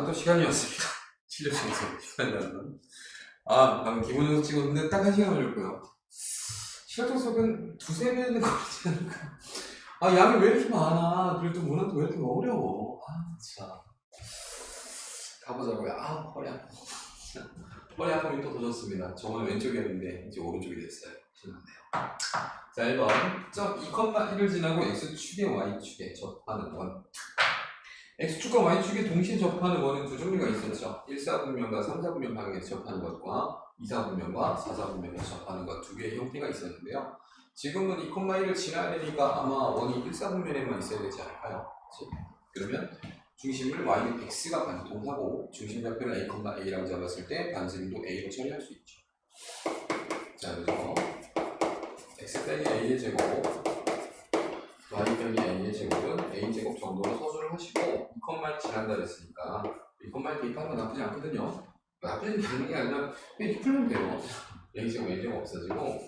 또 시간이었습니다. 실력 청소 시간이라는. 방금 기본 연습 찍었는데 딱 1시간 걸렸고요. 실력 청소는 두세 배는 걸리지 않을까. 양이 왜 이렇게 많아. 그래도 문화도 왜 이렇게 어려워. 진짜. 가보자고요. 허리 아파. 허리 아픔이 또 도졌습니다. 저번에 왼쪽이었는데 이제 오른쪽이 됐어요. 신났네요. 자, 1번. 2,1을 지나고 X축에 Y축에 접하는 원. X축과 Y축에 동시에 접하는 원은 두 종류가 있었죠. 1사분면과 3사분면 방향에서 접하는 것과 2사분면과 4사분면에서 접하는 것 두 개의 형태가 있었는데요. 지금은 2,1을 지나야 되니까 아마 원이 1사분면에만 있어야 되지 않을까요? 그치? 그러면 중심을 Y는 X가 반동하고 중심좌표를 A,A라고 잡았을 때 반지름도 A로 처리할 수 있죠. 자, 그래서 X 빼기 A의 제곱 Y 빼기 A의 제곱은 A제곱 정도로 서술을 하시고 2,1 지난다 그랬으니까 2,1 대입하는 건 나쁘지 않거든요. 나쁘지 않은 게 아니라 이렇게 풀면 돼요. A제곱 A제곱 없어지고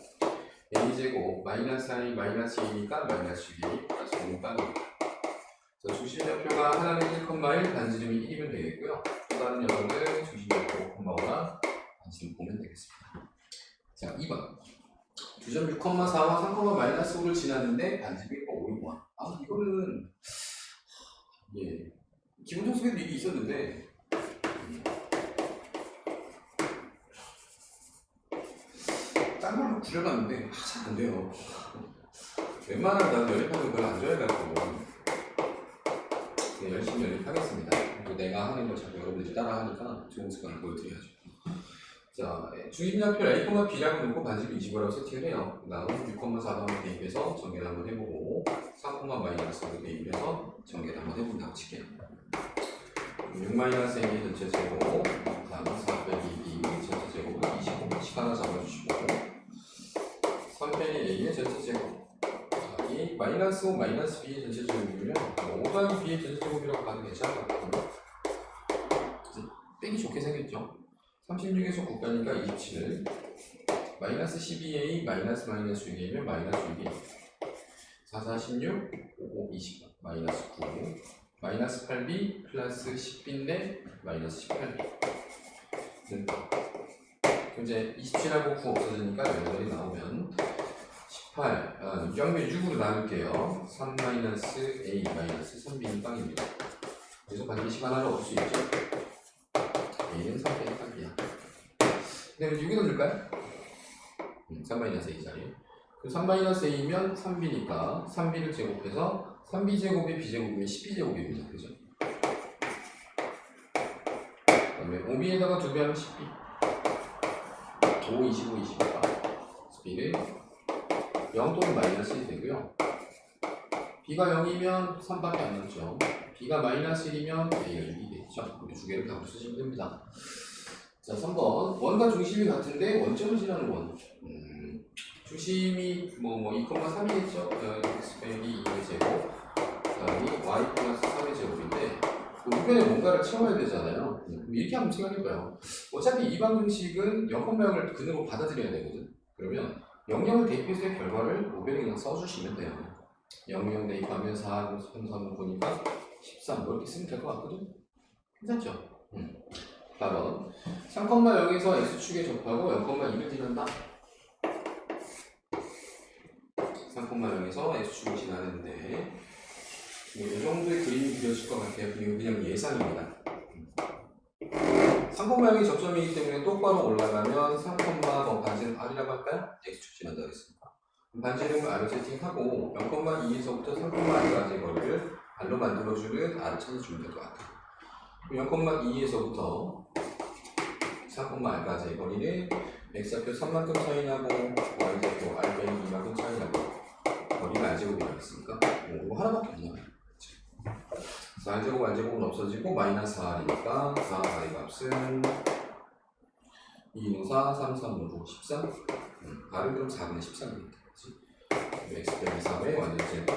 A제곱 마이너스 I 마이너스 2니까 마이너스 2 다시 공방입니다. 자, 중심좌표가 하나는 1,1 반지름이 1이면 되겠고요. 또 다른 녀석은 중심좌표 5,5랑 반지름 보면 되겠습니다. 자, 2번 2점 6,4와 3,-5를 지났는데 반지름이 5이구나. 이거는 기본 정수에도 이게 있었는데 딴 걸로 구려봤는데 잘 안 돼요. 웬만하면 나는 연립하는 걸 안 좋아해가지고 열심히 연립하겠습니다. 그리고 내가 하는 걸 자꾸 여러분들이 따라하니까 좋은 습관을 보여드려야죠. 자, 중심좌표를 A,B라고 놓고 반지름 25라고 세팅을 해요. 그 다음 6,4를 대입해서 전개를 한번 해보고 3,-를 대입해서 전개를 한번 해본다고 칠게요. 6-A의 전체 제곱, 다음 4 빼기 2 전체 제곱은 25씩 하나 잡아주시고 3 빼기 A의 전체 제곱, 이 마이너스 5 마이너스 B의 전체 제곱이면 5 더하기 B의 전체 제곱이라고 봐도 괜찮을 것 같거든요. 빼기 좋게 생겼죠. 36에서 9 빼니까 27을 마이너스 12A 마이너스 6A면 마이너스 6A 4, 4, 16, 5, 5, 20 마이너스 9 마이너스 8B 플러스 10B인데 마이너스 18B 이제 27하고 9 없어지니까 연결이 나오면 18, 6하면 6으로 나눌게요. 3 마이너스 A 마이너스 3B는 빵입니다. 그래서 반드시 하나를 얻을 수 있죠. A는 3 빼기 8B야. 근데 6에 넣을까요? 3 마이너스 A 자리에. 3 마이너스 A면 3B니까 3B를 제곱해서 3B 제곱이 B 제곱이면 10B 제곱입니다. 그죠? 그 다음에 5B에다가 2배 하면 10B. 5, 25, 25가. B를 0 또는 마이너스 1이 되고요. B가 0이면 3밖에 안 남죠. B가 마이너스 1이면 A가 6이 되죠. 이 두 개를 다 쓰시면 됩니다. 자, 3번. 원과 중심이 같은데 원점을 지나는 원. 중심이 2,3이겠죠? x 빼기 2의 제곱, 그다음이 y 플러스 3의 제곱인데 우변에 뭔가를 채워야 되잖아요. 이렇게 한번 생각해봐요. 어차피 이 방정식은 0,0을 근으로 받아들여야 되거든. 그러면 0,0을 대입해서의 결과를 우변에 그냥 써주시면 돼요. 0,0 대입하면 4, 3, 3 보니까 13 이렇게 쓰면 될 것 같거든. 괜찮죠? 4번 3,0에서 x축에 접하고 0,2를 지난다. 3,0에서 x축을 지나는데 이 정도의 그림이 그려질 것 같아요. 그냥 예상입니다. 3,0이 접점이기 때문에 똑바로 올라가면 3, 반지름 R이라고 할까요? x축 지난다 그랬으니까 반지름을 R로 세팅하고 0,2에서부터 3,2까지의 거리를 R로 만들어주는 R을 찾아주면 될 것 같아요. 0,2에서부터 3,R까지의 거리는 x좌표 3만큼 차이 나고 y좌표 R 빼기 2만큼 차이 나고 거리가 R제곱이라고 했으니까 이거 하나밖에 안 나와요. 그래서 R제곱 R제곱은 없어지고 마이너스 4R이니까 4R의 값은 2는 4, 3, 3으로 13 R은 그럼 4분의 13입니다. x 빼기 3의 완전 제곱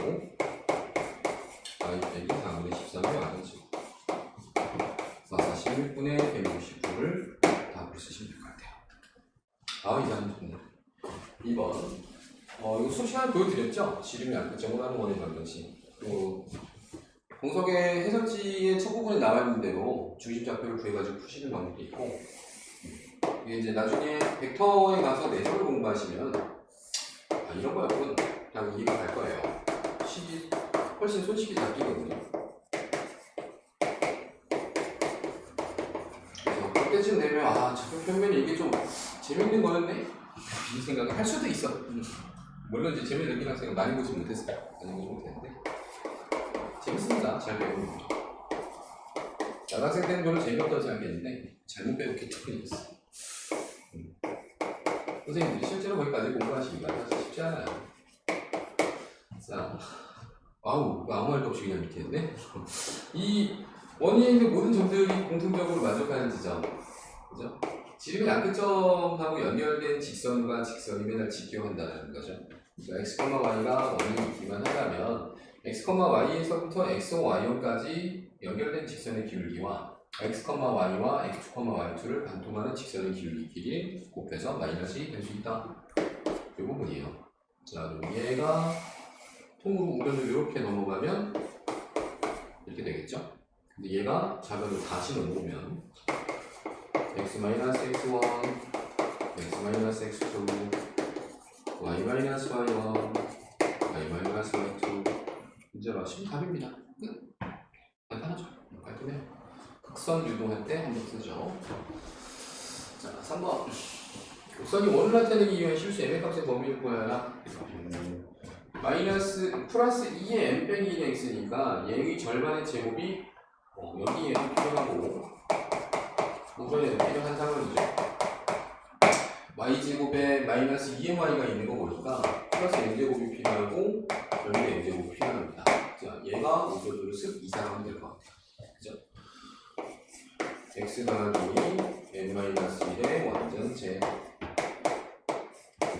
y 빼기 4분의 13의 완전 제곱 46분의 169를 답으로 쓰시면 될 것 같아요. 이제 한번 좋네. 2번 이거 수업 시간에 보여드렸죠? 지름이 안끝점으로 하는 원의 방정식. 그리고 공석의 해설지의 첫 부분에 나와 있는 대로 중심 좌표를 구해가지고 푸시는 방법도 있고, 이게 이제 나중에 벡터에 가서 내성을 공부하시면 이런 거였군. 그냥 이해가 갈 거예요. 식이 훨씬 손쉽게 잡히거든요. 그래서 그때쯤 되면 작품 표면이 이게 좀 재밌는 거였네? 이 생각을 할 수도 있어. 물론 이제 재미를 느끼는 학생은 많이 보지 못했어요. 많이 보지 못했는데 재밌습니다. 잘 배우는 거. 여학생 때는 별로 재미없다고 생각했는데 잘못 배웠기 때문이었어. 선생님들이 실제로 거기까지 공부하시기가 사실 쉽지 않아요. 자, 아무 말도 없이 그냥 이렇게 했네. 이 원위에 있는 모든 점들이 공통적으로 만족하는 지점, 그죠? 지름의 양끝점하고 연결된 직선과 직선이 맨날 직교한다는 거죠. x, y가 원이 있기만 하다면 x, y에서부터 x, y1까지 연결된 직선의 기울기와 x, y와 x2, y2를 관통하는 직선의 기울기끼리 곱해서 마이너스이 될 수 있다. 이 부분이에요. 자, 그럼 얘가 통으로 우변을 이렇게 넘어가면 이렇게 되겠죠? 근데 얘가 좌변으로 다시 넘어오면 x-x1, x-x2, y-y1, y-y2 문제 맞추면 답입니다. 끝. 간단하죠? 깔끔해요. 극선 유동할 때 한번 쓰죠. 자, 3번. 곡선이 원을 나타내기 위한 실수 m의 값의 범위를 구하라. 마이너스 플러스 2의 m 빼기 1의 x니까 얘의 절반의 제곱이 여기에 필요하고 우변에 필요한 상황이죠. y제곱에 마이너스 2my가 있는 거 보니까 플러스 m제곱이 필요하고 여기에 m제곱이 필요합니다. 자, 얘가 우변으로 쓱 이상하면 될 것 같아요. 그죠? x 더하기 n-1의 완전체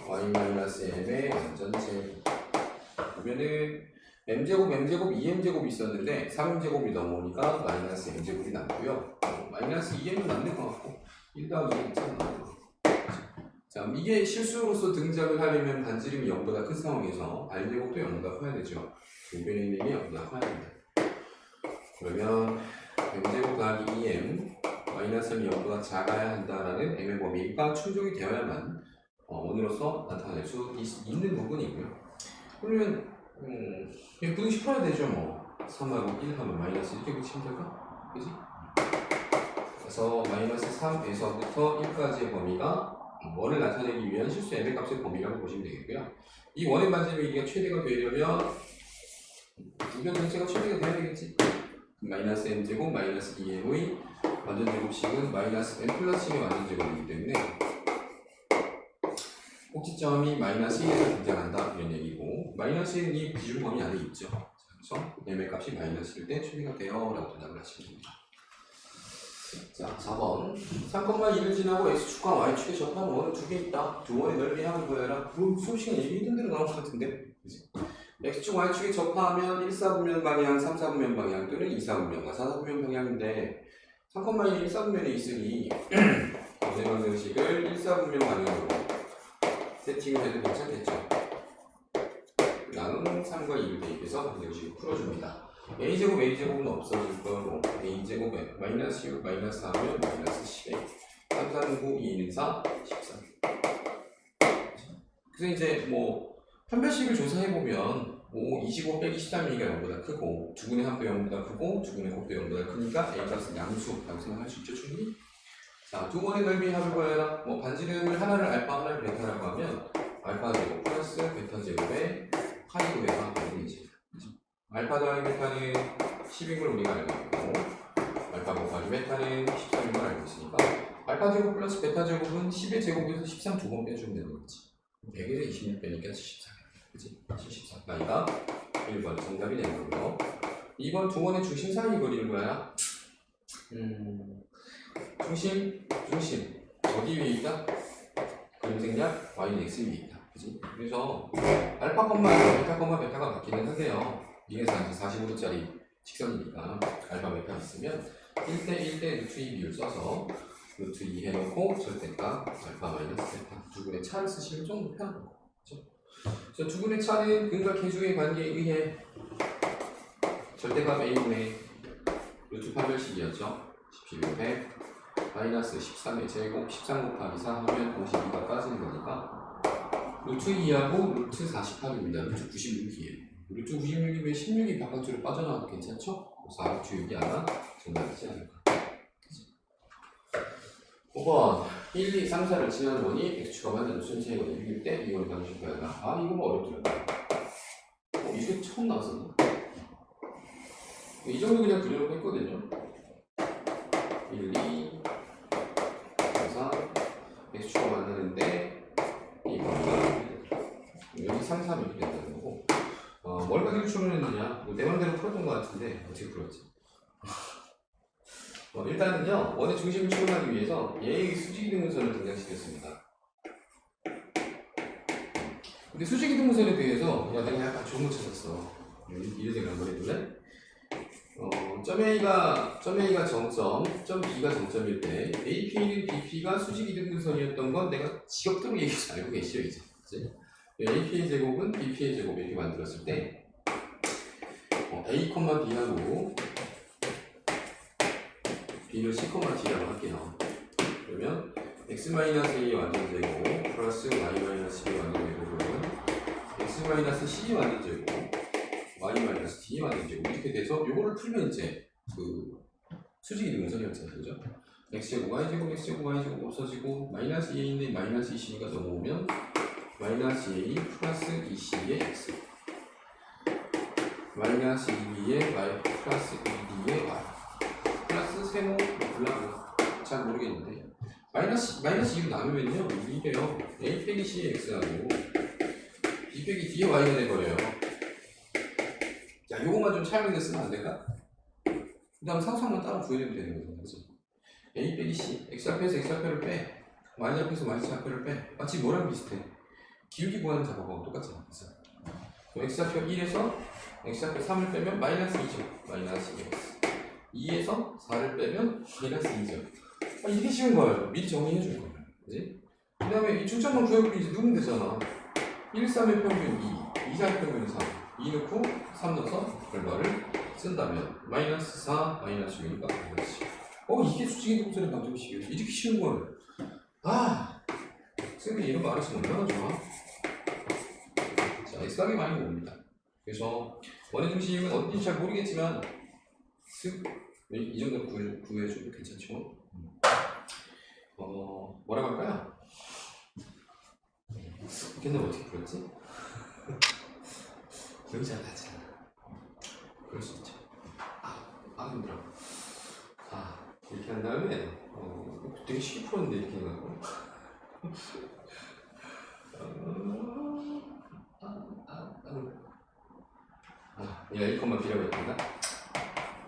y-m의 완전체 보면은 m제곱, 2m제곱이 있었는데 3m제곱이 넘어오니까 마이너스 m제곱이 남고요. 마이너스 2m은 남는 것 같고 1 더하기 2는 참 남는 것 같고. 자, 이게 실수로서 등장을 하려면 반지름이 0보다 큰 상황에서 r제곱도 0보다 커야 되죠. 우변에 있는 게 0보다 커야 됩니다. 그러면 m제곱 더하기 2m 마이너스 m이 0보다 작아야 한다라는 m의 범위가 충족이 되어야만 원으로서 나타낼 수 있는 부분이고요. 그러면 그냥 분식 풀어야 되죠. 뭐 3하고 1 하면 마이너스 이렇게 붙이면 될까? 그지? 그래서 마이너스 3에서부터 1까지의 범위가 원을 나타내기 위한 실수 m의 값의 범위라고 보시면 되겠고요. 이 원의 반지름의 길이가 최대가 되려면 우변 전체가 최대가 돼야 되겠지. 마이너스 m제곱 마이너스 2m의 완전제곱식은 마이너스 m 플러스 1의 완전제곱이기 때문에 꼭지점이 마이너스 1에서 등장한다 이런 얘기고, 마이너스 1은 이 기준 범위 안에 있죠. 그래서 m의 값이 마이너스일 때 최대가 돼요 라고 대답을 하시면 됩니다. 자, 4번 3,2를 지나고 x축과 y축에 접하는 원은 두 개 있다. 두 원의 넓이 합을 구해라. 수업 시간 얘기했던 대로 나온 것 같은데, 그치? x축, y축에 접하면 1사분면 방향, 3사분면 방향 또는 2사분면과 4사분면 방향인데 3,2는 1사분면에 있으니 원의 방정식을 1사분면 방향으로 세팅을 해도 괜찮겠죠. 나는 3과 2를 대입해서 방정식을 풀어줍니다. a제곱 a제곱은 없어질 거고 a제곱에 마이너스 6 마이너스 4면 마이너스 10에 3, 4는 9, 2는 4, 13. 그래서 이제 뭐 판별식을 조사해보면 25 빼기 13이니까 0보다 크고 두분의 합도 0보다 크고 두분의 곱도 0보다 크니까 a값은 양수라고 생각할 수 있죠, 충분히. 자, 두 번의 넓이 합을 구해라. 뭐 반지름을 하나를 알파 하나를 베타라고 하면 알파 제곱 플러스 베타 제곱에 파이 베타 제곱이지. 알파 더하기 베타는 10인 걸 우리가 알고 있고 알파 곱하기 베타는 13인 걸 알고 있으니까 알파 제곱 플러스 베타 제곱은 10의 제곱에서 13 두 번 빼주면 되는 거지. 100에서 26 빼니까 74. 그치? 74가니까 1번 정답이 되는 거고요. 2번 두 번의 중심 사이 거리를 구해라. 중심 어디 위에 있다? 그림 생략 y는 x 위에 있다. 그치? 그래서 알파, 베타가 바뀌는 한데요. 이게 45도짜리 직선이니까 알파 베타 있으면 1대 루트 2 비율 써서 루트 2 해놓고 절대값 알파 마이너스 베타 두 분의 차를 쓰시면 좀 더 편한 거. 그렇죠? 그래서 두 분의 차는 근과 계수의 관계에 의해 절대값 a분의 루트 8별식이었죠. 12분의 100 마이너스 13의 제곱 13 곱하기 4 하면 52가 빠지는 거니까 루트 2하고 루트 48입니다. 루트 96이에요. 루트 96이면 16이 바깥으로 빠져나와도 괜찮죠? 4, 주 6이 아마 정답이지 않을까. 5번 1, 2, 3, 4를 지나는 원이 x축과 만나는 순차이거든. 6일 때 이걸 방식해야 한다. 아 이거 뭐 어렵더라고요. 이게 처음 나왔었나? 이 정도 그냥 그려놓고 했거든요. 1, 2, 3, x축과 만나는데 이거가 여기 3, 3 이렇게 된다는 거고 뭘 가지고 추론했느냐? 내 맘대로 풀었던 것 같은데 어떻게 풀었지? 일단은요 원의 중심을 추론하기 위해서 얘의 수직이동분선을 등장시켰습니다. 근데 수직이동분선에 대해서 내가 약간 좋은 거 찾았어. 이런 생각 한번 해볼래? 점 A가 정점, 점 B가 정점일 때 AP는 BP가 수직이등분선이었던 건 내가 지겹도록 얘기해서 알고 계시죠 이제. 그치? AP의 제곱은 BP의 제곱 이렇게 만들었을 때 A, B하고 B를 C, D라고 할게요. 그러면 X-A의 완전 제곱 플러스 Y-B의 완전 제곱은 X-C 완전 제곱 Y-D 완전 제곱 이렇게 돼서 요거를 풀면 이제 그 수직이등분선이었잖아요. 그죠? X제곱 Y제곱 X제곱 Y제곱 없어지고 마이너스 2에 있는 마이너스 2C가 넘어오면 마이너스 2 플러스 2C의 X 마이너스 2B의 Y 플러스 2D의 Y 플러스 세모 몰라 잘 모르겠는데 마이너스 2로 나누면요 이게요 A 빼기 C의 X하고 B 빼기 D의 Y가 돼버려요. 자 요거만 좀 차용해서 쓰면 안 될까? 그 다음 상수항만 따로 구해내면 되는 거죠. 그치? A 빼기 C X 앞에서 X 앞에를 빼 마이너스 앞에서 마이너스 앞에를 빼 마치 뭐랑 비슷해. 기울기 구하는 작업하고 똑같잖아. X 앞에 1에서 X 앞에 3을 빼면 마이너스 2죠. 마이너스 2x 2에서 4를 빼면 마이너스 2죠. 이게 쉬운 거예요. 미리 정리해 줄 거예요. 그지? 그 다음에 이 중점만 구해보면 이제 누르면 되잖아. 1, 3의 평균 2, 2, 4의 평균 3 2 넣고 3 넣어서 결과를 쓴다면 마이너스 4, 마이너스 6이니까 마이너스 10. 이게 수직이동분선의 방정식이에요. 이렇게 쉬운 거예요. 선생님이 이런 거 알았으면 얼마나 좋아. 자, X각이 많이 옵니다. 그래서 원의 중심은 어딘지 잘 모르겠지만 이 정도 구해줘도 괜찮죠. 뭐라고 할까요? 근데 어떻게 풀었지? 기억이 잘 나지 않아. 그럴 수 있죠. 힘들어. 이렇게 한 다음에 되게 쉽게 풀었는데 이렇게 해가지고 얘가 1컴마 B라고 했습니다.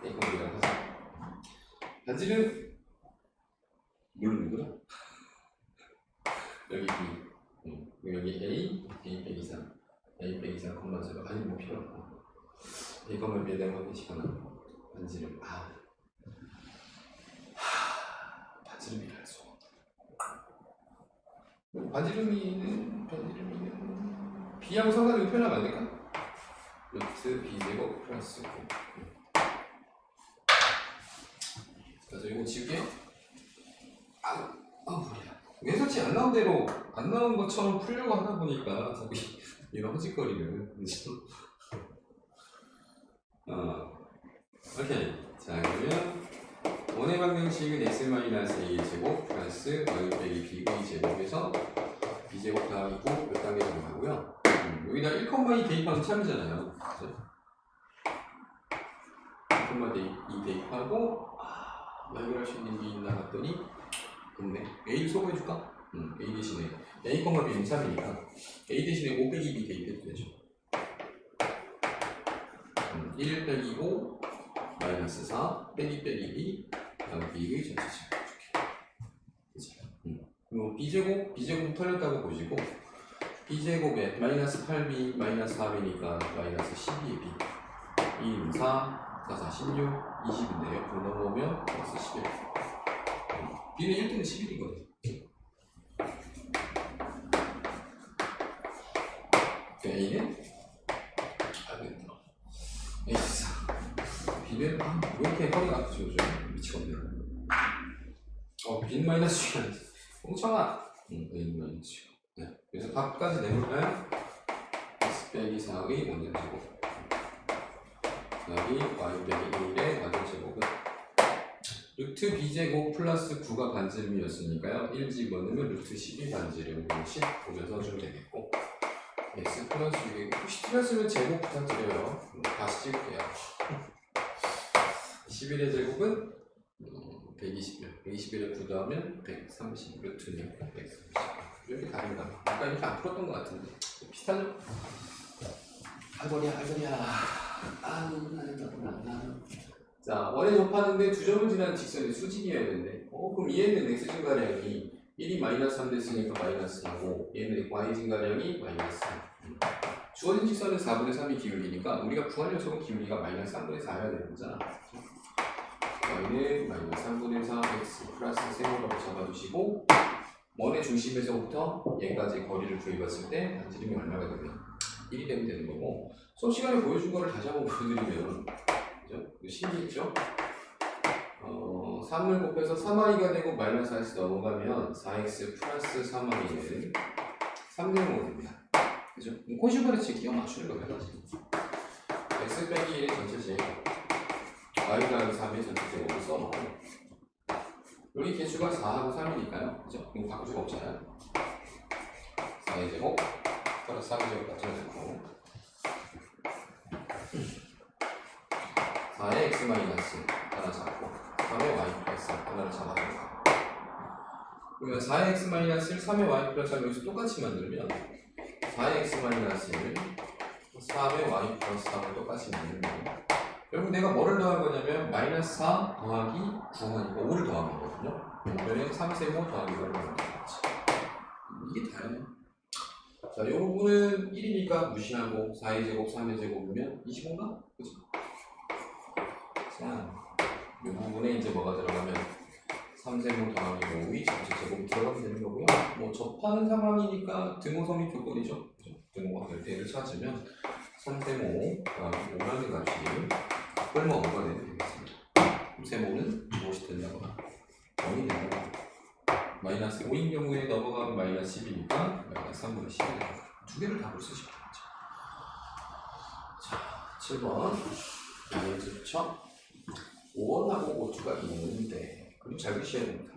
1컴마 B라고 하자. 반지름 누구나? 여기 B 여기 A, B 빼기 3 A 빼기 3 컴마 0 아니 뭐 필요 없고 A 컴마 B에 대한 방식하나 반지름 반지름이라 할 수 없다. 반지름이는 B하고 상관없이 표현하면 안 될까? 루트 B제곱 플러스 9. 그래서 이거 지울게요. 뭐야. 왼손치 안 나온 대로 안 나온 것처럼 풀려고 하다 보니까 자꾸 이런 허짓거리를 오케이. 자 그러면 원의 방정식은 x-a의 제곱 플러스 y 빼기 b의 제곱에서 b제곱 더하기 9 몇 단계 정도하고요. 여기다 1,2 대입하면 참이잖아요. 그죠? 1,2 대입하고 연결할 수 있는 게 있나 봤더니 없네. A를 소거해줄까? A 대신에 A, B는 3이니까 A 대신에 5 빼기 B 대입해도 되죠. 1 빼기 5 마이너스 4 빼기 B 다음 B의 전체식 이렇게. 그리고 B제곱 털렸다고 보시고 B제곱에 마이너스 8B 마이너스 4B니까 마이너스 12의 B 2는 4, 4, 4, 16, 20인데 옆으로 넘어오면 플러스 11 B는 1등은 11이거든. A는 A는 B는 왜 이렇게 허리가 아프지 요즘? 미치겠네. B는 마이너스 6이 아니지. 멍청아. A는 마이너스 6. 네. 그래서 답까지 내볼까요? X 빼기 4의 원전제곱 여기 Y 빼기 1의 완전제곱은 루트 B제곱 플러스 9가 반지름이었으니까요. 1 집어넣으면 루트 10이 반지름 10 보면서 주면 되겠고 X 플러스 6이고 혹시 틀렸으면 제곱 부탁드려요. 다시 찍을게요. 11의 제곱은 121, 121에 9 더하면 130, 루트는 130 이렇게 다릅니다. 아까 이렇게 안 풀었던 것 같은데 비슷하죠? 할거리야 자, 원에 접하는데 두 점을 지나는 직선이 수직이어야 되는데 그럼 얘는 x 증가량이 1이 마이너스 3 됐으니까 마이너스 4고 얘는 y 증가량이 마이너스 3 주어진 직선은 4분의 3이 기울기니까 우리가 구할 녀석은 기울기가 마이너스 3분의 4여야 되는 거잖아. y는 마이너스 3분의 4 x 플러스 세모라고 잡아주시고 원의 중심에서부터 얘까지 거리를 구해봤을 때 반지름이 얼마가 되면 1이 되면 되는 거고 수업 시간에 보여준 거를 다시 한번 보여드리면 그죠? 신기했죠? 3을 곱해서 3i가 되고 마이너스 4x 넘어가면 4x 플러스 3i는 3제곱이 됩니다. 그죠? 코시브레치 끼워 맞추는 거예요. x 빼기 1의 전체 제곱 y 더하기 3의 전체 제곱을 써놓고 여기 개수가 4하고 3이니까요. 그죠? 이거 바꿀 수가 없잖아요. 4의 제곱 플러스 3의 제곱 맞춰놓고 4의 x 마이너스 하나 잡고 3의 y 플러스 하나를 잡아줍니다. 그러면 4의 x 마이너스를 3의 y 플러스 여기서 똑같이 만들면 4의 x 마이너스를 3의 y 플러스 3을 똑같이 만들면 결국 내가 뭐를 더한 거냐면 마이너스 4 더하기 9하니까 5를 더한 거거든요. 그러면 3세모 더하기 5를 더한 거지. 이게 다예요. 자, 이 부분은 1이니까 무시하고 4의 제곱, 3의 제곱이면 25인가? 그치? 자, 이 부분에 이제 뭐가 들어가면 3세모 더하기 5의 전체 제곱이 들어가면 되는 거고요. 뭐 접하는 상황이니까 등호성립 조건이죠. 등호가 될 때를 찾으면 3세모 더하기 5라는 값이 얼마 5가 되면 되겠습니다. 세모는 무엇이 된다거나 0이 된다거나 마이너스 5인 경우에 넘어가면 마이너스 10이니까 마이너스 3분의 10이다. 두 개를 답을 쓰시면 되겠죠. 자, 7번 이해했죠? 5원하고 5투가 있는데 그럼 잘 보셔야 됩니다.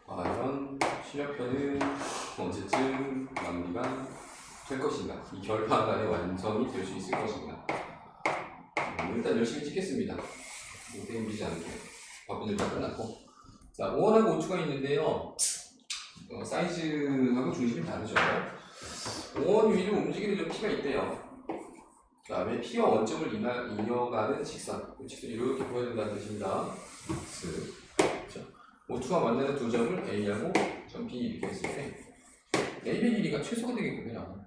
과연 실력표는 언제쯤 마무리가 될 것인가? 이 결판간에 완성이 될 수 있을 것인가? 일단 열심히 찍겠습니다. 땡기지 않게 바쁜일 다 끝났고 자 5원하고 5투가 있는데요. 사이즈하고 중심이 다르죠. 5원 위를 움직이는 좀 P가 있대요. 그 다음에 P와 원점을 이어가는 직선 그 직선이 이렇게 보여준다는 뜻입니다. 그렇죠? 5투가 만나는 두 점을 A하고 점 B 이렇게 했을 때 A의 길이가 최소가 되게끔 해요.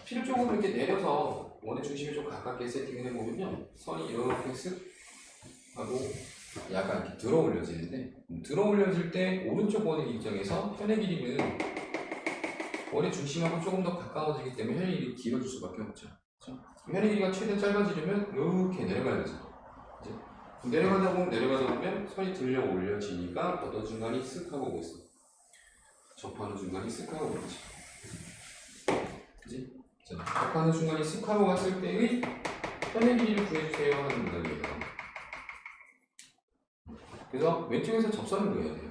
P를 조금 이렇게 내려서 원의 중심에 좀 가깝게 세팅을 해보면요. 선이 이렇게 쓱 하고 약간 이렇게 들어 올려지는데 들어 올려질 때 오른쪽 원의 입장에서 현의 길이는 원의 중심하고 조금 더 가까워지기 때문에 현의 길이 길어질 수밖에 없죠. 그렇죠? 현의 길이가 최대 짧아지려면 이렇게 내려가야 되죠. 그렇죠? 내려가다 보면 선이 들려 올려지니까 어떤 중간이 쓱 하고 오고 있어. 접하는 중간이 쓱 하고 오고 있지. 그치? 자, 접하는 중간이 쓱 하고 갔을 때의 현의 길이를 구해주세요 하는 문장이에요. 그래서 왼쪽에서 접선을 구해야 돼요.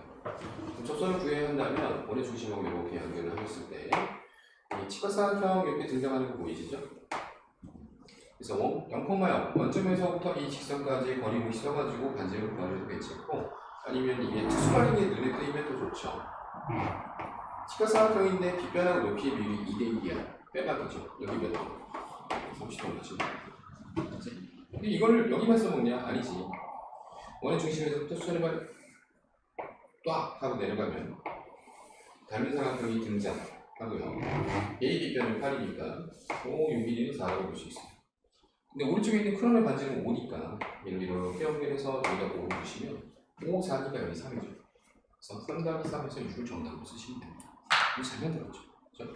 접선을 구해야 한다면 원의 중심하고 이렇게 연결을 하셨을 때 이 직각삼각형 이렇게 등장하는 거 보이시죠? 그래서 0,0 원점에서부터 이 직선까지의 거리를 써가지고 반지름을 구하셔도 괜찮고 아니면 이게 특수관인 게 눈에 띄면 또 좋죠. 직각삼각형인데 빗변하고 높이의 비율이 2대2이야. 빼박이죠. 여기 몇 도? 30도 맞죠? 근데 이걸 여기만 써먹냐? 아니지. 원의 중심에서부터 수선을 딱 하고 내려가면 닮은 삼각형이 등장하고요. A, B변은 8이니까 요 길이는 4라고 볼 수 있어요. 근데 오른쪽에 있는 크롬의 반지는 5니까 얘를 이렇게 연결해서 여기다 5를 주시면 5, 4니까 여기 3이죠. 그래서 3 더하기 3에서 6을 정답으로 쓰시면 됩니다. 이거 잘 만들었죠? 그렇죠?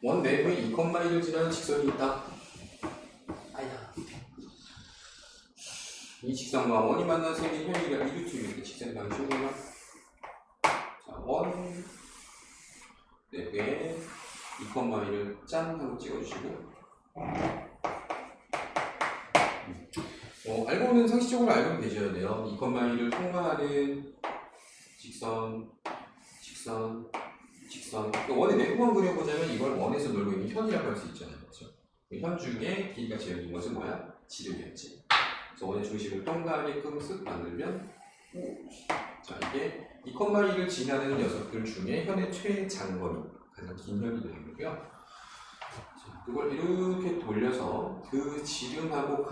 원 내부에 2,1을 지나는 직선이 있다. 아야. 이 직선과 원이 만나 생긴 현이가 이루트 이렇게 직선의 방식이구나. 자, 원 내부에 2,1을 짠 하고 찍어주시고. 알고는 상식적으로 알고 계셔야 돼요. 2,1을 통과하는 직선. 그러니까 원의 내부만 그려보자면 이걸 원에서 놀고 있는 현이라고 할 수 있잖아요. 그렇죠? 현 중에 길이가 제일 긴 것은 뭐야? 지름이었지. 그래서 원의 중심을 통과하게끔 쓱 만들면 자, 이게 2,1을 지나는 녀석들 중에 현의 최장거리, 가장 긴 현이 되는 거고요. 자, 그걸 이렇게 돌려서 그 지름하고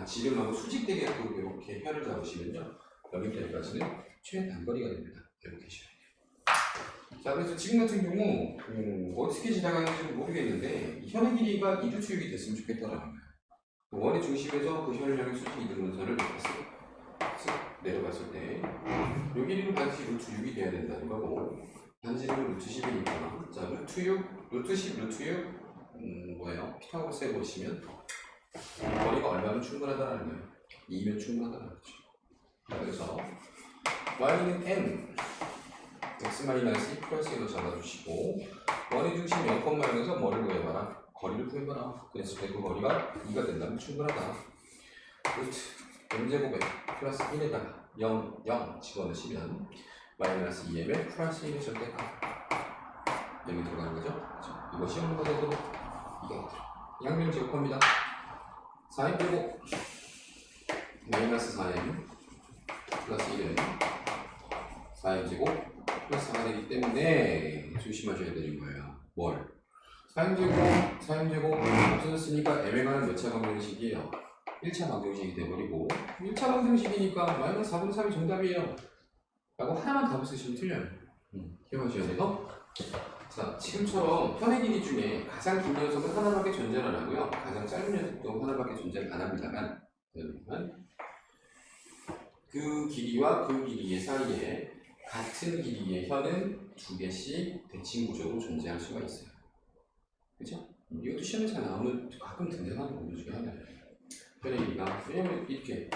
지름하고 수직되게 또 이렇게 현을 잡으시면요. 여기까지는 최단거리가 됩니다. 알고 계셔야 돼요. 자, 그래서 지금 같은 경우 어떻게 지나가는지 모르겠는데 현의 길이가 이루트육이 됐으면 좋겠다라는 거예요. 원의 중심에서 그 현을 향해 수직 이등분선을 쓱 내려갔을 때 이 길이는 반드시 루트 6이 돼야 된다는 거고 반지름은 루트 10이니까 자 루트 6, 루트 10, 루트 6 뭐예요? 피타고라스에 보시면 거리가 얼마면 충분하다는 거예요. 2면 충분하다는 거죠. 그래서 y는 n x-2 플러스 1로 잡아주시고 원의 중심 0,0에서 뭐를 구해봐라? 거리를 구해봐라. 그래서 그 거리가 2가 된다면 충분하다. 루트 m제곱에 플러스 1에다가 0, 0 집어넣으시면 마이너스 2m에 플러스 1의 절대값 여기 들어가는 거죠. 자, 이것이 없는 것에도 이게 양면 제곱합니다. 4m제곱 마이너스 4m 플러스 1은 4m제곱 플러스 4가 되기 때문에 조심하셔야 되는 거예요. 뭘? 4m제곱 없어졌으니까 m에 관한 몇 차 방정식이에요? 1차 방정식이 돼버리고 1차 방정식이니까 마이너스 4분의 3이 정답이에요. 라고 하나만 답을 쓰시면 틀려요. 기억하셔야 돼요. 자, 지금처럼 현의 길이 중에 가장 긴 녀석은 하나밖에 존재를 안 하고요. 가장 짧은 녀석도 하나밖에 존재를 안 합니다만 그 길이와 그 길이의 사이에 같은 길이의 현은 두 개씩 대칭 구조로 존재할 수가 있어요. 그죠? 이것도 시험에서 나오는 가끔 등장하는 부분 중에 하나예요. 현의 길이가 왜냐면 이렇게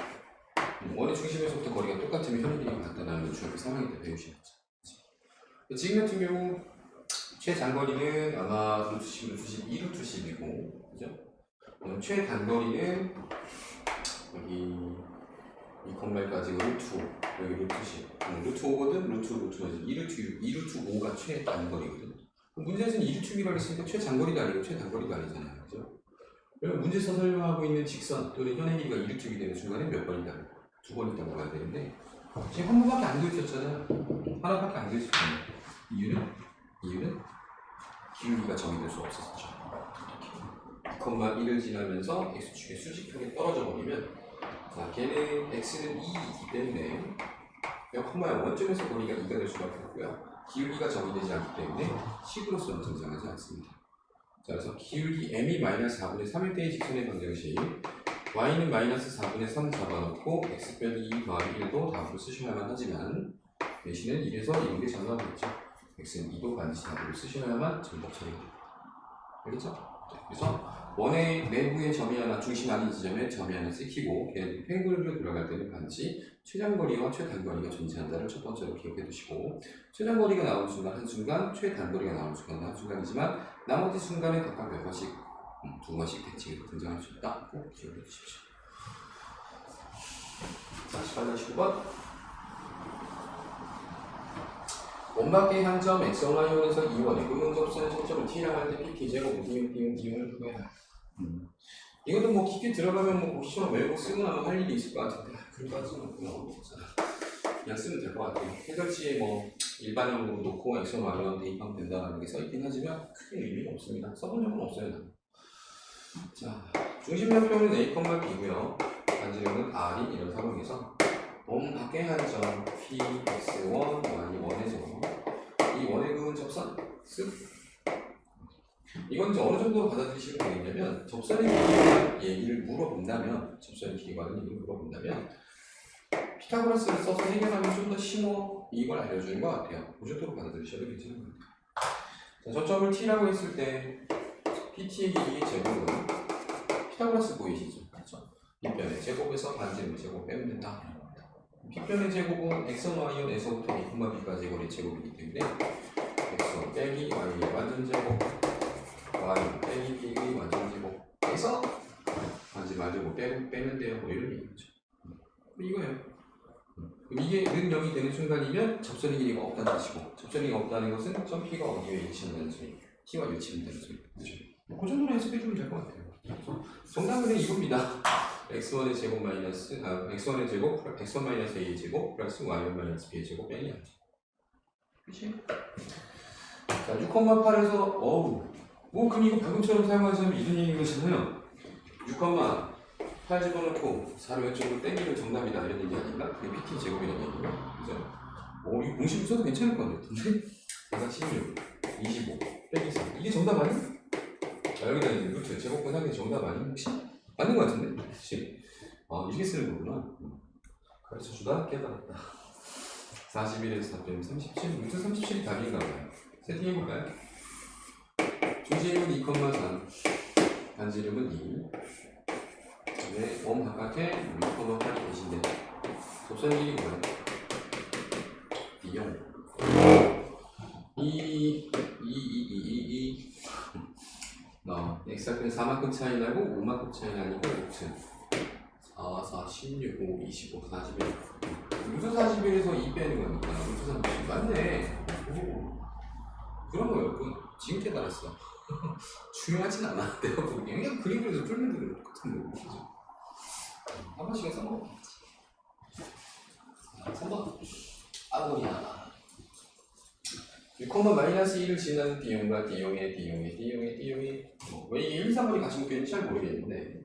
원의 중심에서부터 거리가 똑같으면 현의 길이가 같다는 걸 중학교 3학년 때 배우신 거죠. 지금 같은 경우 최장거리는 아마 루트 10, 루트 10, 2루트 10이고 그죠? 최단거리는 여기 2,8까지 루트 5 여기 루트 10 루트 5거든 루트 2루트 5가 최단거리거든. 문제에서는 2루트 6이라고 했으니까 최장거리도 아니고 최단거리도 아니잖아요. 그죠? 그러면 문제에서 설명하고 있는 직선 또는 현의 길이가 2루트 6이 되는 순간에 몇 번이다? 2번 있다고 봐야 되는데 지금 한 번밖에 안 되어있었잖아요. 하나밖에 안 되어있었잖아요. 이유는 기울기가 정의될 수 없었죠. 2,1을 지나면서 x축에 수직하게 떨어져 버리면 자, 걔는 x는 2이기 때문에 0,0 원점에서 거리가 2가 될 수밖에 없고요. 기울기가 정의되지 않기 때문에 식으로서는 등장하지 않습니다. 자, 그래서 기울기 m이 마이너스 4분의 3일 때의 직선의 방정식 y는 마이너스 4분의 3 잡아놓고 x 빼기 2 더하기 1도 답으로 쓰셔야만 하지만 대신에 1에서 이런 게 정답이겠죠. x는 2도 반드시 답으로 쓰셔야만 정답 처리가 됩니다. 알겠죠? 그래서 원의 내부에 점이 하나, 중심 아닌 지점에 점이 하나 찍히고 걔네들이 팽글로 들어갈 때는 반드시 최장거리와 최단거리가 존재한다를 첫 번째로 기억해 두시고 최장거리가 나오는 순간 한순간, 최단거리가 나오는 순간 한순간이지만 나머지 순간에 각각 몇 번씩, 두 번씩 대칭해서 등장할 수 있다. 꼭 기억해 두십시오. 자, 18번 19번 원밖의 한 점 x1y원에서 2원의 근접선의 초점을 t라고 할 때 pt 제곱 디응을 구해라. 이것도 뭐 깊게 들어가면 뭐 시험 외우고 쓰고 나면 할 일이 있을 것 같은데 그럴 것 같지는 않고요. 그냥 쓰면 될 것 같아요. 해결지에 뭐 일반형으로 놓고 x1y원 대입하면 된다는 게 써있긴 하지만 크게 의미가 없습니다. 써본 적은 없어요. 자, 중심좌표는 a,b고요. 반지름은 r인 이런 상황에서 원 밖의 한 점 p, x1, y1에서 이 원의 그은 접선 쓱 이건 이제 어느 정도로 받아들이시면 되겠냐면 접선의 길이에 얘기를 물어본다면 접선의 길이에 관한 얘기를 물어본다면 피타고라스를 써서 해결하면 좀 더 쉬워 이걸 알려주는 것 같아요. 그 정도로 받아들이셔도 괜찮은 것 같아요. 자, 저점을 t라고 했을 때 pt의 길이의 제곱은 피타고라스 보이시죠? 그렇죠? 빗변의 제곱에서 반지름의 제곱 빼면 된다. 빗변의 제곱은 x는 y는 에서부터 a, b까지 거리의 제곱이기 때문에 x 빼기 y의 완전 제곱, y 빼기 b의 완전 제곱에서 반지 말고 빼면 돼요. 뭐 이런 얘기죠. 이거예요. 그럼 이게 는 0이 되는 순간이면 접선의 길이가 없다는 뜻이고, 접선이 없다는 것은 점 p가 어디에 일치한다는 소리, t와 일치한다는 소리. 그렇죠? 그 정도로 해석해주면 될 것 같아요. 그래서 정답은 이겁니다. x1의 제곱 마이너스 x1의 제곱 x1 마이너스 a의 제곱 플러스 y1 마이너스 b의 제곱 빼기 하죠. 그치? 자, 6,8에서 뭐 그럼 이거 방금처럼 사용하자면 이런 얘기인 것이잖아요. 6,8 집어넣고 4를 왼쪽으로 땡기면 정답이다 이런 얘기 아닌가? 그게 PT 제곱이라는 얘기예요. 그죠? 이거 공식 써도 괜찮을 것 같은데? 내가 16, 25, 빼기 3 이게 정답 아니야? 자, 여기다 이제 루트 제곱분 상의 정답 아니야? 혹시? 맞는 것 같은데? 그치? 이렇게 쓰는 거구나. 가르쳐주다 깨달았다. 41에서 4빼면 37, 루트 37이 답인가 봐요. 세팅해볼까요? 중심은 2,3, 반지름은 2. 네, 원 바깥에 6,8이 계신데 접선의 길이 뭐예요? D형. x좌표는 4만큼 차이 나고 5만큼 차이 나니까 루트 4, 16, 5, 25, 41. 루트 41에서 2 빼는 거니까 루트 30 맞네. 그런 거였군. 지금 깨달았어. 중요하진 않아. 내가 보기엔 그냥 그림 그려서 풀면 되는 똑같은 거죠. 한 번씩은 써먹었겠지. 3번. 아고리아. 6,-1을 지나는 D형과 D형의 왜 이게 1, 2, 3번이 같이 묶여있는지 잘 모르겠는데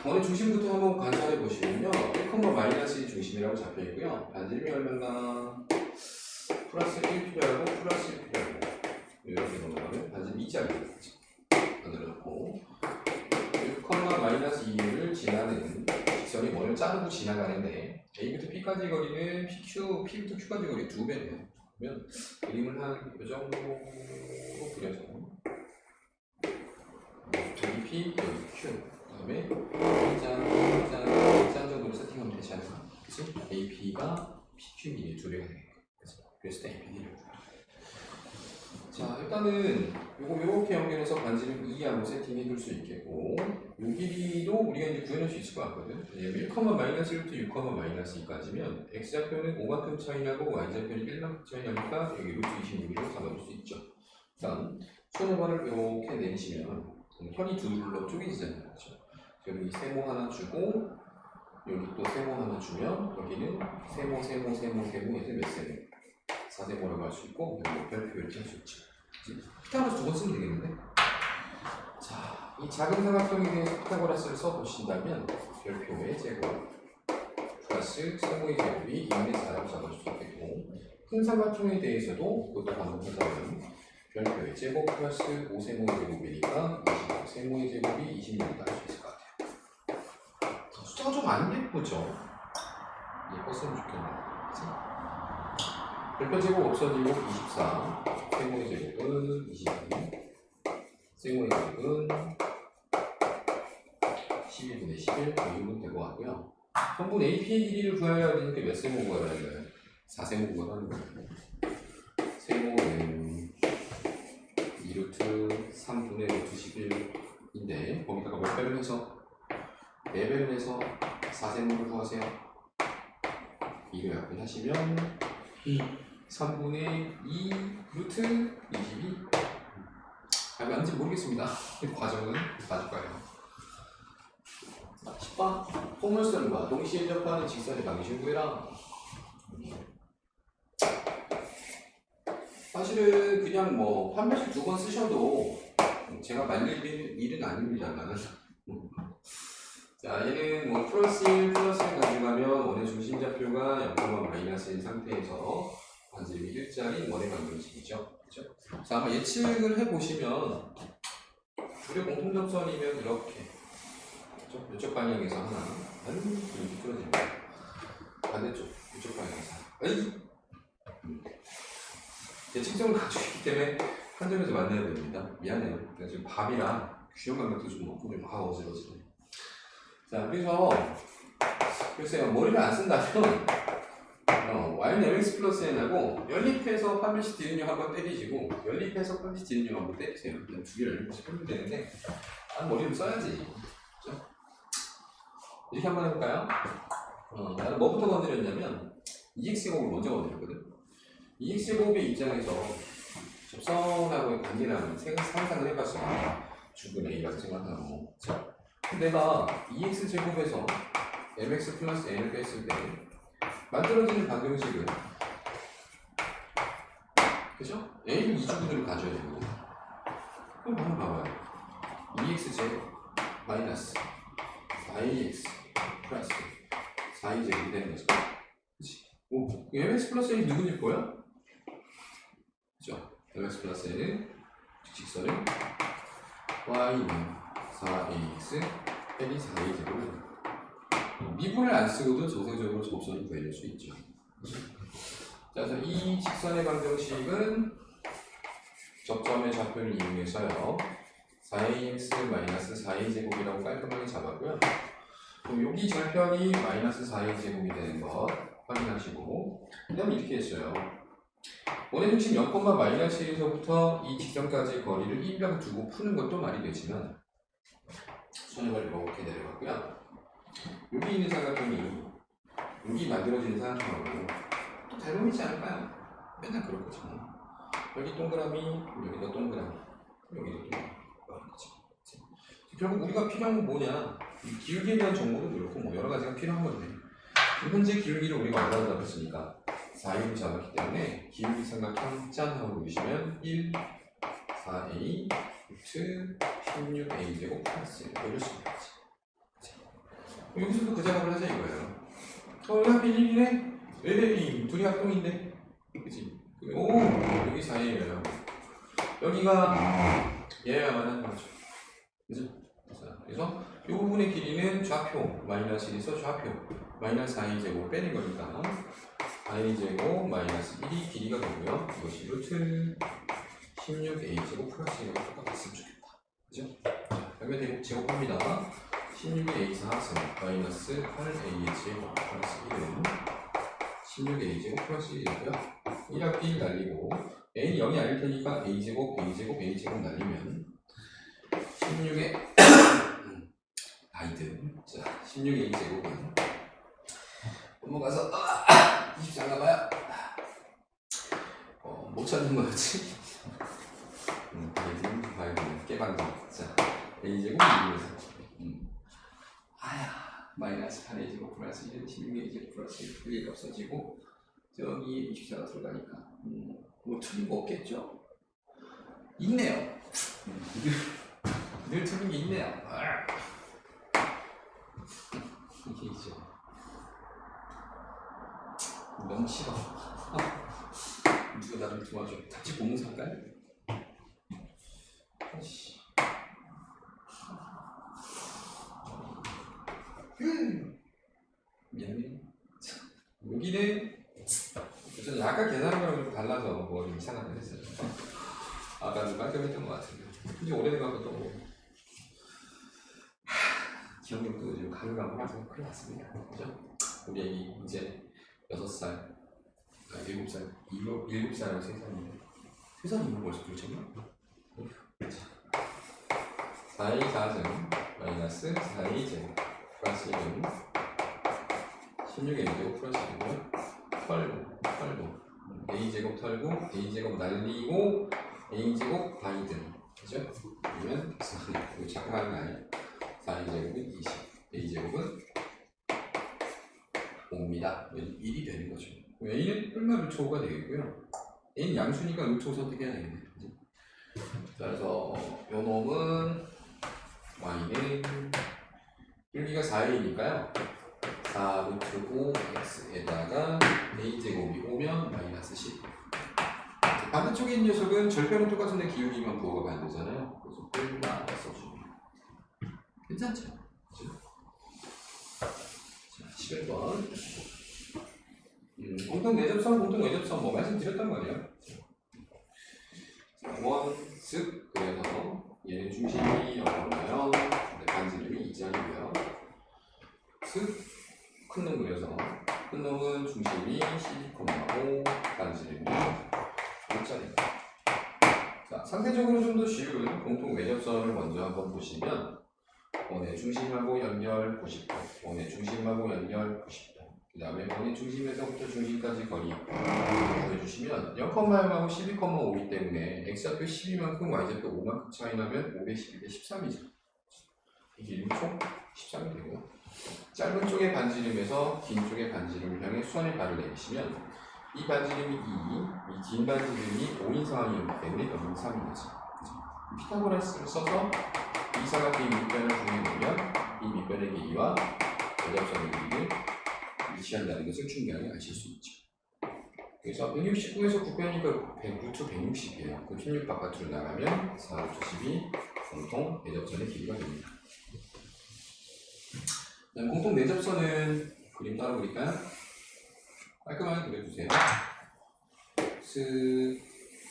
어느 중심부터 한번 관찰해 보시면요 1,-의 중심이라고 잡혀있고요 반지름이 얼마나 플러스 1 필요하고 플러스 1 필요하고 이렇게 넘어가면 반지름 2짜리 만들어놓고 6,-2를 지나는 직선이 원을 자르고 지나가는데 A부터 P까지 거리는 PQ, P부터 Q까지 거리 2배네요. 그러면 그림을 한 이 정도로 그려서 여기 P, 여기 Q 그 다음에 짠 정도로 세팅하면 되지 않나? 그치? AP가 PQ끼리 2배가 되겠고 그래서 AP를 자 일단은 요렇게 연결해서 반지름 2하고 세팅해둘 수 있겠고 요 길이도 우리가 이제 구해낼 수 있을 것 같거든. 1,-1부터 6,-2까지면 x좌표는 5만큼 차이 나고 y좌표는 1만큼 차이 나니까 여기 루트 26으로 잡아줄 수 있죠. 다음 손오발을 이렇게 내리시면 현이 둘로 쪼개지잖아요. 그렇죠? 여기 세모 하나 주고 여기 또 세모 하나 주면 여기는 세모 해서 몇 세모? 4세모라고 할 수 있고 여기 별표 이렇게 할 수 있죠. 피타고라스 2번 쓰면 되겠는데? 자, 이 작은 삼각형에 대해서 피타고라스를 써보신다면 별표의 제곱 플러스 세모의 제곱이 2분의 4라고 잡아줄 수 있겠고 큰 삼각형에 대해서도 그것도 반복한다면 별표의 제곱 플러스 5세모의 제곱이니까 25세모의 제곱이 26이다 할 수 있을 것 같아요. 숫자가 좀 안 예쁘죠? 예뻤으면 좋겠네요. 별표 제곱 없어지고 24 세모의 제곱은 22 세모의 제곱은 11분의 11 6분 될 것 같고요. 성분 AP의 길이를 구해야 되니까 몇 세모 구하라는 거예요? 4세모 구하라는 거예요. 세모는 2루트 3분의 루트 11인데 거기다가 몇 배를 해서 4배를 해서 4세모를 구하세요. 이거 약분하시면 3분의 2 루트 22 맞는지 모르겠습니다. 과정은 봐줄 거예요. 10번 포물선과 동시에 접하는 직선의 방식을 구해라. 사실은 그냥 뭐 한 번씩 2번 쓰셔도 제가 만들 일은 아닙니다만 자 얘는 뭐 플러스 1 가져가면 원의 중심좌표가 0,-1인 상태에서 반지름이 1짜리 원의 방정식이죠. 그렇죠? 자 아마 예측을 해보시면 둘의 공통점선이면 이렇게 그렇죠? 이쪽 방향에서 하나 이렇게 풀어집니다. 반대쪽 이쪽 방향에서 대칭성을 가지고 있기 때문에 한 점에서 만나야 됩니다. 미안해요. 내가 지금 밥이랑 균형 감각도 좀 없고 좀 어지러지네. 자, 그래서 글쎄요, 머리를 안 쓴다면 y는 mx 플러스 n하고 연립해서 반드시 디귿역 한번 때리시고 연립해서 반드시 디귿역 한번 때리세요. 일단 두 개를 연립해서 빼면 되는데 머리를 써야지. 그렇죠? 이렇게 한번 해볼까요? 나는 뭐부터 건드렸냐면 2x제곱을 먼저 건드렸거든. 2x제곱의 입장에서 접선하고의 관계라는 상상을 해봤어요. 주근 a라고 생각하고. 자, 내가 2x제곱에서 mx 플러스 n을 뺐을 때 만들어지는 방정식은 그죠? a를 2주근으로 가져야 되거든. 그럼 한번 봐봐요. 2x제곱 마이너스 4ax 플러스 4a제곱이 되는 거죠. 그치? 오, mx 플러스 n이 누구일 거야? 그죠? mx 플러스 n은 직선을 y는 4ax 빼기 4a제곱을 미분을 안 쓰고도 정상적으로 접선을 구해낼 수 있죠. 자, 그래서 이 직선의 방정식은 접점의 좌표를 이용해서요 4ax-4a제곱이라고 깔끔하게 잡았고요. 그럼 여기 절편이 마이너스 4a제곱이 되는 것 확인하시고 그 다음에 이렇게 했어요. 원의 중심 0,-1에서부터 이 직선까지의 거리를 1명 두고 푸는 것도 말이 되지만 손해를 이렇게 내려갔고요. 여기 있는 삼각형이 여기 만들어지는 삼각형하고 또 닮은 있지 않을까요? 맨날 그럴 거죠. 여기 동그라미, 여기도 동그라미, 여기도 동그라미. 결국 우리가 필요한 건 뭐냐? 이 기울기에 대한 정보도 그렇고 뭐 여러 가지가 필요한 건데 현재 기울기를 우리가 얼마나 잡았으니까 4를 잡았기 때문에 기울기 삼각형 짠 하고 보시면 1, 4a, 루트 16a제곱 플러스 1 이럴 수 있겠지. 여기서도 그 작업을 하자 이거예요. 여기 하필 1이네? 왜 둘이 합동인데? 그치? 오! 여기 4a예요. 여기가 얘야만 하는 거죠. 그죠? 그래서 이 부분의 길이는 좌표 마이너스 1에서 좌표 마이너스 4a제곱 빼는 거니까 4a제곱 마이너스 1이 길이가 되고요. 이것이 루트 16a제곱 플러스 1과 똑같았으면 좋겠다. 그죠? 여기 제곱합니다. 16a 4승 마이너스 8a제곱 플러스 1은 16a제곱 플러스 1이고요. 1하고 1 날리고 a는 0이 아닐 테니까 a제곱, a제곱, a제곱 날리면 16의 아이들 자 16의 a제곱은 넘어가서 24 가봐요. 못 찾는 거였지? 아이들 깨방정 자 a제곱 2에서 마이너스 8a제곱 플러스 1은 16a제곱 플러스 1이 없어지고 저기 24가 들어가니까 뭐 틀린 거 없겠죠? 있네요. 늘 틀린 게 있네요. 이게 있죠. 너무 싫어. 누가 나 좀 도와줘. 같이 공사할까요? 미안해. 여기는 저는 약간 계산한 거랑 좀 달라서 뭐 좀 이상하게 했어요. 아까 좀 깔끔했던 것 같은데 이제 오래된 것 같고 또 기억력도 지금 가물가물해서 큰일 났습니다. 그죠? 우리 애기 이제 6살 7살 7살하고 3살인데 3살이면 벌써 둘째나? 4a 4승 마이너스 4a 제곱 플러스 1은 16a 제곱 플러스 1이고요. 털고 a제곱 털고 a제곱 날리고 a제곱 바이든 그죠? 그러면 이거 자꾸 하는 거 아니야? 4a제곱은 20 a제곱은 5입니다. 1이 되는 거죠. a는 뿔마 루트 5가 되겠고요. a는 양수니까 루트 5 선택해야 되겠네. 자, 그래서 요 놈은 y는 길기가 4a니까요. 4 루트 5 x에다가 a제곱이 오면 마이너스 10. 반대쪽에 있는 녀석은 절편은 똑같은데 기울기만 부호가 반대잖아요. 그래서 뿔마 써주면 괜찮죠? 그렇죠? 자, 11번 공통 내접선, 공통 외접선 뭐 말씀드렸단 말이에요. 원, 쓱 그래서 얘는 중심이 어려워요. 반지름이 2짜리고요. 쓱 큰 놈 그려서 큰 놈은 중심이 12,5, 반지름이 5짜리입니다. 자, 상대적으로 좀 더 쉬운 공통 외접선을 먼저 한번 보시면 원의 중심하고 연결 90도, 원의 중심하고 연결 90도, 그 다음에 원의 중심에서부터 중심까지 거리 보여주시면 0,0하고 12,5이기 때문에 x좌표 12만큼 y좌표 5만큼 차이 나면 5 대 12 대 13이죠. 이게 6총 13이 되고요. 짧은 쪽의 반지름에서 긴 쪽의 반지름을 향해 수선의 발을 내리시면 이 반지름이 2, 이 긴 반지름이 5인 상황이기 때문에 여기는 3인 거죠. 피타고라스를 써서 이 사각형의 밑변을 구해보면 이 밑변의 길이와 대접선의 길이를 일치한다는 것을 충분히 아실 수 있죠. 그래서 169에서 9변이니까 100루트 160이에요. 그 16 바깥으로 나가면 4루트 12 공통 내접선의 길이가 됩니다. 공통 내접선은 그림 따라 그릴까요? 깔끔하게 그려주세요.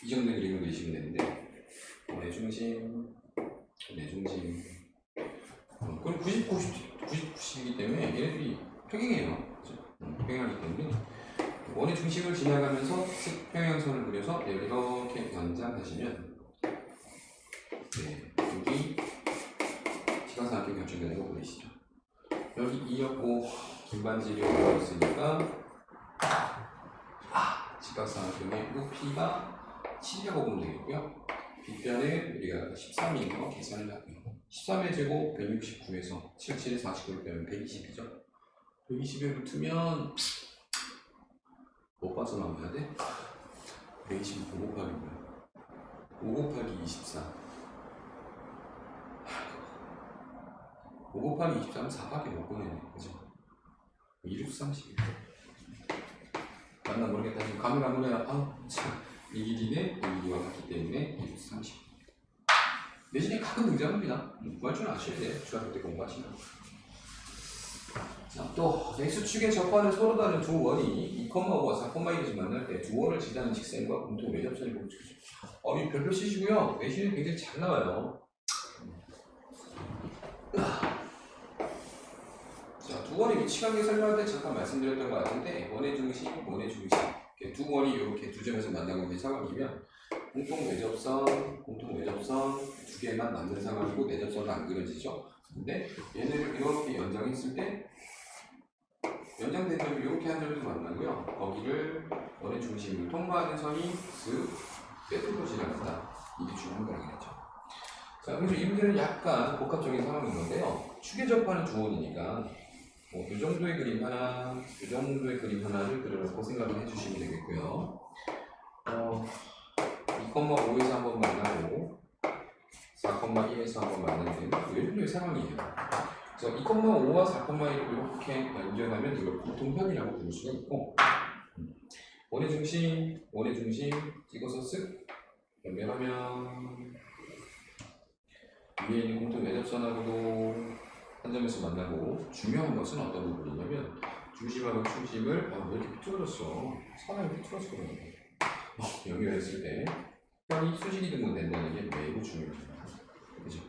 이 정도의 그림을 그리시면 되는데 내 중심, 내 중심. 그럼 90이기 때문에 얘네들이 평행해요. 평행하기 때문에 원의 중심을 지나가면서 평행선을 그려서 이렇게 연장하시면 여기 시각삼각형 결정되는 거 보이시죠? 여기 2였고 긴 반지름이 있으니까 직각삼각형의 높이가 7이라고 보면 되겠고요. 빗변에 우리가 13인 거 계산을 하고요. 13의 제곱 169에서 77에 49를 빼면 120이죠. 120의 루트면 못 빠져나와야 돼? 120이 5 곱하기 뭐야? 5 곱하기 24 5 곱하기 23은 4밖에 못 보내네. 그죠? 2루트 30 맞나 모르겠다. 지금 카메라 보면 이 길이는 이 길이와 같기 때문에 2루트 30 대신에 가끔 등장합니다. 구할 줄 아셔야 돼요. 중학교 때 공부하시면. 자, 또 x축에 접하는 서로 다른 두 원이 2,5와 4,1을 만날 때 두 원을 지나는 직선과 공통 외접선이 보여주죠. 이 별표 쓰시고요. 내신이 굉장히 잘 나와요. 자, 두 원의 위치관계 설명할 때 잠깐 말씀드렸던 것 같은데 원의 중심, 원의 중심 두 원이 이렇게 두 점에서 만나고 있는 상황이면 공통 외접선 두 개만 남는 상황이고 내접선은 안 그려지죠. 근데 얘네를 이렇게 연장했을 때 연장된 점이 이렇게 한 점에서 만나고요. 거기를 원의 중심을 통과하는 선이 쓱 빼뚫고 지나간다. 이게 중요한 거라겠죠. 자, 그래서 이 문제는 약간 복합적인 상황인 건데요. 축에 접하는 두 원이니까 이 정도의 그림 하나, 이 정도의 그림 하나를 그려놓고 생각을 해주시면 되겠고요. 2,5에서 한번 만나고 4,1에서 한번 만나는 이 정도의 상황이에요. 그래서 2,5와 4,1을 이렇게 연결하면 이걸 공통편이라고 부를 수가 있고 원의 중심 찍어서 쓱 연결하면 위에 있는 공통 외접선하고도 한 점에서 만나고 중요한 것은 어떤 부분이냐면 중심하고 중심을 왜 이렇게 비틀어졌어? 사람이 비틀어서 그러는 거예요. 연결했을 때 편이 수직이 등분된다는 게 매우 중요합니다. 그죠?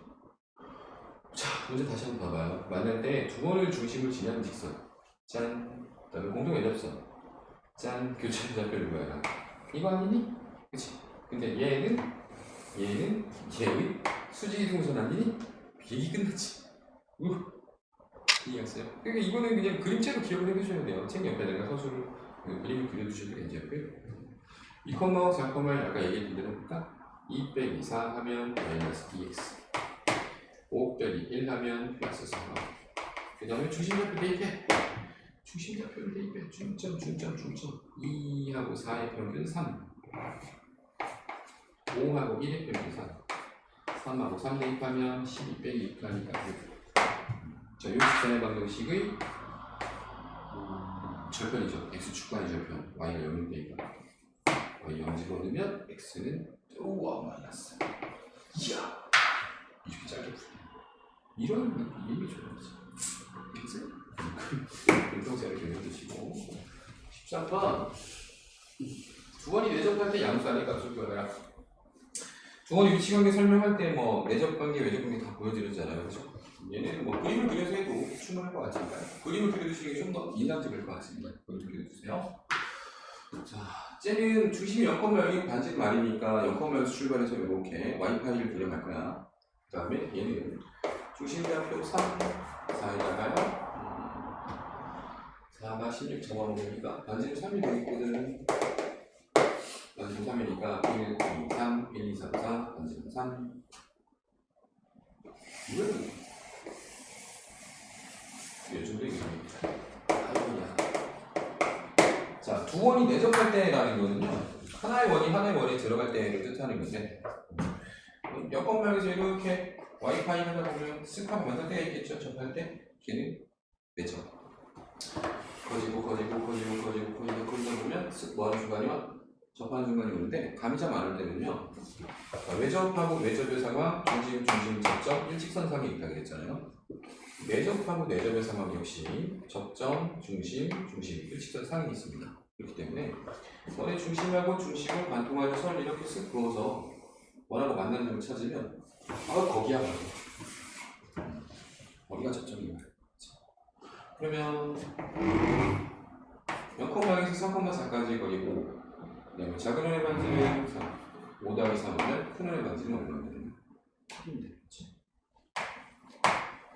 자, 문제 다시 한번 봐봐요. 만날 때 두 원을 중심을 지나는 직선 짠, 그 다음에 공통 외접선 짠, 교차 좌표를 구해라. 이거 아니니? 그치? 근데 얘의 수직이 등분선 아니니? 비행기 끝났지. 이해했어요? 그러니까 이거는 그냥 그림체로 기억을 해두셔야 돼요. 책 옆에다가 서술을 그림을 그려두셔도 괜찮고요. 2,5, 4,1 아까 얘기했던 대로 볼까? 2 빼기 4 하면 마이너스 dx 5 빼기 1 하면 플러스 4. 그 다음에 중심좌표 대입해. 중심좌표를 대입해. 중점 2하고 4의 평균 3 5하고 1의 평균 3 3하고 3 대입하면 12 빼기 2가니까 자, 요직선의 방정식의 절편이죠. x축간의 절편 y가 0일 때니까 y 0 집어넣으면 x는 우와 마이너스. 이야 이렇게 짧게 풀려. 이런 이미 좋아하지. 그치? 공통세를 그려주시고 13번 두 번이 내접할 때 양수하니까 값을 구하라. 두원의 위치 관계 설명할 때 뭐 내적 관계, 외적 관계 다 보여드렸잖아요, 그렇죠? 얘네는 뭐 그림을 그려서 해도 충분할 것 같으니까요. 그림을 그려주시는 게 좀 더 인상적일 것 같습니다. 그림 그려주세요. 자, 쟤는 중심이 0,0이 반지 말이니까 0,0에서 출발해서 이렇게 y파이를 그려갈 거야. 그 다음에 얘는 중심대학교 3, 4에다가요 4가 16 잡아먹으니까 반지는 3이 되겠거든. 반지는 3이니까 1, 2, 3, 1, 2, 3, 4, 반지는 3. 이거는 요즘도 이깁니다. 아이고야. 자, 두 원이 내접할 때라는 거는요, 하나의 원에 들어갈 때를 뜻하는 건데, 여건말에서 이렇게 와이파이 하다 보면 쓱하고 만날 때가 있겠죠. 접할 때 걔는 내접. 커지고 그러다 보면 쓱 뭐하는 순간이면 접하는 순간이 오는데, 감이 잘 많을 때는요, 외접하고 외접의 상황, 중심, 접점, 일직선상에 있다고 했잖아요. 내접하고 내접의 상황 역시 접점, 중심, 일직선 상이 있습니다. 그렇기 때문에 원의 중심하고 중심을 관통하는 선을 이렇게 쓱 그어서 원하고 만나는 점을 찾으면 거기야 바로 어디가 접점인가. 그러면 0,0에서 3,4까지 거리고, 그다음에 작은 원의 반지는 3, 5 더하기 3하면 큰 원의 반지는 얼마나 되느냐? 8인데, 그렇지?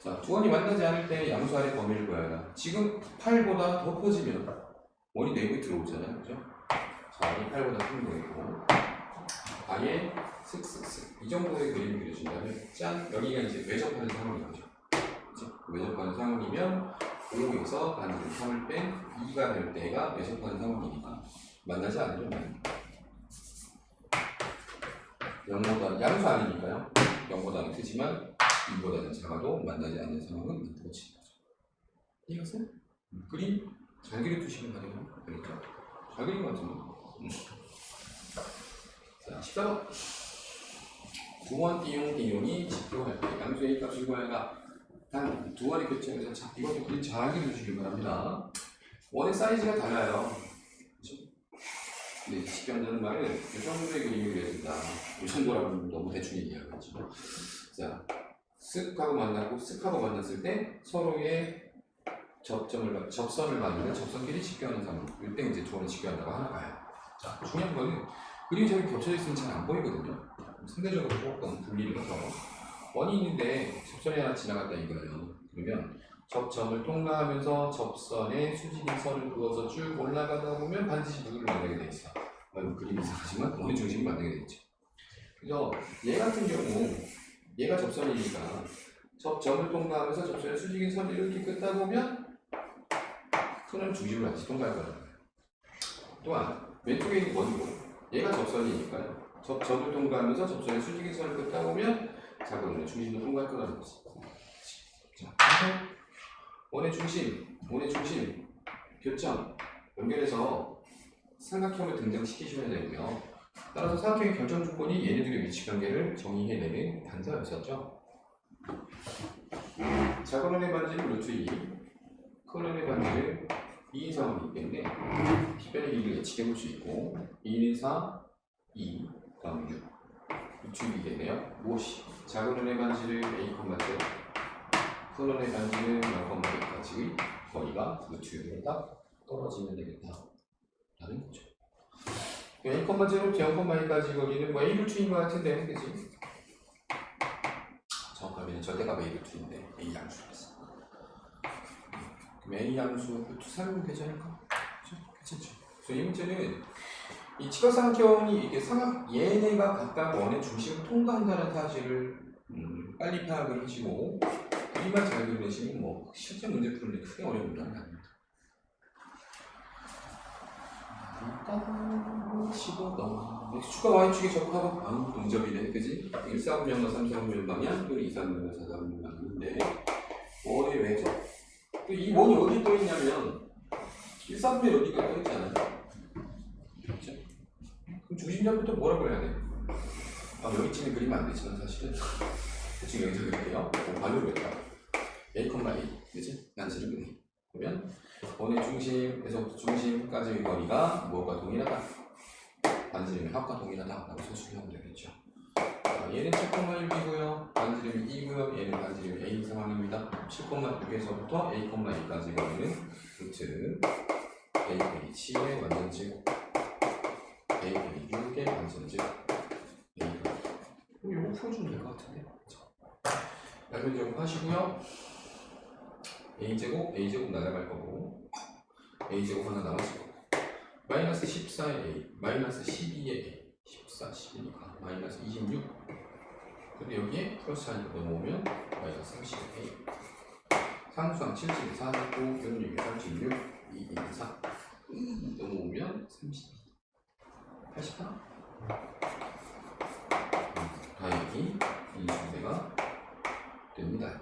자, 두 원이 만나지 않을 때 양수 아래 범위를 구하라. 지금 8보다 더 커지면 원이 내부에 들어오잖아요, 그죠? 자, 이 8보다 큰 거이고, 아예 쓱쓱쓱 이 정도의 그림을 그려준다면, 짠! 여기가 이제 외접하는 상황인 거죠. 그죠? 외접하는 상황이면 5에서 반지를 3을 뺀 2가 될 때가 외접하는 상황이니까 만나지 않으면 0보다 양수 아니니까요. 0보다는 크지만 2보다는 작아도 만나지 않는 상황은 만들어지는 거죠. 이해갔어요? 그림 잘 그려주시면 가능해요. 그러니까 잘 그린 것 같은데. 자, 14번. 두원 띠용이 지표할 때 양수의 값을 구하라. 단 두 원의 교체에서 이것도 그림 잘 그려주시길 바랍니다. 원의 사이즈가 달라요. 그렇죠? 근데 지표한다는 말은 이 정도의 그림이 그려진다. 이 정도라고 너무 대충 얘기하겠죠. 자, 쓱하고 만나고 쓱하고 만났을 때 서로의 접선을 만드는 접선끼리 직교하는 상황. 이때 이제 두 원을 직교한다고 하나 봐요. 자, 중요한 거는 그림이 저기 겹쳐져 있으면 잘 안 보이거든요. 상대적으로 조금 분리를 해서 원이 있는데 접선이 하나 지나갔다 이거예요. 그러면 접점을 통과하면서 접선에 수직인 선을 그어서 쭉 올라가다 보면 반드시 누구를 만나게 돼 있어. 그림이 이상하지만 원의 중심을 만나게 돼 있죠. 그래서 얘 같은 경우 얘가 접선이니까 접점을 통과하면서 접선의 수직인 선을 이렇게 긋다 보면 큰원 중심을 같이 통과할 거라는 거예요. 또한 왼쪽에 있는 원도 얘가 접선이니까요. 접점을 통과하면서 접선의 수직인 선을 긋다 보면 작은 원의 중심도 통과할 거라는 거지. 자, 그래서 원의 중심, 교점 연결해서 삼각형을 등장시키셔야 되고요. 따라서 삼각형의 결정 조건이 얘네들의 위치 관계를 정의해내는 단서였었죠. 작은 원의 반지는 루트 2, 큰 원의 반지는 2인 상황이기 때문에 빗변의 길이를 예측해볼 수 있고 2는 4, 2, 다음 6 유축이겠네요. 무엇이? 작은 원의 반지를 A, Z, 큰 원의 반지는 0,1까지의 거리가 루트 6으로 딱 떨어지면 되겠다 라는 거죠. A, Z로부터 0,2까지 거리는 뭐 A 루트인 것 같은데, 그치? 정확하면 절대값 A 루트인데 A 양수였어. 그럼 A 양수 루트 3이면 되지 않을까? 괜찮죠? 그래서 이 문제는 이 직각삼각형이 이렇게 얘네가 각각 원의 중심을 통과한다는 사실을 빨리 파악을 하시고 그림만 잘 그리시면 뭐 실제 문제 푸는데 크게 어려운 문제는 아닙니다. 일단 15번 X축과 Y축에 적합한 동접이네, 그지? 1,4분면과 3,4분면 방향, 또 2,4분면과 4,4분면 방향인데 원의 외접. 이 원이 어디 떠 있냐면 1,4분면 여기가 떠 있잖아요. 그렇죠? 그럼 중심점부터 뭐라고 해야 돼? 여기쯤에 그리면 안 되지만 사실은 대충 여기서 그릴게요. 반으로 했다. A, 그지? 난지를 그리. 그러면 원의 중심에서부터 중심까지의 거리가 뭐가 동일하다? 반지름의 합과 동일하다 라고 서술하면 되겠죠. 얘는 7,6이고요. 반지름이 2고요. 얘는 반지름이 A 상황입니다. 7,6에서부터 A,A까지 거리는 루트 A 빼기 7의 완전제곱 A 빼기 6의 완전제곱 A가 이거 풀어주면 될 것 같은데. 양변 제곱 하시고요. A제곱 날아갈 거고 A제곱 하나 남았을 거고 마이너스 14의 A, 마이너스 12의 A 14, 12니까 마이너스 26 근데 여기에 플러스 하니까 넘어오면 마이너스 30의 A 상수항 74 있고 변력이 36 2, 2, 4 넘어오면 32 88 다행히 이 순대가 됩니다.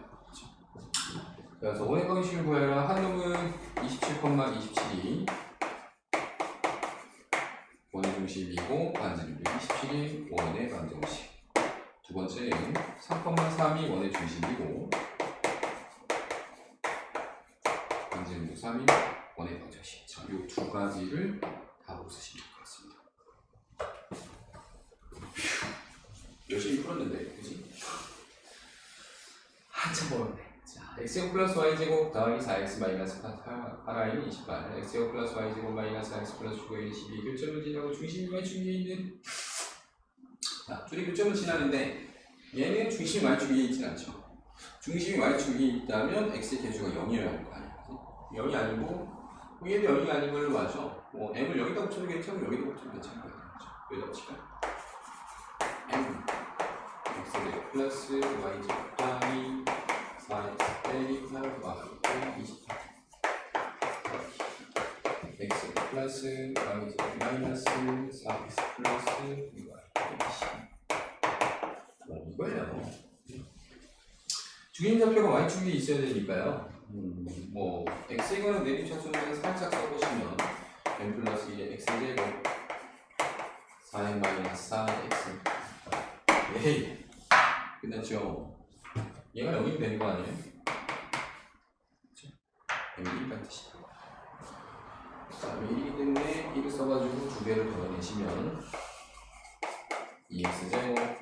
그래서 원의 방식을 구하라. 한 놈은 27,27이 원의 중심이고 반지름이 27이 원의 반정식. 두 번째는 3,3이 원의 중심이고 반지름도 3이 원의 반정식. 자, 이 두 가지를 다 없으시면 될 것 같습니다. 열심히 풀었는데, 그지? 한참 멀었네. 자, x제곱 플러스 y제곱 더하기 4x 마이너스 8y는 28 x제곱 플러스 y제곱 마이너스 x 플러스 9y는 12 교점을 지나고 중심이 y축 위에 있는 자, 둘이 교점을 지나는데 얘는 중심이 y축 위에 있진 않죠. 중심이 y축 위에 있다면 x의 개수가 0이어야 할 거 아니야. 0이 아니고 얘도 0이 아닌 걸로 맞죠. 뭐 m을 여기다 붙여도 괜찮고 여기다 붙여도 괜찮은 거야. 여기다 붙일까요? m x제곱 플러스 y제곱 더하기 4x 빼기 8y 빼기 28 x 플러스 y제곱 마이너스 4x 플러스 2y 빼기 10 이거예요. 중심좌표가 y축이 있어야 되니까요. 뭐 x에 관한 내림 차수는 살짝 써보시면 m 플러스 2의 x제곱 4n 마이너스 4x 에이 끝났죠. 얘가 0이 되는 거 아니에요? 그렇죠? m이 1간 뜻이다. 자, 1이기 때문에 1을 써가지고 두 개를 더해내시면 2x제곱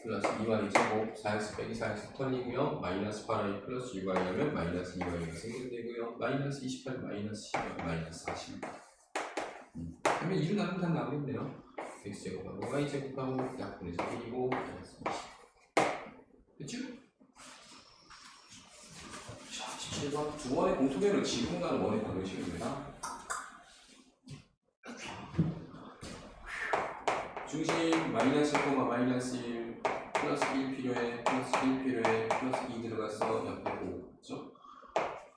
플러스 2y제곱 4x 빼기 4x 턴이고요. 마이너스 8y 플러스 6y 하면 마이너스 2y가 생성되고요. 마이너스 28 마이너스 10 마이너스 40 하면 2를 나누면 다 나오겠네요. x제곱하고 y제곱하고 약분해서 1이고 마이너스 20 됐죠? 자, 17번 두 원의 공통연은 지분과는 원의 방정식입니다. 중심 마이너스 1, 마이너스 1 플러스 1 필요해 플러스 1 필요해 플러스 2 들어갔어 옆에 5 그렇죠?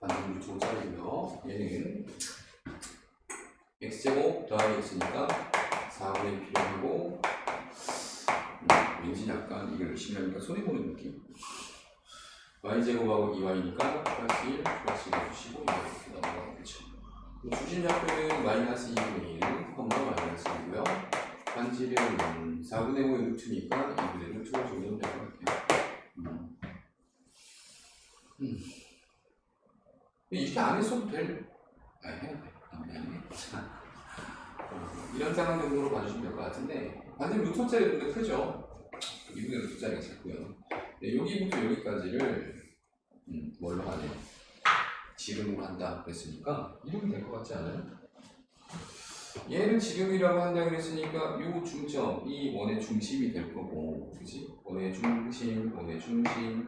반대로 2짜리고요. 얘는 x제곱 더하기 x니까 4분의 1 필요하고 왠지 약간 이걸 열심히 하니까 손해보는 느낌. y제곱하고 2y니까 플러스 1 플러스 1 주시고 이렇게 넘어가겠죠. 중심좌표는 마이너스 2분의 1 마이너스 1이고요. 반지름은 4분의 5의 루트니까 2분의 루트로 정리하면 될 것 같아요. 이렇게 안 했어도 될 해야 돼. 이런 상황 정도로 봐주시면 될 것 같은데 반지름 루트짜리 보다 크죠? 2분의 루트짜리가 작고요. 네, 여기부터 여기까지를 뭘로 하냐? 지름으로 한다 그랬으니까 이러면 될 것 같지 않아요? 얘는 지름이라고 한다고 했으니까 요 중점, 이 원의 중심이 될 거고, 그지? 원의 중심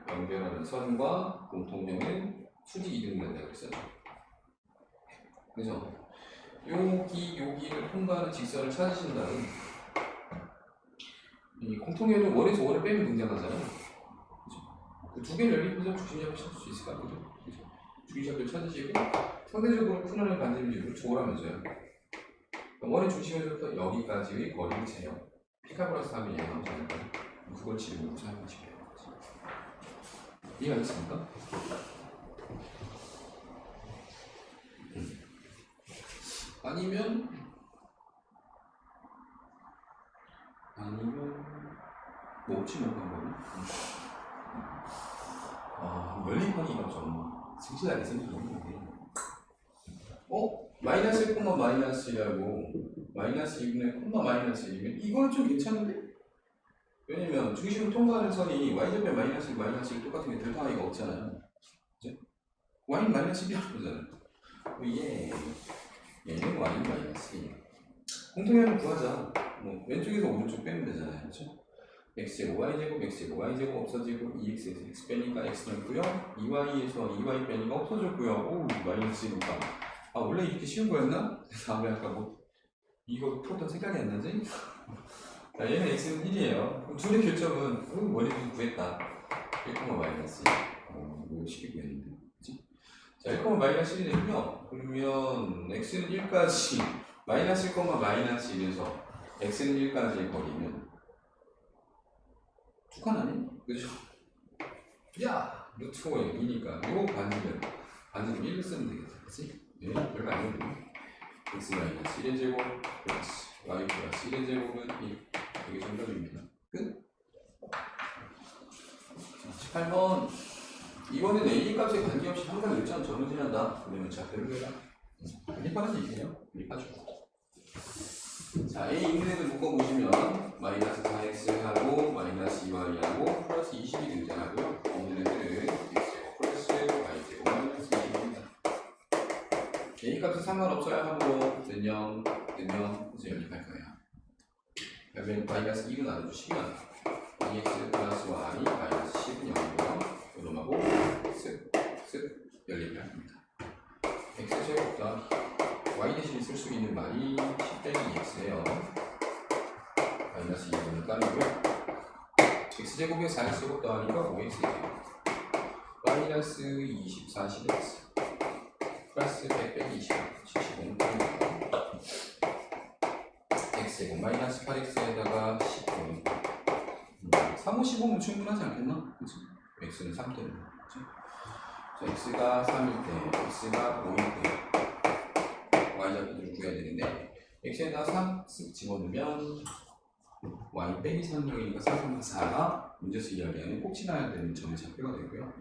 연결하는 선과 공통점은 수직 이등을 한다고 그랬었죠. 그죠? 여기를 통과하는 직선을 찾으신다면 이 공통점은 원에서 원을 빼면 등장하잖아요. 그죠? 그 두 개를 연립해서 중심좌표 찾을 수 있을까? 그죠? 중심좌표를 찾으시고 상대적으로 큰 원의 반지름을 조라면서요. 원의 중심에서부터 여기까지의 거리를 재요. 피타고라스 하면 얘가 나오지 않을까요? 그걸 지름으로 사용하시면 돼요. 이해가 됐습니까? 아니면 뭐 없지 뭐 방법은 열림하기가 좀 승실하게 생기겠는데 마이너스 1, 마이너스 1하고 마이너스 2분의 콤마 마이너스 1이면 이거는 좀 괜찮은데? 왜냐면 중심을 통과하는 선이 y좌표 마이너스 1, 마이너스 1 똑같은 게 델타 i가 없잖아요. 그죠? y는 마이너스 1이라는 거잖아요. 얘는 y 마이너스 1. 공통점을 구하자. 뭐 왼쪽에서 오른쪽 빼면 되잖아요. 그렇죠? x제곱 y제곱 x제곱 y제곱 없어지고 2x에서 x 빼니까 x 남고요. 2y에서 2y 빼니까 없어졌고요. 오 마이너스 1이니까 아 원래 이렇게 쉬운 거였나? 다음에 아까 뭐 이거 풀었던 생각이 안 나지? 자 얘는 x는 1이에요. 그럼 둘의 교점은 머리를 구했다. 1, 마이너스 1. 이거 쉽게 구했는데 그치? 자 1, 마이너스 1이 되면 그러면 x는 1까지 마이너스 1, 마이너스 1에서 x는 1까지의 거리는 두 칸 아니? 그죠? 야! 루트 5에 2니까 이거 반지름 1을 쓰면 되겠다 그치? 네, 별거 아니거든요. x 마이너스 1의 제곱 플러스 y 플러스 1의 제곱은 1 이게 정답입니다. 끝? 자, 18번 이번에는 a 값에 관계없이 항상 일정 점을 지난다. 그러면 좌표를 해라. 일반은 얘기해요. 가지고. 자, a 있는 애들 묶어보시면 마이너스 4x하고 마이너스 2y하고 플러스 20이 등장하고요. 있는 애들은 x제곱 플러스 y제곱 마이너스 20입니다. a 값은 상관없어야 하므로 는영 그래서 연립할 거예요. 그러면 마이너스 2로 나눠주시면 2x 플러스 y 마이너스 10은 0이고요. 요놈하고 쓱 연립을 합니다. x제곱 더하기 y 대신에 쓸 수 있는 말이 10 빼기 2x예요. 마이너스 2분의 깡이고요. x제곱에 4x제곱 더하니까 5x제곱 마이너스 24, 10x 플러스 100 빼기 20 75는 깡이고요. x제곱 마이너스 8x에다가 15는 3, 5, 15면 충분하지 않겠나? 그치? x는 3 때문에 그치? 자, x가 3일 때 x가 5일 때 y좌표를 구해야 되는데 x에다 3 쓱 집어넣으면 y 빼기 3이니까 3, 4가 문제에서 이야기하는 꼭 지나야 되는 점의 좌표가 되고요.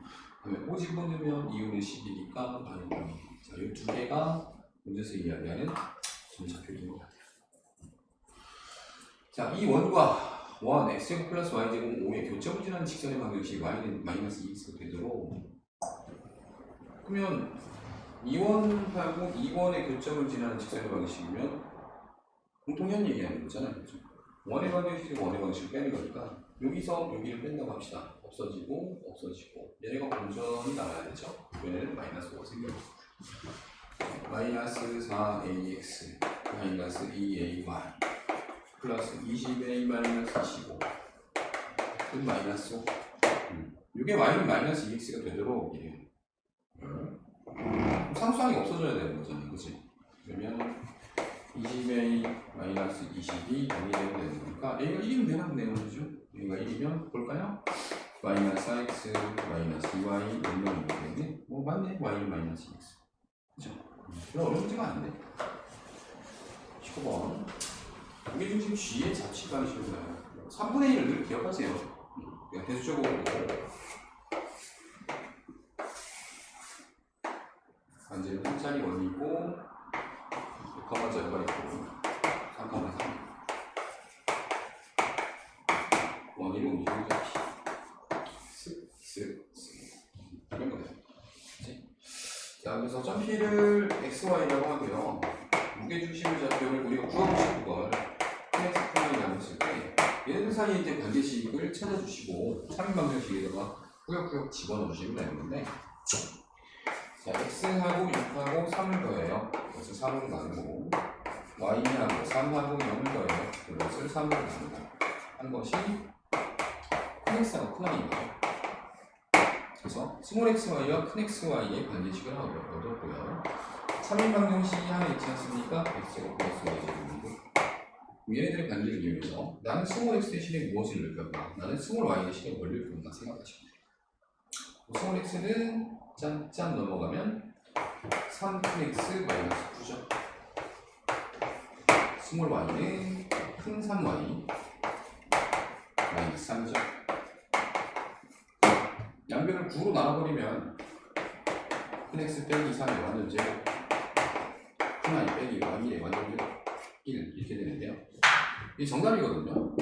그다음에 5 집어넣으면 이유는 10이니까 y는 0. 자, 이 두 개가 문제에서 이야기하는 점의 좌표인 것 같아요. 자, 이 원과 원 x제곱 플러스 y제곱 5의 교점을 지나는 직선의 방정식 y는 마이너스 2x가 되도록 그러면 2원하고 2원의 교점을 지나는 직선의 방정식이면 공통현 얘기하는 거잖아요. 그렇죠? 원의 방정식은 원의 방정식을 빼는 거니까 여기서 여기를 뺀다고 합시다. 없어지고 얘네가 공전이 나와야 되죠. 얘네는 마이너스 5가 생겨요. 마이너스 4ax 마이너스 2ay 플러스 20a 마이너스 25 그 마이너스 5 이게 y는 마이너스 2x가 되도록 이래요. 상수항이 없어져야 되는 거잖아요. 그치? 그러면 20a 마이너스 20이 0이 되면 되는 거니까 a가 1이면 되나 보네요. 그죠? a가 1이면 볼까요? 마이너스 4x 마이너스 2y 0이 되겠네? 뭐 맞네. y는 마이너스 2x 그죠? 별로 어려운 문제가 아닌데 19번 무게중심 g의 자취 방식으로 나와요. 3분의 1을 늘 기억하세요. 그냥 대수적으로 반지름 3짜리 원이고 커버 제어가 있고 3,3 원이로 움직이는 잡히 쓱쓱쓱 이런 거예요. 자, 그래서 점피를 xy라고 하고요. 무게중심의 좌표를 우리가 구하고 싶은 걸 x, y라고 했을 때 얘네들 사이에 이제 관계식을 찾아주시고 3인 방정식에다가 꾸역꾸역 집어넣으시면 되는 건데 자, x하고 6하고 3을 더해요. 그것을 3으로 나누고 y하고 3하고 0을 더해요. 그것을 3으로 나누고 한 것이 큰 x하고 큰 y입니다. 그래서 스몰 xy와 큰 xy의 관계식을 얻었고요. 3인 방정식이 하나 있지 않습니까? x제곱 플러스 y제곱이고 얘네들의 관계를 이용해서 나는 스몰 x 대신에 무엇을 넣을 거고 나는 스몰 y 대신에 뭘 넣을 건가 생각하시면 돼요. 스몰 x는 짠짠 넘어가면 3큰 x 마이너스 9죠. 스몰 y는 큰 3y 마이너스 3이죠. 양변을 9로 나눠버리면 큰 x 빼기 3의 완전 제곱 큰 y 빼기 y1의 완전 제곱 1 이렇게 되는데요. 이게 정답이거든요.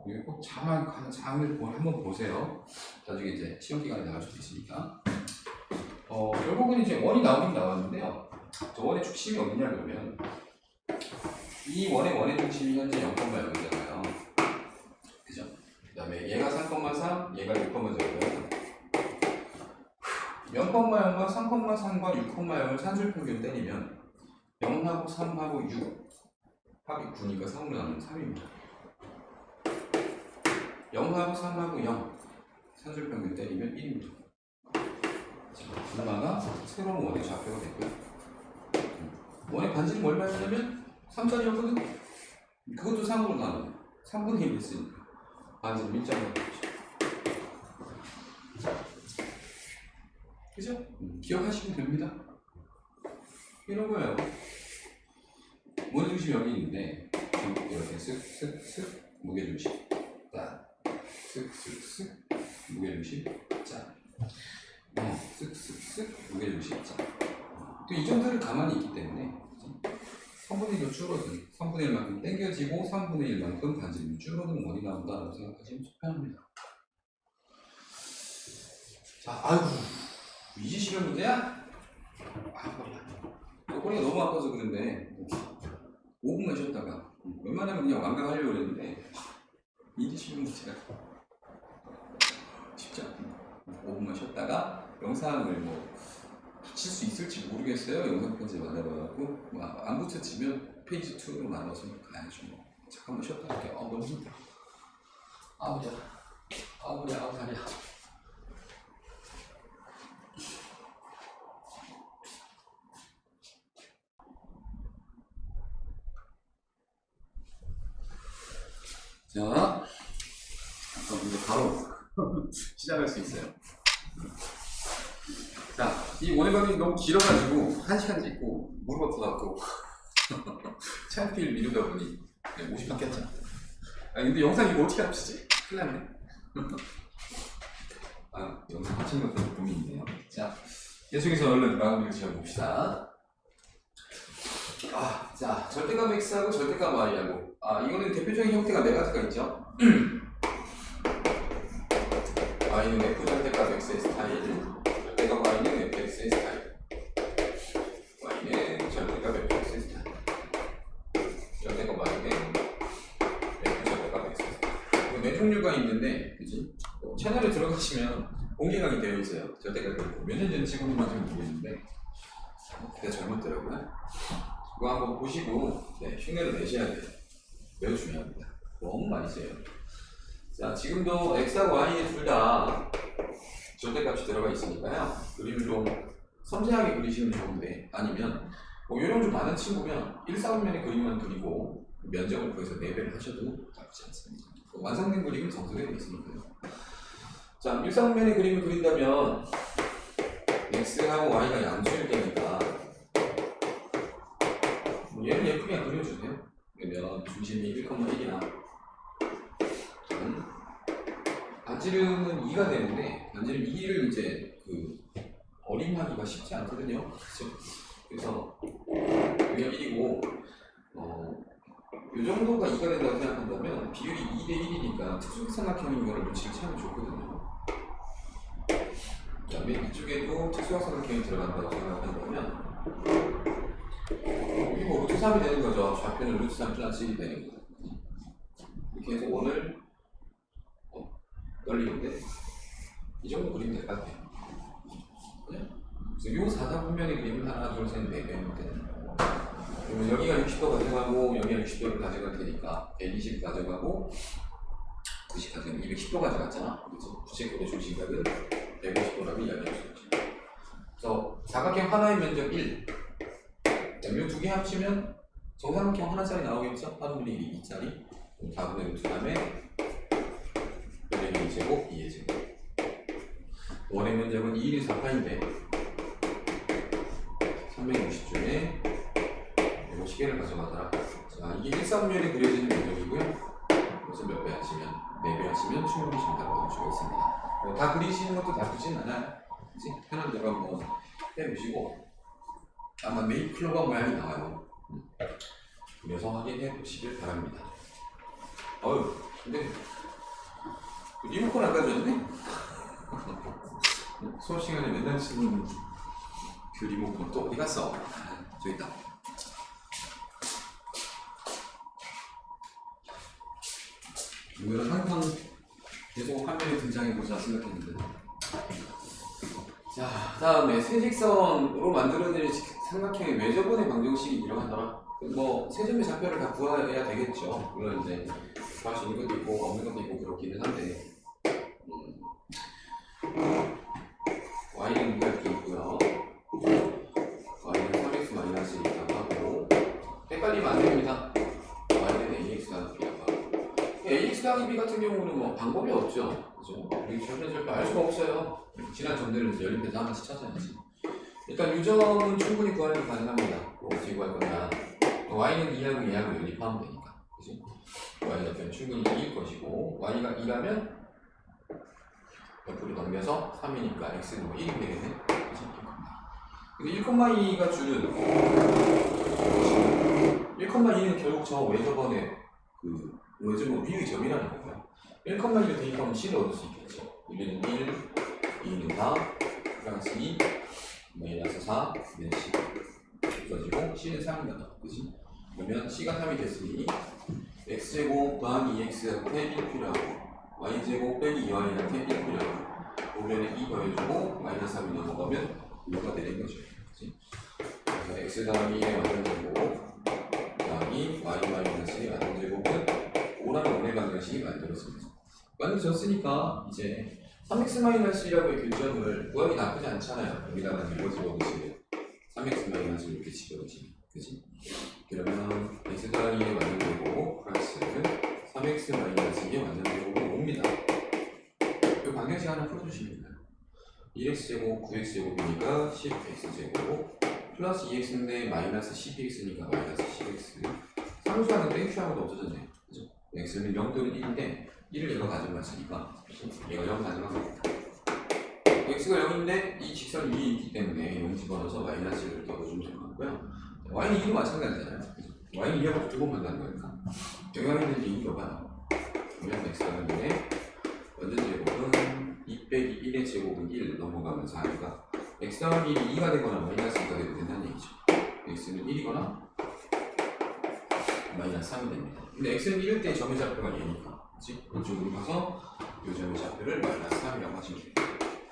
이거 꼭 장을 한번 보세요. 나중에 이제 시험 기간에 나갈 수도 있으니까. 결국은 이제 원이 나오긴 나왔는데요. 저 원의 축심이 어디냐 그러면 이 원의 중심이 현재 0,0이잖아요. 그죠? 그 다음에 얘가 3,3, 얘가 6,0이고요. 0,0과 3,3과 6,0을 산술평균 때리면 0하고 3하고 6 합이 9니까 3으로 나누면 3입니다. 0하고 3하고 0 산술평균 때리면 1입니다. 얼마가 새로운 원의 좌표가 됐고요. 원의 반지름 얼마였냐면 3짜리였거든? 그것도 3으로 나눠요. 3분의 1 했으니까 반지름 1짜리가 되죠. 그죠? 기억하시면 됩니다. 이런 거예요. 원의 중심이 여기 있는데 이렇게 쓱쓱쓱 무게중심 딱 쓱쓱쓱 무게중심 짠 쓱쓱쓱 무게중심 짠. 또 이 정도를 가만히 있기 때문에 3분의 1로 줄어든 3분의 1만큼 당겨지고 3분의 1만큼 반지름이 줄어든 원이 나온다라고 생각하시면 속편합니다. 자, 아이고 이제 시험 문제야? 꼬리가 너무 아파서 그런데 5분만 쉬었다가 웬만하면 그냥 완강하려고 했는데 이제 시험 문제가 쉽지 않습니다. 5분만 쉬었다가 영상을 뭐 붙일 수 있을지 모르겠어요. 영상 편지 만나봐갖고 안 붙여지면 페이지 2로 나눠서 가야죠. 뭐. 잠깐만 쉬었다 할게요. 너무 힘들어. 아우야, 아우야, 아우 다리야. 자, 이제 바로 시작할 수 있어요. 자, 이 원의 방이 너무 길어가지고 1시간 찍고 무릎 아파갖고 차일피일 미루다 보니 50분 깼잖아. 근데 영상 이거 어떻게 합치지? 큰일 났네. 영상 합치는 것도 고민이네요. 자, 계속해서 얼른 마무리를 지어봅시다. 자, 절대값 x하고 절대값 y하고 이거는 대표적인 형태가 4가지가 있죠. y는 f 절대값 x의 스타일, 절대값 y는 fx의 스타일, y는 절대값 fx의 스타일, 절대값 y는 f 절대값 x의 스타일. 네 종류가 있는데, 그지? 채널에 들어가시면 공개강의 되어 있어요. 절대값 몇 년 전에 찍은 건지 모르겠는데 그때 젊었더라고요. 그거 한번 보시고 흉내를 내셔야 돼요. 매우 중요합니다. 너무 많이 써요. 자, 지금도 x하고 y에 둘 다 절대값이 들어가 있으니까요. 그림을 좀 섬세하게 그리시면 좋은데, 아니면 요령 좀 많은 친구면 1/4면의 그림만 그리고 면적을 구해서 4배를 하셔도 나쁘지 않습니다. 완성된 그림은 정석에 되어 있으니까요. 자, 1/4면의 그림을 그린다면 x하고 y가 양수일 테니까 얘를 예쁘게 그려주세요. 그러면 중심이 1,1이나 반지름은 2가 되는데 반지름 2를 이제 어림하기가 쉽지 않거든요. 그렇죠? 그래서 여기가 1이고 이 정도가 2가 된다고 생각한다면 비율이 2대1이니까 특수각삼각형인 거를 눈치를 채우면 좋거든요. 그 다음에 이쪽에도 특수각삼각형이 들어간다고 생각한다면 여기 뭐 루트 3이 되는 거죠. 좌표는 루트 3 플러스 1이 되는 거죠. 이렇게 해서 원을 떨리는데 이 정도 그리면 될 것 같아요. 그래서 요 사사분면의 그림을 하나, 둘, 셋, 네 개 하면 되는 거예요. 그러면 여기가 60도 가져가고 여기가 60도를 가져갈 테니까 120 가져가고 90 가져가면 210도 가져갔잖아. 그래서 부채꼴의 중심각은 150도라고 이야기할 수 있죠. 그래서 사각형 하나의 면적 1. 이 두 개 합치면 정사각형 하나짜리 나오겠죠? 8분의 1이 2짜리. 4분의 루트 다음에 1의 제곱, 2의 제곱. 원의 면적은 2, 1, 4파인데 360 중에 150개를 가져가더라. 자, 이게 1/3면에 그려지는 면적이고요. 그래서 몇 배 하시면 4배 하시면 충분히 정답을 얻을 수가 있습니다. 다 그리시는 것도 나쁘진 않아요. 그치? 편한 대로 한번 해보시고 아마 메이클로바 모양이 나와요. 그래서 확인해 보시길 바랍니다. 근데 리모컨 안 가져왔네? 수업 시간에 맨날 쓰는 그 리모컨 또 어디 갔어? 저기 있다. 오늘은 한번 계속 화면에 등장해보자 생각했는데. 자, 다음에 세직선으로 만들어내는 삼각형의 외접원의 방정식이 이러하더라. 뭐 세점의 좌표를 다 구해야 되겠죠. 물론 이제 구할 수 있는 것도 있고 없는 것도 있고 그렇기는 한데 y는 이렇게 있고요. y는 3x 마이너스 1이라고 하고 헷갈리면 안 됩니다. y는 ax 더하기 b라고 하고 ax 더하기 b 같은 경우는 뭐 방법이 없죠. 그죠? 우리 절대 알 수가 없어요. 지난 점들은 이제 연립해서 하나씩 찾아야지. 일단 유점은 충분히 구하는 게 가능합니다. 어떻게 구할 거냐? y는 2하고 2하고 연립하면 되니까. 그지? y 좌표는 충분히 2일 것이고 y가 2라면 옆으로 넘겨서 3이니까 x는 1이 되겠네. 그지? 근데 1,2가 주는 1,2는 결국 저 외접원의 그 외접원 위의 점이라는 거고요. 1,2를 대입하면 c를 얻을 수 있겠죠. 1은 1, 2는 4, 플러스 2, 마이너스 4, 는 c 없어지고 c는 3이다. 그지? 그러면 c가 3이 됐으니 x제곱 더하기 2x한테 1필요하고 y제곱 빼기 2y한테 1필요하고 보면에 2 더해주고 마이너스 3이 넘어가면 5가 되는 거죠. 그치? 그래서 x 더하기 2의 완전제곱 더하기 y 마이너스의 완전제곱은 5라는 원의 방정식이 만들어집니다. 만들어졌으니까 이제 3x-1이라고의 교점을 구하기 나쁘지 않잖아요. 여기다가 이거 집어넣으시면 3x-1을 이렇게 집어넣으시면 그치? 그러면 x 더하기 2의 완전제곱 플러스 3x-2의 완전제곱은 5입니다. 이 방정식 하나 풀어주시면 돼요. 1x제곱 9x제곱이니까 10x제곱 플러스 2x인데 마이너스 12x니까 마이너스 10x 상수하는 땡큐하고도 없어졌네. 그죠? x는 0 또는 1인데 1을 얘가 가져갔으니까 얘가 0 가져갑니다. x가 0인데 이 직선 위에 있기 때문에 0 집어넣어서 마이너스를 적어주면 될 것 같고요. y는 2도 마찬가지잖아요. y는 2하고 두 번 만나는 거니까 영향이 있는지 2 넣어봐요. 그러면 x가 0인데 완전제곱은 2 빼기 1의 제곱은 1 넘어가면서 하니까 x 더하기 1이 2가 되거나 마이너스 2가 되도 된다는 얘기죠. x는 1이거나 마이너스 3이 됩니다. 근데 x는 1일 때 점의 좌표가 얘니까 그치? 이쪽으로 가서 이 점의 좌표를 마이너스 3이라고 하시면 됩니다.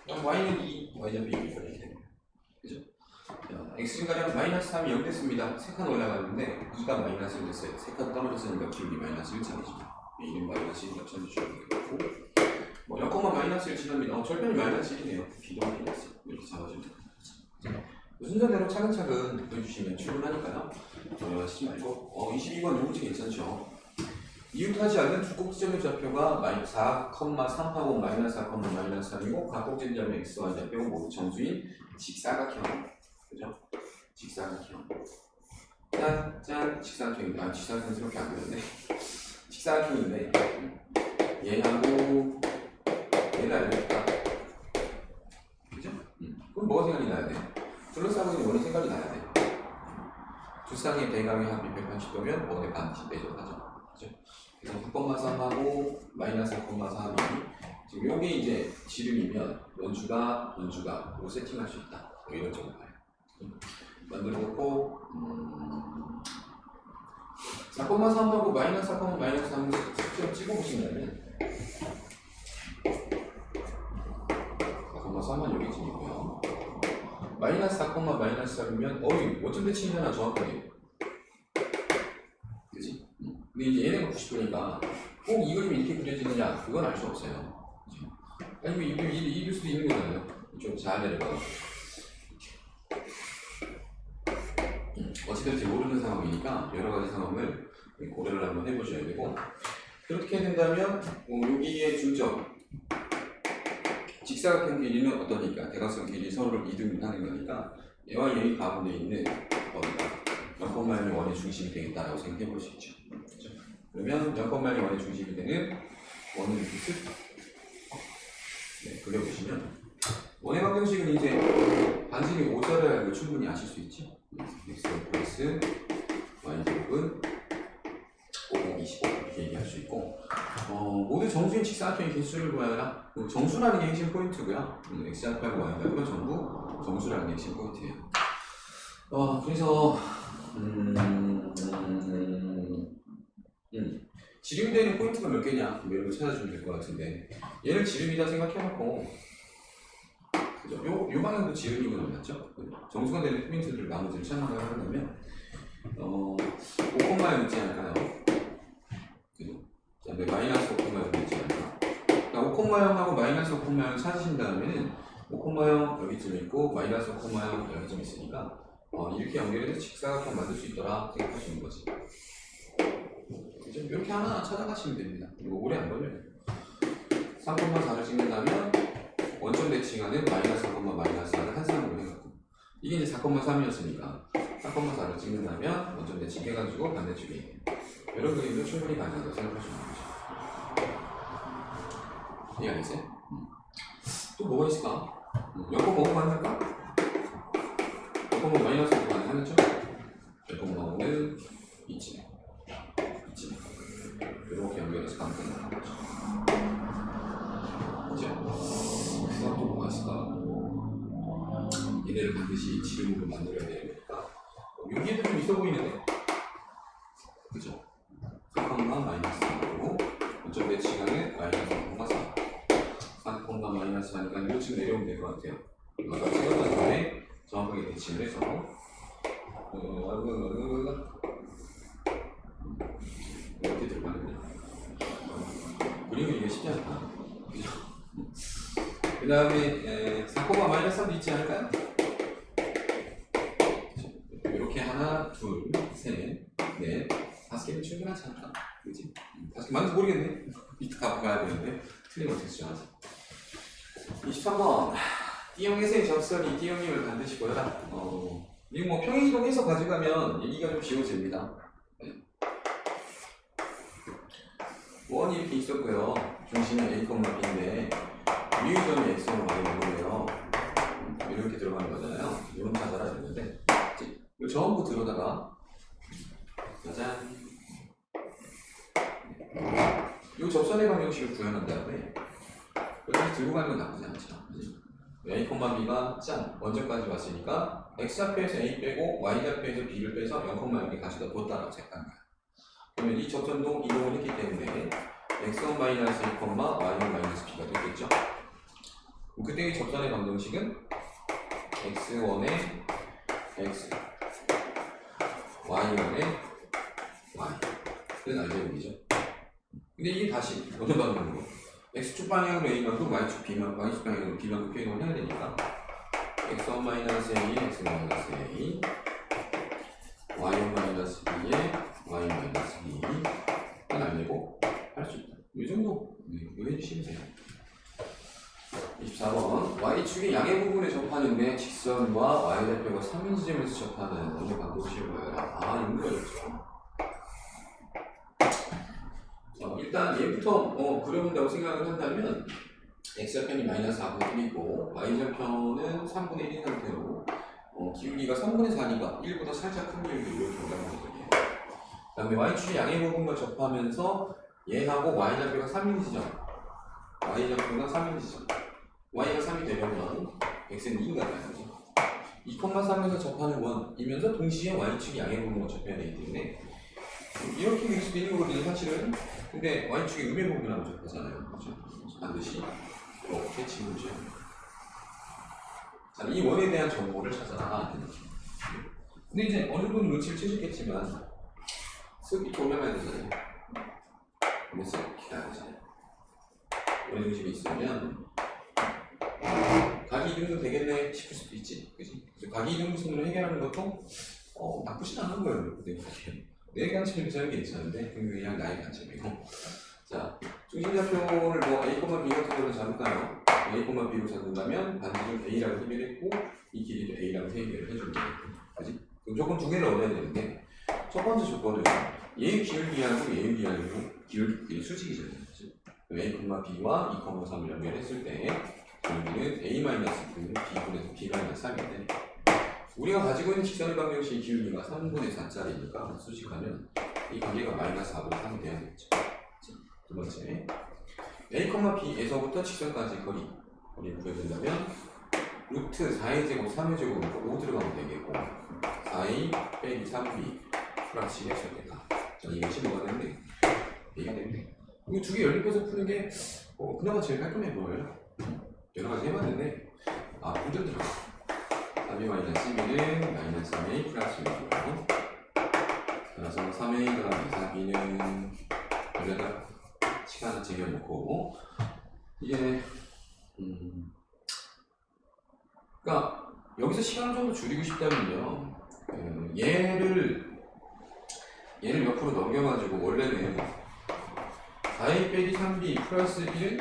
그럼 y는 2, y좌표 2 이렇게 됩니다. 그죠? x가량 마이너스 3이 0 됐습니다. 3칸 올라갔는데 2가 마이너스 1 됐어요. 3칸 떨어졌으니까 기울기 마이너스 1차례죠. 2는 마이너스 1 맞춰주시면 되겠고 뭐 0, 마이너스 1 지납니다. 절편이 마이너스 1이네요. b도 마이너스 이렇게 잡아주면 됩니다. 순서대로 차근차근 보여주시면 충분하니까요. 어려워하시지 말고 22번 요문제 괜찮죠? 이웃하지 않는 두 꼭지점의 좌표가 4,3하고 마이너스 4, 마이너스 3이고 각 꼭지점의 x와 좌표 모두 정수인 직사각형 그죠? 직사각형 짠 직사각형입니다. 직사각형스럽게 안 그렸네. 직사각형인데 얘하고 얘를 알려줄까? 그죠? 그럼 뭐가 생각이 나야 돼? 둘러싸고 있는 원의 생각이 나야 돼. 두 쌍의 대각의 합이 180도면 원의 반드시 내줘가죠. 그죠? 그래서 9,3하고 마이너스 4,3이 지금 요게 이제 지름이면 원주가 로 세팅할 수 있다. 뭐 이런 쪽으로 봐요. 만들어놓고 4,3하고 마이너스 4, 마이너스 3을 직접 찍어보시면 4,3은 여기쯤이고요. 마이너스 4, 마이너스 3이면 어쩜 대칭이잖아 정확하게. 그치? 근데 이제 얘네가 90도니까 꼭 이 그림이 이렇게 그려지느냐 그건 알 수 없어요. 그치? 아니면 이 그림이 이길 수도 있는 거잖아요. 좀 잘 내려가. 어찌됐지 모르는 상황이니까 여러 가지 상황을 고려를 한번 해보셔야 되고 그렇게 된다면 여기에 중점 직사각형 길이는 어떠니까 대각선 길이 서로를 이등분하는 거니까 얘와 얘의 가운데 있는 어디가 0,1이 원의 중심이 되겠다라고 생각해 볼 수 있죠. 그렇죠? 그러면 0,1이 원의 중심이 되는 원을 이렇게 그려보시면 원의 방정식은 이제 반지름이 5자를 알고 충분히 아실 수 있죠. x 플러스 y제곱은 5, 25 이렇게 얘기할 수 있고 모두 정수인 직사각형의 개수를 구하라. 정수라는 게 핵심 포인트고요. x좌표하고 y좌표 전부 정수라는 게 핵심 포인트예요. 그래서 지름되는 포인트가 몇 개냐 이런 걸 찾아주면 될 것 같은데 얘를 지름이다 생각해놓고 그죠? 요 방향도 지름이거든요, 맞죠? 정수가 되는 포인트들 나머지를 찾아나가려 하려면 5,0 있지 않을까요? 그죠? 자, 마이너스 5,0 있지 않을까? 그러니까 5,0하고 마이너스 5,0 찾으신 다음에는 5,0 여기쯤 있고 마이너스 5,0 여기쯤 있으니까 이렇게 연결해서 직사각형 만들 수 있더라 생각하시는 거지. 그죠? 이렇게 하나 찾아가시면 됩니다. 이거 오래 안 걸려요. 3,4를 찍는다면 원점 대칭하는 마이너스 4를 한 쌍으로 해갖고 이게 이제 4,3이었으니까 4,4를 찍는다면 원점 대칭해가지고 반대쪽에 이런 그림도 충분히 가능하다고 생각하시면 되죠. 이해하겠어요? 또 뭐가 있을까? 0,5 가능할까? 0,5 마이너스 5 가능하겠죠? 0,5는 이쯤 이렇게 연결해서 가면 되는 거죠. 그죠? 또 뭐가 있을까? 얘네를 반드시 지름으로 만들어야 되니까 여기에도 좀 있어 보이는데? 그죠? 3, 마이너스 4고 원점 대칭하는 마이너스 4, 3, 마이너스 4니까 이렇게 내려오면 될 것 같아요. 아까 찍었던 다음에 정확하게 대칭을 해서 이렇게 들어가는데 그림은 이게 쉽지 않다. 그죠? 그 다음에 4, 마이너스 3도 있지 않을까요? 이렇게 하나, 둘, 셋, 넷, 5개면 충분하지 않을까? 그지? 5개 맞는지 모르겠네. 이따 가야 되는데 틀리면 어떻게 수정하지? 23번 D형에서의 접선이 D형임을 반드시 보여라. 이거 뭐 평행이동해서 가져가면 얘기가 좀 쉬워집니다. 원이 이렇게 있었고요. 중심이 A, B인데 유의점이 X로 많이 오는데요. 이렇게 들어가는 거잖아요. 이런 찾아라 했는데 이거 전부 들어다가 짜잔 이 접선의 방정식을 구현한 다음에 그걸 들고 가는 건 나쁘지 않죠. A, B가 짠 원점까지 왔으니까 X좌표에서 A 빼고 Y좌표에서 B를 빼서 0,0에 가져다 뒀다라고 생각한 거야. 그러면 이 접선도 이동을 했기 때문에 x1 마이너스 1, y1 마이너스 b가 되겠죠? 그때 이 접선의 방정식은 x1의 x, y1의 y. 그건 알제곱이죠. 근데 이게 다시 어느 방향으로? x축 방향으로 a만큼 y축 b만큼 y축 방향으로 b만큼 표현을 해야 되니까 x1 마이너스 a, x 마이너스 a, y1 마이너스 b에 y 마이너스 b 는 알제곱 할 수 있다. 이 정도 이거 해주시면 돼요. 24번 y축이 양의 부분에 접하는데 직선과 y좌표가 3인 지점에서 접하는 어느 방정식을 보여라. 이런 거였죠. 일단 얘부터 그려본다고 생각을 한다면 x좌표는 마이너스 4분의 1이고 y좌표는 3분의 1인 상태로 기울기가 3분의 4니까 1보다 살짝 큰 기울기 이렇게 올라가거든요. 그 다음에 y축이 양의 부분과 접하면서 얘하고 y좌표가 3인 지점 y좌표가 3인 지점 y가 3이 되려면 x는 2가 돼야지. 2,3에서 접하는 원이면서 동시에 y축이 양의 부분과 접해야 되기 때문에 이렇게 그릴 수도 있는 거거든요 사실은. 근데 y축이 음의 부분하고 접하잖아요. 그렇죠? 반드시 이렇게 지우셔야 돼요. 자, 이 원에 대한 정보를 찾아라. 근데 이제 어느 정도 눈치를 채셨겠지만 쓱 이렇게 올라가야 되잖아요. 그래서 이렇게 해야 되잖아요. 원의 중심이 있으면 각이 이등분 되겠네 싶을 수도 있지. 그치? 그래서 각이 이등분선으로 해결하는 것도 나쁘진 않은 거예요. 내 관점에서 하는 게 괜찮은데 그냥 나의 관점이고. 자, 중심좌표를 뭐 A, B 같은 걸로 잡을까요? A, B로 잡는다면 반지름 A라고 해결했고 이 길이도 A라고 해결을 해주면 되겠고. 그치? 그럼 조건 두 개를 얻어야 되는데 첫 번째 조건은 얘의 기울기하고 얘의 기울기 수직이잖아요. A, B와 2,3을 연결했을 때 기울기는 A-9, B분에서 B-3인데 우리가 가지고 있는 직선의 방정식의 기울기가 3분의 4짜리니까 수직하면 이 관계가 마이너스 4분의 3이 돼야 되겠죠. 두 번째 A, B에서부터 직선까지 거리를 구해준다면 루트 4의 제곱, 3의 제곱으로 5 들어가면 되겠고 4A 빼기 3B 플러스 10의 절대가 자, 이것이 뭐가 되는데? A가 되는데 이 두 개 연립해서 푸는 게 그나마 제일 깔끔해 보여요. 여러 가지 해봤는데 힘들더라고. 3A 마이너스 2B는 마이너스 3A 플러스 1이고요. 그래서 3A 더하기 4B는 여기다가 시간을 제껴놓고 이게 그러니까 여기서 시간을 좀 더 줄이고 싶다면요 얘를 옆으로 넘겨가지고 원래는 4A 빼기 3B 플러스 1은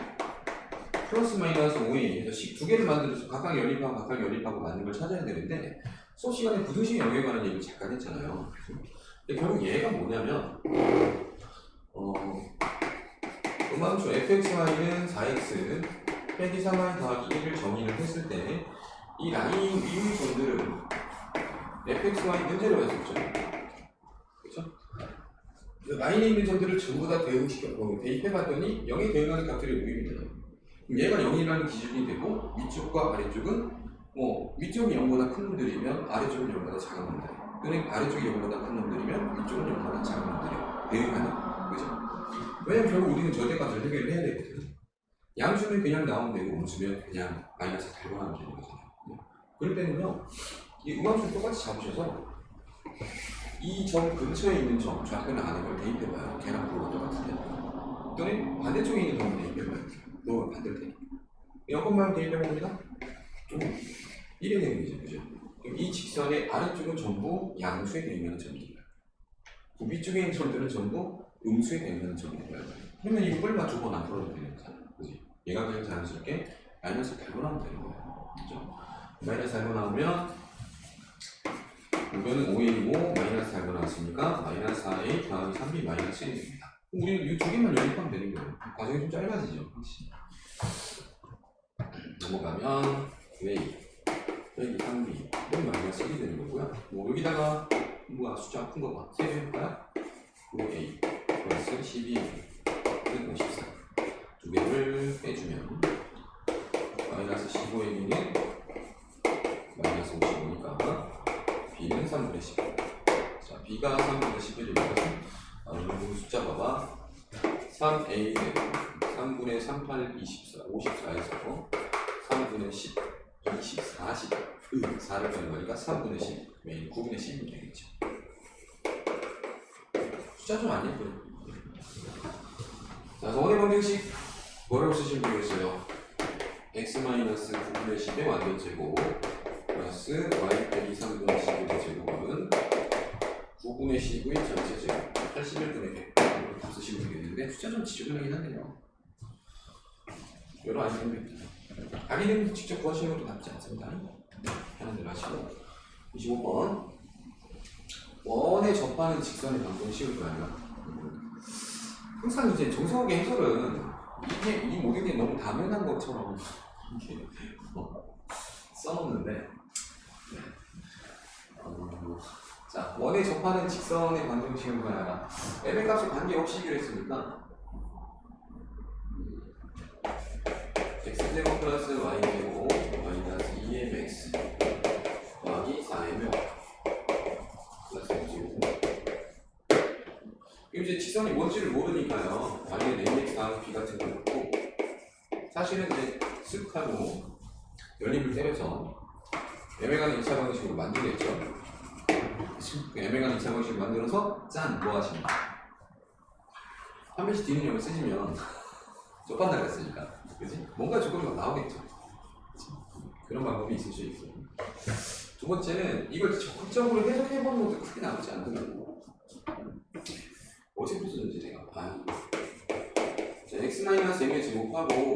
플러스 마이너스 5A 해서 두 개를 만들어서 각각 연립하고 맞는 걸 찾아야 되는데 수업 시간에 부등식 영역에 관한 얘기를 잠깐 했잖아요. 근데 결국 얘가 뭐냐면 음함수 fxy는 4x 빼기 3y 더하기 1을 정의를 했을 때 이 라인 위의 점들은 fxy 문제로 했었죠. 그렇죠? 라인에 있는 점들을 전부 다 대입해봤더니 0에 대응하는 값들이 모이게 돼요. 그럼 얘가 0이라는 기준이 되고 위쪽과 아래쪽은 위쪽이 0보다 큰 놈들이면 아래쪽은 0보다 작은 놈들 또는 아래쪽이 0보다 큰 놈들이면 위쪽은 0보다 작은 놈들이 대응하는 그죠? 왜냐면 결국 우리는 절대값을 해결을 해야 되거든. 양수는 그냥 나오면 되고 음수면 그냥 마이너스 달고 나오면 되는 거잖아요. 그럴 때는요 이 음함수를 똑같이 잡으셔서 이 점 근처에 있는 점 좌표는 아는 걸 대입해봐요. 걔랑 부호가 똑같은데 또는 반대쪽에 있는 점을 대입해봐요. 부호가 반대로 되니까 여건만 대입해봅니다. 1에 되는 거죠. 그죠? 그럼 이 직선의 아래쪽은 전부 양수에 대응하는 점입니다. 위쪽에 있는 점들은 전부 음수에 대응하는 점이고요. 그러면 이 뿔만 두 번 안 풀어도 되는 거잖아요. 그지? 얘가 그냥 자연스럽게 마이너스 달고 나오면 되는 거예요. 그죠? 마이너스 달고 나오면 이거는 5A이고 마이너스 달고 나왔으니까 마이너스 4A 더하기 3B 마이너스 1이 됩니다. 우리는 이 두 개만 연립하면 되는 거예요. 과정이 좀 짧아지죠. 그렇지? 넘어가면 A 빼기 3B 마이너스 1이 되는 거고요. 여기다가 숫자 큰 거 봐. 세배해볼까요? 5A 플러스 12는 54 두 개를 빼주면 마이너스 15A는 마이너스 55니까 B는 3분의 10 자, B가 3분의 11이니까 숫자 봐봐 3A는 3분의 38, 24, 54에서 3분의 10, 20, 40 4를 빼는 거니까 3분의 10 메인 9분의 10이 되겠죠. 숫자 좀 안 예뻐요. 자, 원의 방정식 뭐라고 쓰시면 되겠어요? x-9분의 10의 완전제곱 플러스 y 빼기 3분의 10의 제곱은 9분의 10의 전체제곱 81분의 100 이렇게 쓰시면 되겠는데 숫자 좀 지저분하긴 하네요. 여러 아니면 됩니다. 아니면 직접 구하시는 것도 나쁘지 않습니다. 하는 대로 하시고 25번 원에 접하는 직선의 방정식을 구하면 항상 이제 정석의 해설은 이 모든 게 너무 당연한 것처럼 이렇게 써놓는데 자, 원에 접하는 직선의 방정식을 구하라. m의 값을 관계없이 했으니까 x제곱 플러스 y제곱 마이너스 2mx 더하기 4mx 플러스 x제곱 이제 직선이 뭔지를 모르니까요. 만약에 mx 다음 b 같은 걸 놓고 사실은 이제 쓱 하고 연립을 때려서 m에 관한 2차 방식으로 만들겠죠. m에 관한 2차 방식으로 만들어서 짠! 뭐 하십니까? 한 번씩 뒤는 점을 쓰시면 좁한다고 했으니까 그치? 뭔가 조건이 나오겠죠. 그치? 그런 방법이 있을 수 있고 두 번째는 이걸 적극적으로 해석해보는 것도 크게 나쁘지 않더라고. 어떻게 풀었는지 내가 자, x-m의 제곱하고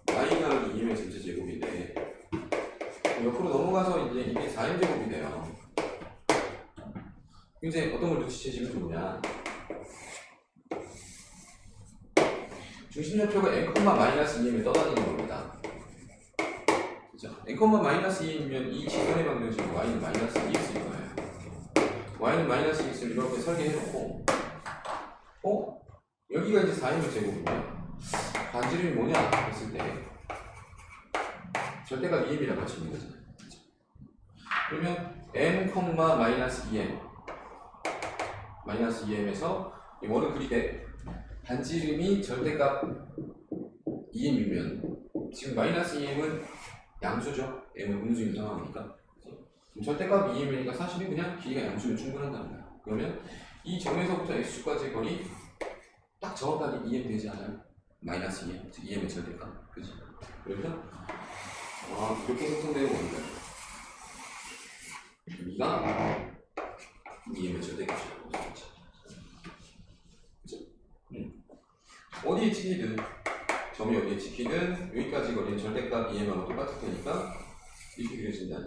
y가 2m의 전체 제곱인데 옆으로 넘어가서 이제 이게 4m 제곱이 돼요. 이제 어떤 걸 눈치채시면 좋냐 중심좌표가 n,-2m에 떠다니는 겁니다. 그죠? n,-2m이면 이 직선의 방정식은 y는 마이너스 2x일 거예요. y는 마이너스 2x를 이렇게 설계해놓고 여기서 여기가 이제 4m의 제곱이고요. 반지름이 뭐냐 했을 때 절대값 2m이라고 할 수 있는 거잖아요. 그러면 m, 마이너스 2m 마이너스 2m에서 이 원을 그릴 때 반지름이 절대값 2m이면 지금 마이너스 2m은 양수죠. m은 음수인 상황이니까. 그럼 절대값 2m이니까 사실은 그냥 길이가 양수면 충분한다는 거야. 그러면 이 점에서부터 x축까지의 거리 딱 정확하게 2m 되지 않아요? 마이너스 2m, 즉 2m의 절대값. 그지? 그러면 이렇게 생성되는 거니까요. 여기가 2m의 절대값이라고 볼 수 있죠. 그죠? 어디에 찍히든 점이 어디에 찍히든 여기까지 거리는 절대값 2m하고 똑같을 테니까 이렇게 그려진다.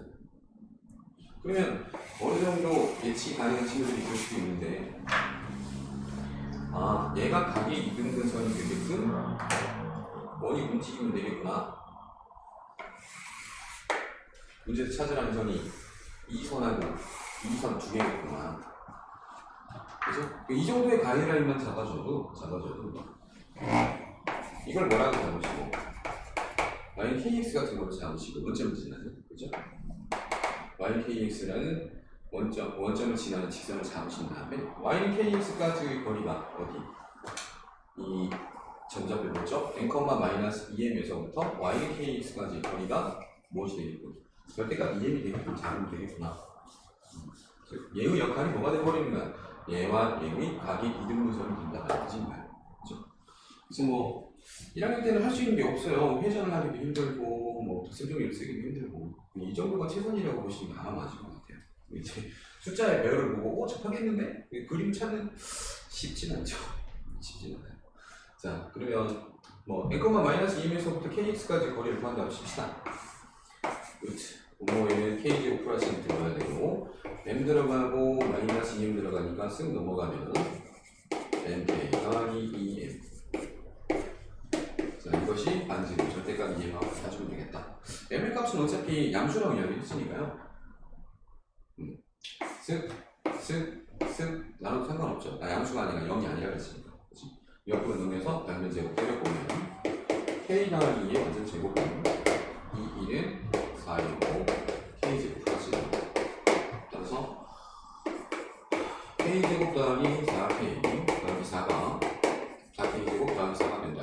그러면 어느 정도 예측이 가능한 친구들이 있을 수도 있는데 얘가 각의 이등분선이 되게끔 원이 움직이면 되겠구나. 문제에서 찾으라는 선이 이 선하고 이 선 두 개겠구나. 그래서 이 정도의 가이드라인만 잡아줘도 이걸 뭐라고 잡으시고 y kx 같은 걸 잡으시고 원점을 지나죠. 그죠? y kx라는 원점을 지나는 직선을 잡으신 다음에 y kx까지의 거리가 어디? 이 점잡을 뭐죠? n, 마이너스 2m에서부터 y kx까지의 거리가 무엇이 되겠군? 절대값 2m이 되겠군, 잡으면 되겠구나. 얘의 역할이 뭐가 돼버리는가? 얘와 얘의 각이 이등분선이 된다는 거지. 그렇죠? 그래서 뭐 1학년 때는 할 수 있는 게 없어요. 회전을 하기도 힘들고 뭐 득셈종이를 쓰기도 힘들고 이 정도가 최선이라고 보시는 게 아마 맞을 것 같아요. 이제 숫자의 배열을 보고 접하겠는데 그림 찾는 쉽진 않죠. 쉽진 않아요. 자, 그러면 뭐 n, 마이너스 2m에서부터 kx까지 거리를 구한다고 칩시다. 분모에는 k제곱 플러스 1 들어가야 되고 m 들어가고 마이너스 2m 들어가니까 쓱 넘어가면 mk 더하기 2m. 자, 이것이 반지름 절대값 2m하고 가지면 되겠다. m의 값은 어차피 양수라고 이야기했으니까요. 쓱 나눠도 상관없죠. 양수가 아니라 0이 아니라 그랬으니까. 그치? 옆으로 넘겨서 양면 제곱 때려보면 k 더하기 2의 완전 제곱은 이 1은 4이고 k제곱 플러스 1. 따라서 k제곱 더하기 4k 더하기 4가 4k제곱 더하기 4가 된다.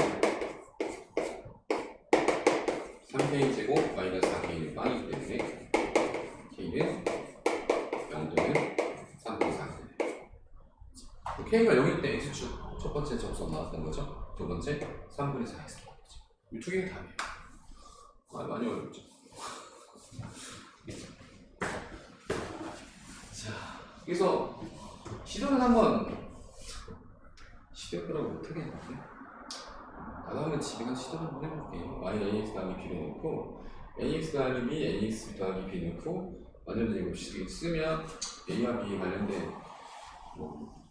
3k제곱 마이너스 4k는 빵이기 때문에 k는 0 또는 3분의 4가 되네요. k가 0일 때 x축 첫 번째 접선 나왔던 거죠. 두 번째 3분의 4x. 이 두 개가 답이에요. 많이 어렵죠. 자, 그래서 시도는 한번 시도해보라고 못하겠는데 나도 한번 집에 가서 시도를 한번 해볼게요. ax 더하기 b를 넣고 ax 더하기 b, ax 더하기 b 넣고 완전 제곱식 쓰면 a와 b에 관련된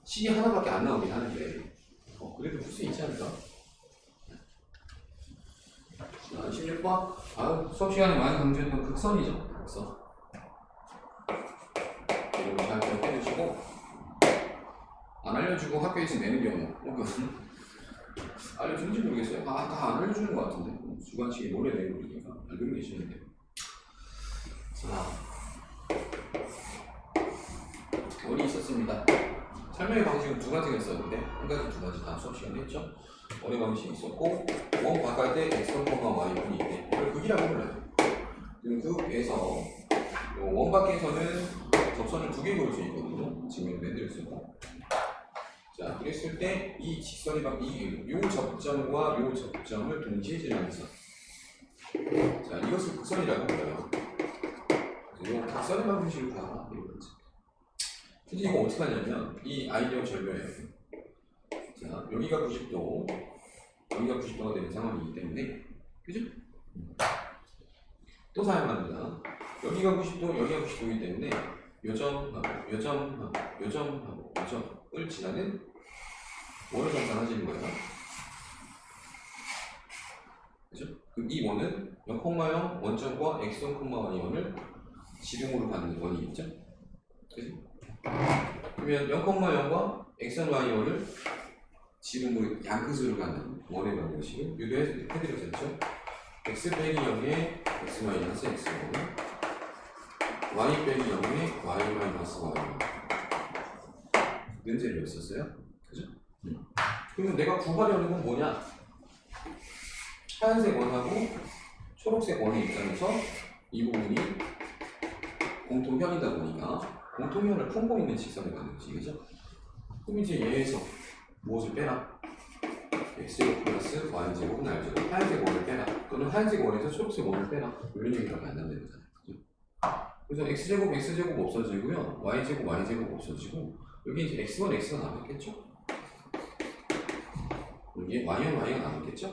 식이 하나밖에 안 나오긴 하는데 그래도 풀 수 있지 않을까? 16번 수업 시간에 많이 강조했던 극선이죠. 극선 이런 거 잘 기억해주시고 안 알려주고 학교에서 내는 경우 알려주는지 모르겠어요. 다 안 알려주는 것 같은데 주관식에 노래 내고 그러니까 알고 계시는데. 자, 원이 있었습니다. 설명의 방식은 두 가지가 있었는데 한 가지 두 가지 다 수업 시간에 했죠. 원의 방식이 있었고 원 바깥에 x1, y1이 있대. 이걸 극이라고 불러요. 그럼 극에서 원 밖에서는 접선을 두 개 그릴 수 있거든요. 지금 만들었습니다. 자, 그랬을 때 이 직선이 요 접점과 요 접점을 동시에 지나는 선. 자, 이것을 극선이라고 불러요. 요 극선의 방식을 다 이루어지. 근데 이거 어떻게 하냐면 이 아이디어 절묘해요. 자, 여기가 90도, 여기가 90도가 되는 상황이기 때문에, 그죠? 또 사용합니다. 여기가 90도, 여기가 90도이기 때문에 요점하고 요점을 지나는 원을 정산하시는 거예요. 그죠? 그럼 이 원은 0,0 원점과 x1, y1을 지름으로 받는 원이겠죠? 그죠? 그러면 0,0과 x1, y1을 지름으로 양끝으로 가는 원의 방정식을 유도해드렸었죠. x 빼기 0에 x 마이너스 x1 y 빼기 0에 y 마이너스 y 문제를 썼어요. 그죠? 그러면 내가 구하려는 건 뭐냐? 하얀색 원하고 초록색 원의 입장에서 이 부분이 공통형이다 보니까 공통형을 품고 있는 직선을 갖는 식이죠. 그럼 이제 얘에서 무엇을 빼라? x제곱 플러스 y제곱은 r제곱 하얀색 원을 빼라 또는 하얀색 원에서 초록색 원을 빼라 이런 얘기가 안 나는 거잖아요. 그래서 x제곱 x제곱 없어지고요 y제곱 y제곱 없어지고 여기 이제 x1 x가 남았겠죠? 여기에 y는 y가 남았겠죠?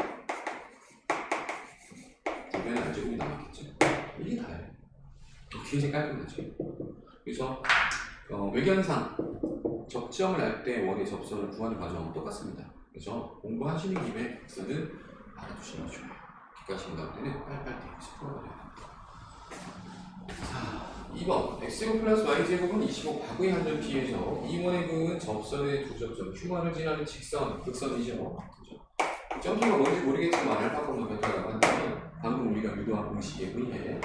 두배는 r제곱이 남았겠죠? 이게 다예요. 굉장히 깔끔하죠. 그래서 외견상 접점을 알 때 원의 접선을 구하는 과정은 똑같습니다. 그래서 공부하시는 김에 x는 알아두시는 게 좋아요. 객관식 나올 때는 빨리빨리 대입해서 풀어버려야 됩니다. 자, 2번 x제곱 플러스 y제곱은 25 바구의 한점 P에서 이 원의 근은 접선의 두 접점 Q1을 지나는 직선, 극선이죠. 그죠? 점수가 뭔지 모르겠지만 알파콤마 베타라고 한다면 방금 우리가 유도한 공식에 의해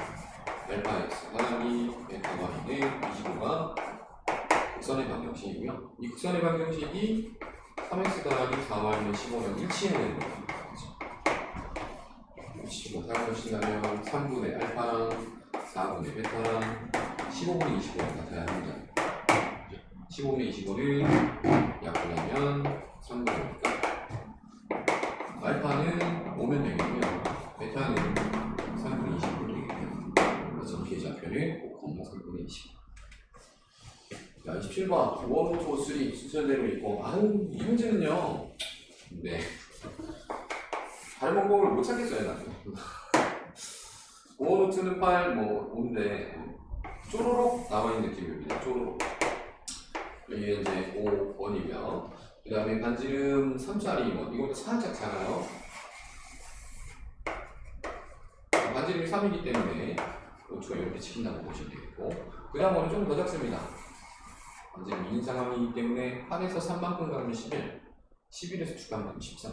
알파 x 더하기 베타 y는 25가 극선의 방정식이고요. 이 극선의 방정식이 3x 더하기 4y는 15랑 일치해야 되는 거예요. 그렇죠? 25 사용하신다면 3분의 알파랑 4분의 베타랑 15분의 25랑 같아야 합니다. 15분의 25를 약분하면 3분의 5니까 알파는 오면 되겠고요. 베타는 3분의 25를 되겠고요. 그래서 피해자표는 5,3분의 25. 자, 27번 1, 2, 3 순서대로 있고 이 문제는요 네 다른 방법을 못 찾겠어요 나중에 5 루트는 8, 5인데 쪼로록 나와있는 느낌입니다. 쪼로록 여기에 이제 5, 1이고요 그 다음에 반지름 3짜리 2번 이것도 살짝 작아요. 반지름이 3이기 때문에 5초가 이렇게 치킨다고 보시면 되겠고 그 다음 원은 좀 더 작습니다. 반지름 2인 상황이기 때문에 8에서 3만큼 가면 11 11에서 추가하면 13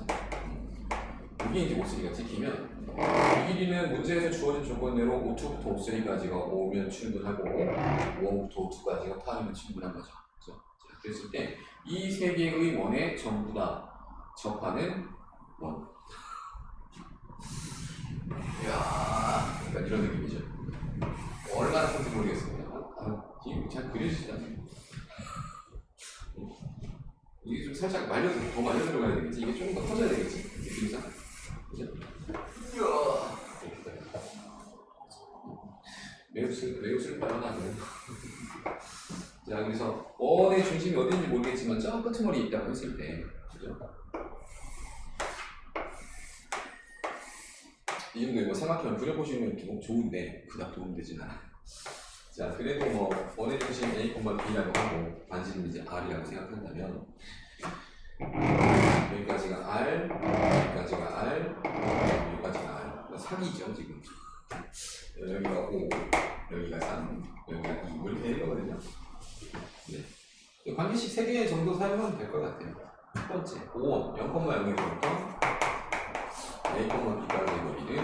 이게 이제 5,3가 찍히면 이 길이는 문제에서 주어진 조건대로 5,2부터 5,3까지가 5면 충분하고 5부터 5,2까지가 8이면 충분한 거죠. 그래서 자, 그랬을 때 이 세 개의 원에 전부 다 접하는 원. 이야, 약간 이런 느낌이죠. 얼마나 큰지 모르겠습니다. 지금 잘 그려지지 않아요. 이게 좀 살짝 더 말려 들어가야 되겠지? 이게 조금 더 커져야 되겠지? 느낌상? 그죠? 이야! 매우 슬퍼요, 나는. 자, 그래서 원의 중심이 어딘지 모르겠지만 저 끄트머리 있다고 했을 때, 그죠? 이 정도에 뭐 삼각형을 그려보시는 건 좋은데 그닥 도움되진 않아요. 자, 그래도 뭐 원의 중심 A, B라고 하고 반지름 이제 R이라고 생각한다면 여기까지가 R, 여기까지가 R, 여기까지가 R. 사기죠 지금. 여기가 5, 여기가 3, 여기가 2 이렇게 되는 거거든요. 네. 관계식 3개 정도 사용하면 될 것 같아요. 첫 번째, 5원 0,0에서부터 A, B까지의 거리는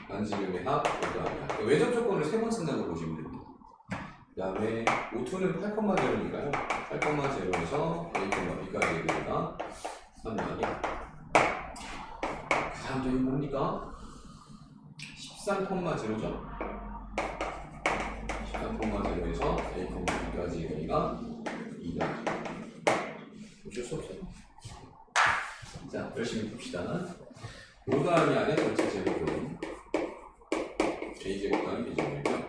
반지름의 합, 외접 조건을 3번 쓴다고 보시면 됩니다. 그 다음에 O2는 8,0니까요. 8,0에서 A, B까지의 거리가 3만이야. 그 다음 저기 뭡니까? 13,0죠. 13,0에서 A, B까지의 거리가 2다. 어쩔 수 없어요. 자, 열심히 봅시다. 로드함이 안에 전체 제곱은 A제곱과는 B제곱이고요.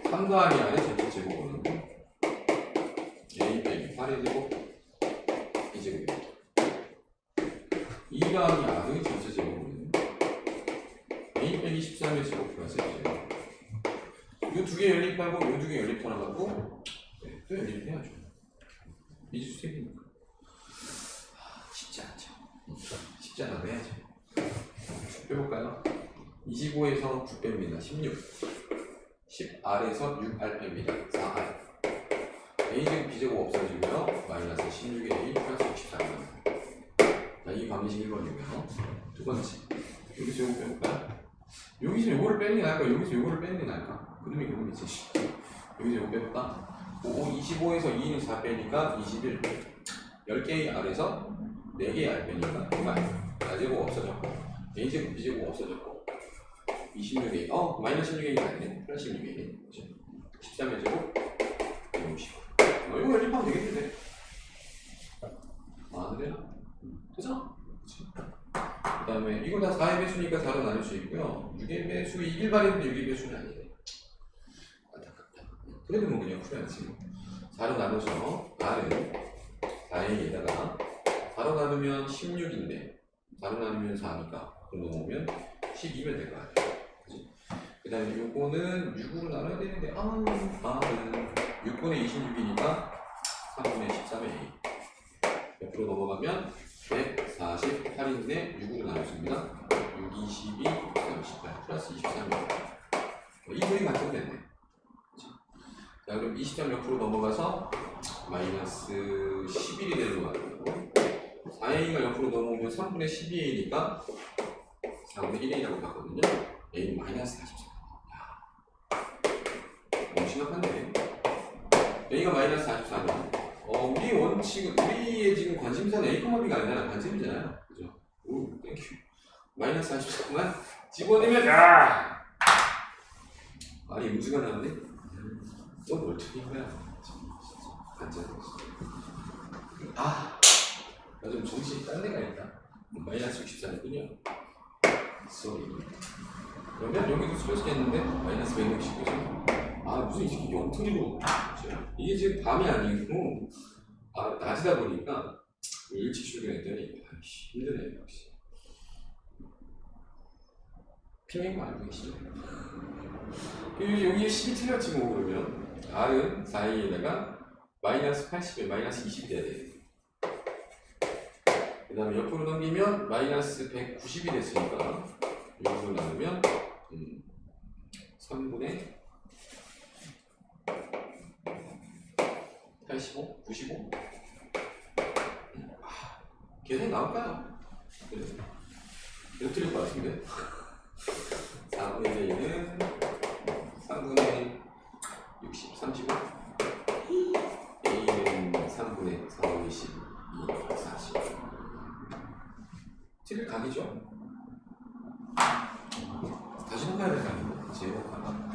3더함이 안에 전체 제곱은 A 빼기 8의 제곱 B제곱입니다. 2더함이 안에 전체 제곱은 A 빼기 13의 제곱 플러스 B제곱. 이 두 개 연립하고 이 두 개 연립하고 네, 또 연립해야죠. 미지수색이니까. 쉽지 않죠. 쉽지 않아도 해야죠. 빼볼까요? 25에서 9 뺍니다. 16. 10R에서 6R 뺍니다. 4R. A제곱 B제곱 없어지고요. 마이너스 16A 플러스 방식 1번이고요. 두 번째. 여기서 요거 빼볼까요? 여기서 요거를 빼는 게 나을까? 여기서 요거를 빼는 게 나을까? 그놈이 그놈이지. 여기서 요거 빼볼까? 25에서 2는 4 빼니까 21. 10개의 R에서 4개의 R 빼니까 그만. R제곱 없어졌고, A제곱, B제곱 없어졌고, 26A, 마이너스 16A가 아니네. 플러스 16A. 그죠? 13의 제곱, 150. 이거 연립하면 되겠는데? 안 되나? 되죠? 그 다음에 이거 다 4의 배수니까 4로 나눌 수 있고요. 6의 배수, 일반인데 6의 배수는 아니네. 안타깝다. 그래도 뭐 그냥 풀어야지. 4로 나눠서 R은 4A에다가 4로 나누면 16인데 4로 나누면 4니까 그럼 넘어오면 12면 될 거 같아요. 그 다음에 요거는 6으로 나눠야 되는데 R은 6분의 26이니까 3분의 13의 A 옆으로 넘어가면 148인데 6으로 나눴습니다. 6, 22, 38 플러스 23이에요. 이 둘이 같은 됐네. 자, 그럼 20점 옆으로 넘어가서 마이너스 11이 되는 거 같고 4A가 옆으로 넘어오면 3분의 12A니까 4분의 1A라고 봤거든요. A는 마이너스 44. 너무 심각한데. A가 마이너스 44면 우리 원칙은, 우리의 지금 관심사는 A, B가 아니라 관심이잖아요. 그죠? 오, 땡큐. 마이너스 44만 집어넣으면, 아니, 음수가 나오네? 너 뭘 틀린 거야? 반짝이야. 나 좀 정신이 딴 데가 있다. 마이너스 64였군요. 쏘리. 그러면 여기도 수렴시켰는데, 마이너스 169죠? 무슨 이 새끼 영토리로. 이게 지금 밤이 아니고, 낮이다 보니까, 일찍 출근했더니, 힘드네, 역시. 피맹 말고 계시죠? 여기 10이 틀렸지, 뭐, 그러면. R은 4A에다가, 마이너스 80에 마이너스 20이 돼야 돼. 그 다음에 옆으로 넘기면, 마이너스 190이 됐으니까, 이걸로 나누면, 3분의 85? 95? 계산이 나올까요? 그래. 틀릴 것 같은데? 4분의 1은 3분의 60, 35 A는 3분의 4, 5, 12, 40 틀릴 각이죠? 다시 해봐야 될 거 아닌데? 제곱하나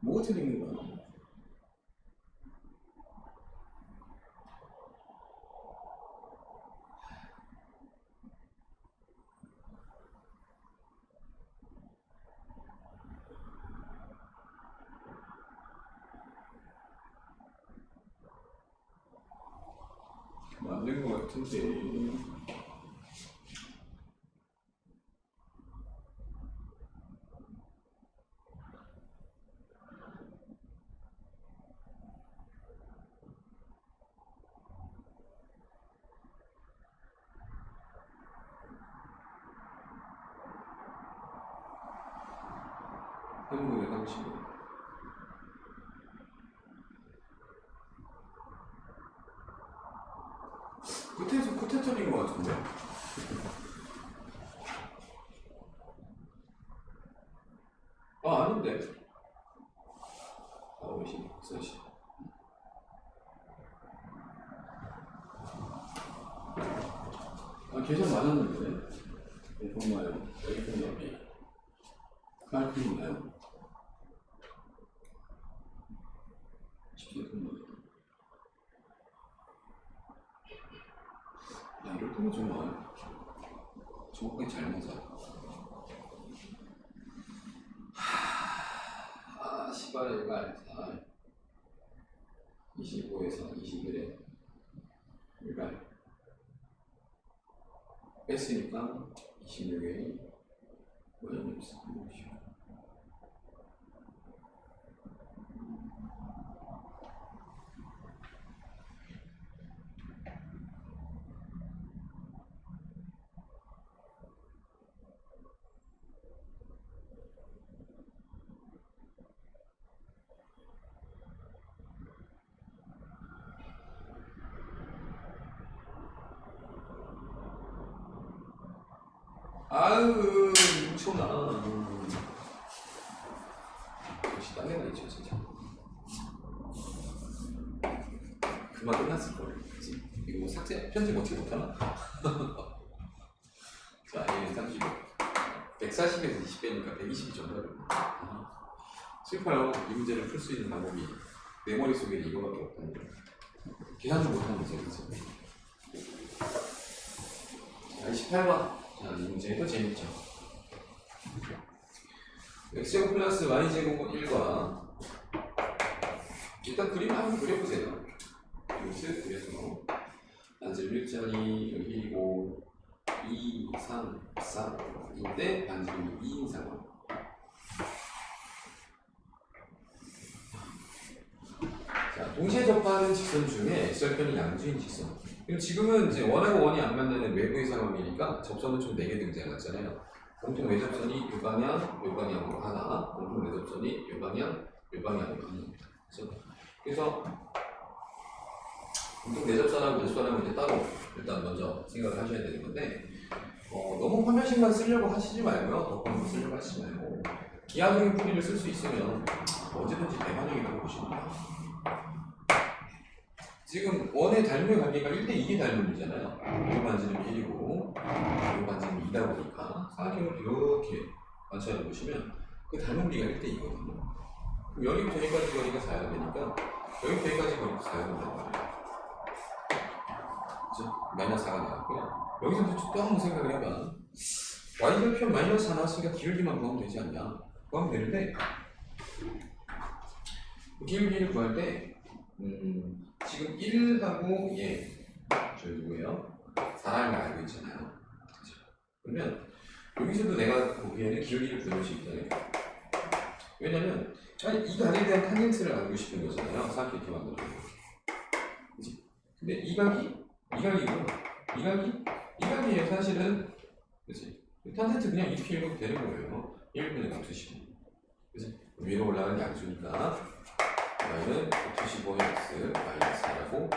뭐가 틀린 거야? 맞는 거 같은데. 한국의 35. 끝에 틀린 거 같은데? 아닌데? 50, 40. 계산 맞았는데? 정말요? 여기 정답이. 칼슘이나요? 17분만. 이럴 거면 정말 정확하게 잘 맞아. 시발 4 25에서 21에 일발 뺐으니까 26에 마이너스 30. 아유, 뭉쳐나. 역시 딴 데가 있죠, 진짜. 그만 끝났을걸. 그치? 이거 뭐 삭제, 편집 어떻게 못하나? 자, 얘는 35. 140에서 20배니까 120이 정도 어렵네. 슬퍼요. 이 문제를 풀 수 있는 방법이 내 머릿속에는 이거밖에 없다는 거. 계산도 못하는 문제, 그치? 자, 28번. 자, 이 문제도 재밌죠. x제곱 플러스 y제곱은 1과 일단 그림 한번 그려보세요. 이것을 그려서 반지름 1짜리 여기 1이고 2, 3, 4인데 반지름이 2인 상황. 자, 동시에 접하는 직선 중에 x절편이 양수인 직선. 그럼 지금은 이제 원하고 원이 안 만나는 외부의 상황이니까 접선은 좀 4개 등장하잖아요. 공통 외접선이 이 방향으로 하나, 공통 외접선이 이 방향으로 하나입니다. 그래서 공통 내접선하고 외접선하고 이제 따로 일단 먼저 생각을 하셔야 되는 건데 너무 화면식만 쓰려고 하시지 말고요. 덕분에 쓰려고 하시지 말고 기하적인 풀이를 쓸 수 있으면 언제든지 대반영이라고 보시면 돼요. 지금 원의 닮음의 관계가 1대2의 닮음이잖아요. 이 반지름이 1이고 이 반지름이 2다 보니까 사각형을 이렇게 관찰해 보시면 그 닮음비가 1대2거든요. 그럼 여기부터 여기까지 거리가 4야 되니까 여기부터 여기까지 거리가 4야 된단 말이에요. 그죠? 마이너스 4가 나왔고요. 여기서부터 또 한번 생각을 해봐. y절편 마이너스 4 나왔으니까 기울기만 구하면 되지 않냐? 구하면 되는데 기울기를 구할 때 지금 1하고 저 누구예요? 4라는 걸 알고 있잖아요. 그렇죠? 그러면 여기서도 내가 보기에는 기울기를 구할 수 있다는 거예요. 왜냐면 이 각에 대한 탄젠트를 알고 싶은 거잖아요. 사각형 이렇게 만들어서. 그치? 근데 이 각이에요. 사실은 그치? 탄젠트 그냥 이렇게 읽어도 되는 거예요. 1분의 붙으시고. 그치? 위로 올라가는 양수니까 y는 95의 x 마이너스 4라고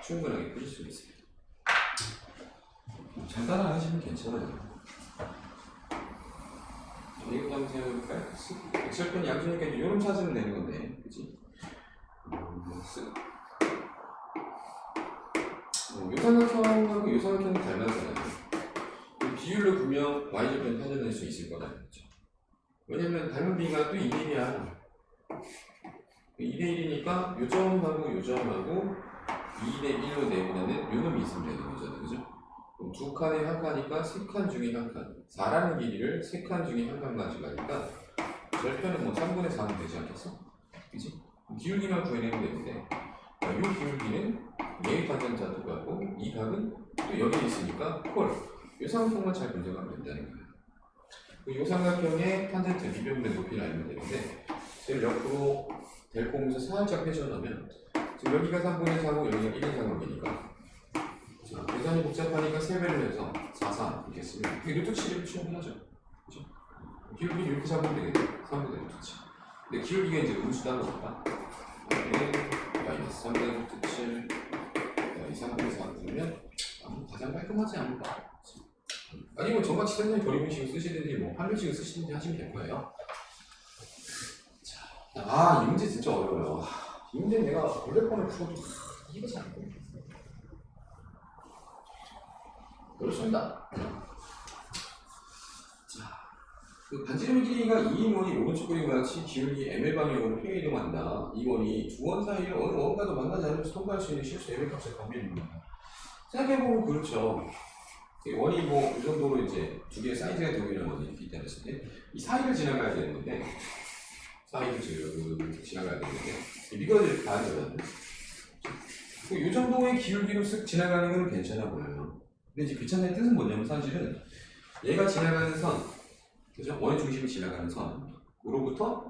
충분하게 풀 수 있습니다. 잘 따라하시면 괜찮아요. 이거 한번 생각해볼까요? x절편이 양수니까 이제 요름 찾으면 되는 건데, 그치? 요삼각형하고 요삼각형이 닮았잖아요. 비율로 보면 y절편 찾아낼 수 있을 거라는 거죠. 왜냐면 닮은비가 또 2대1이야. 2대1이니까 요점하고 요점하고 2대1로 내보내는 요놈이 있으면 되는 거잖아요. 그죠? 그럼 두 칸에 한 칸이니까 세 칸 중에 한 칸. 4라는 길이를 세 칸 중에 한 칸 가져가니까 절편은 뭐 3분의 4면 되지 않겠어? 그치? 기울기만 구해내면 되는데 이 기울기는 얘의 탄젠트와 똑같고 이 각은 또 여기에 있으니까 이 삼각형만 잘 분석하면 된다는 거예요. 이 삼각형의 탄젠트 비변분의 높이를 알면 되는데 얘를 옆으로 델 보면서 살짝 펴져나면 지금 여기가 3분의 4고 여기가 1인 상황이니까 계산이 복잡하니까 3배를 해서 4, 3 이렇게 쓰면 이게 루트 7이면 충분하죠. 그죠? 기울기를 이렇게 잡으면 되겠네. 3분의 루트 7. 근데 기울기가 이제 음수다는 거니까 마이너스 3분의 루트 7 이 3분의 4 그러면 가장 깔끔하지 않을까. 아니면 정같이 선생님 거리분식을 쓰시든지 뭐 판별식을 쓰시든지 하시면 될 거예요. 이 문제 진짜 어려워요. 이 문제는 내가 원래 번을 풀어도 이거 잘 안 보이겠어. 그렇습니다. 자, 그 반지름 길이가 2인 원이 오른쪽 그림과 같이 기울기 ml 방향으로 평행이동한다. 이 원이 두 원 사이를 어느 원과도 만나지 않으면서 통과할 수 있는 실수 ml 값의 범위입니다. 생각해보면 그렇죠. 원이 뭐 이 정도로 이제 두 개의 사이즈가 동일한 원이 이렇게 있다는 때 이 사이를 지나가야 되는 건데 사이드 지나가야 되는데 미끄러질 다 하거든요. 이 정도의 기울기로 쓱 지나가는 건 괜찮아 보여요. 근데 이제 괜찮다는 뜻은 뭐냐면 사실은 얘가 지나가는 선, 그죠? 원의 중심이 지나가는 선으로부터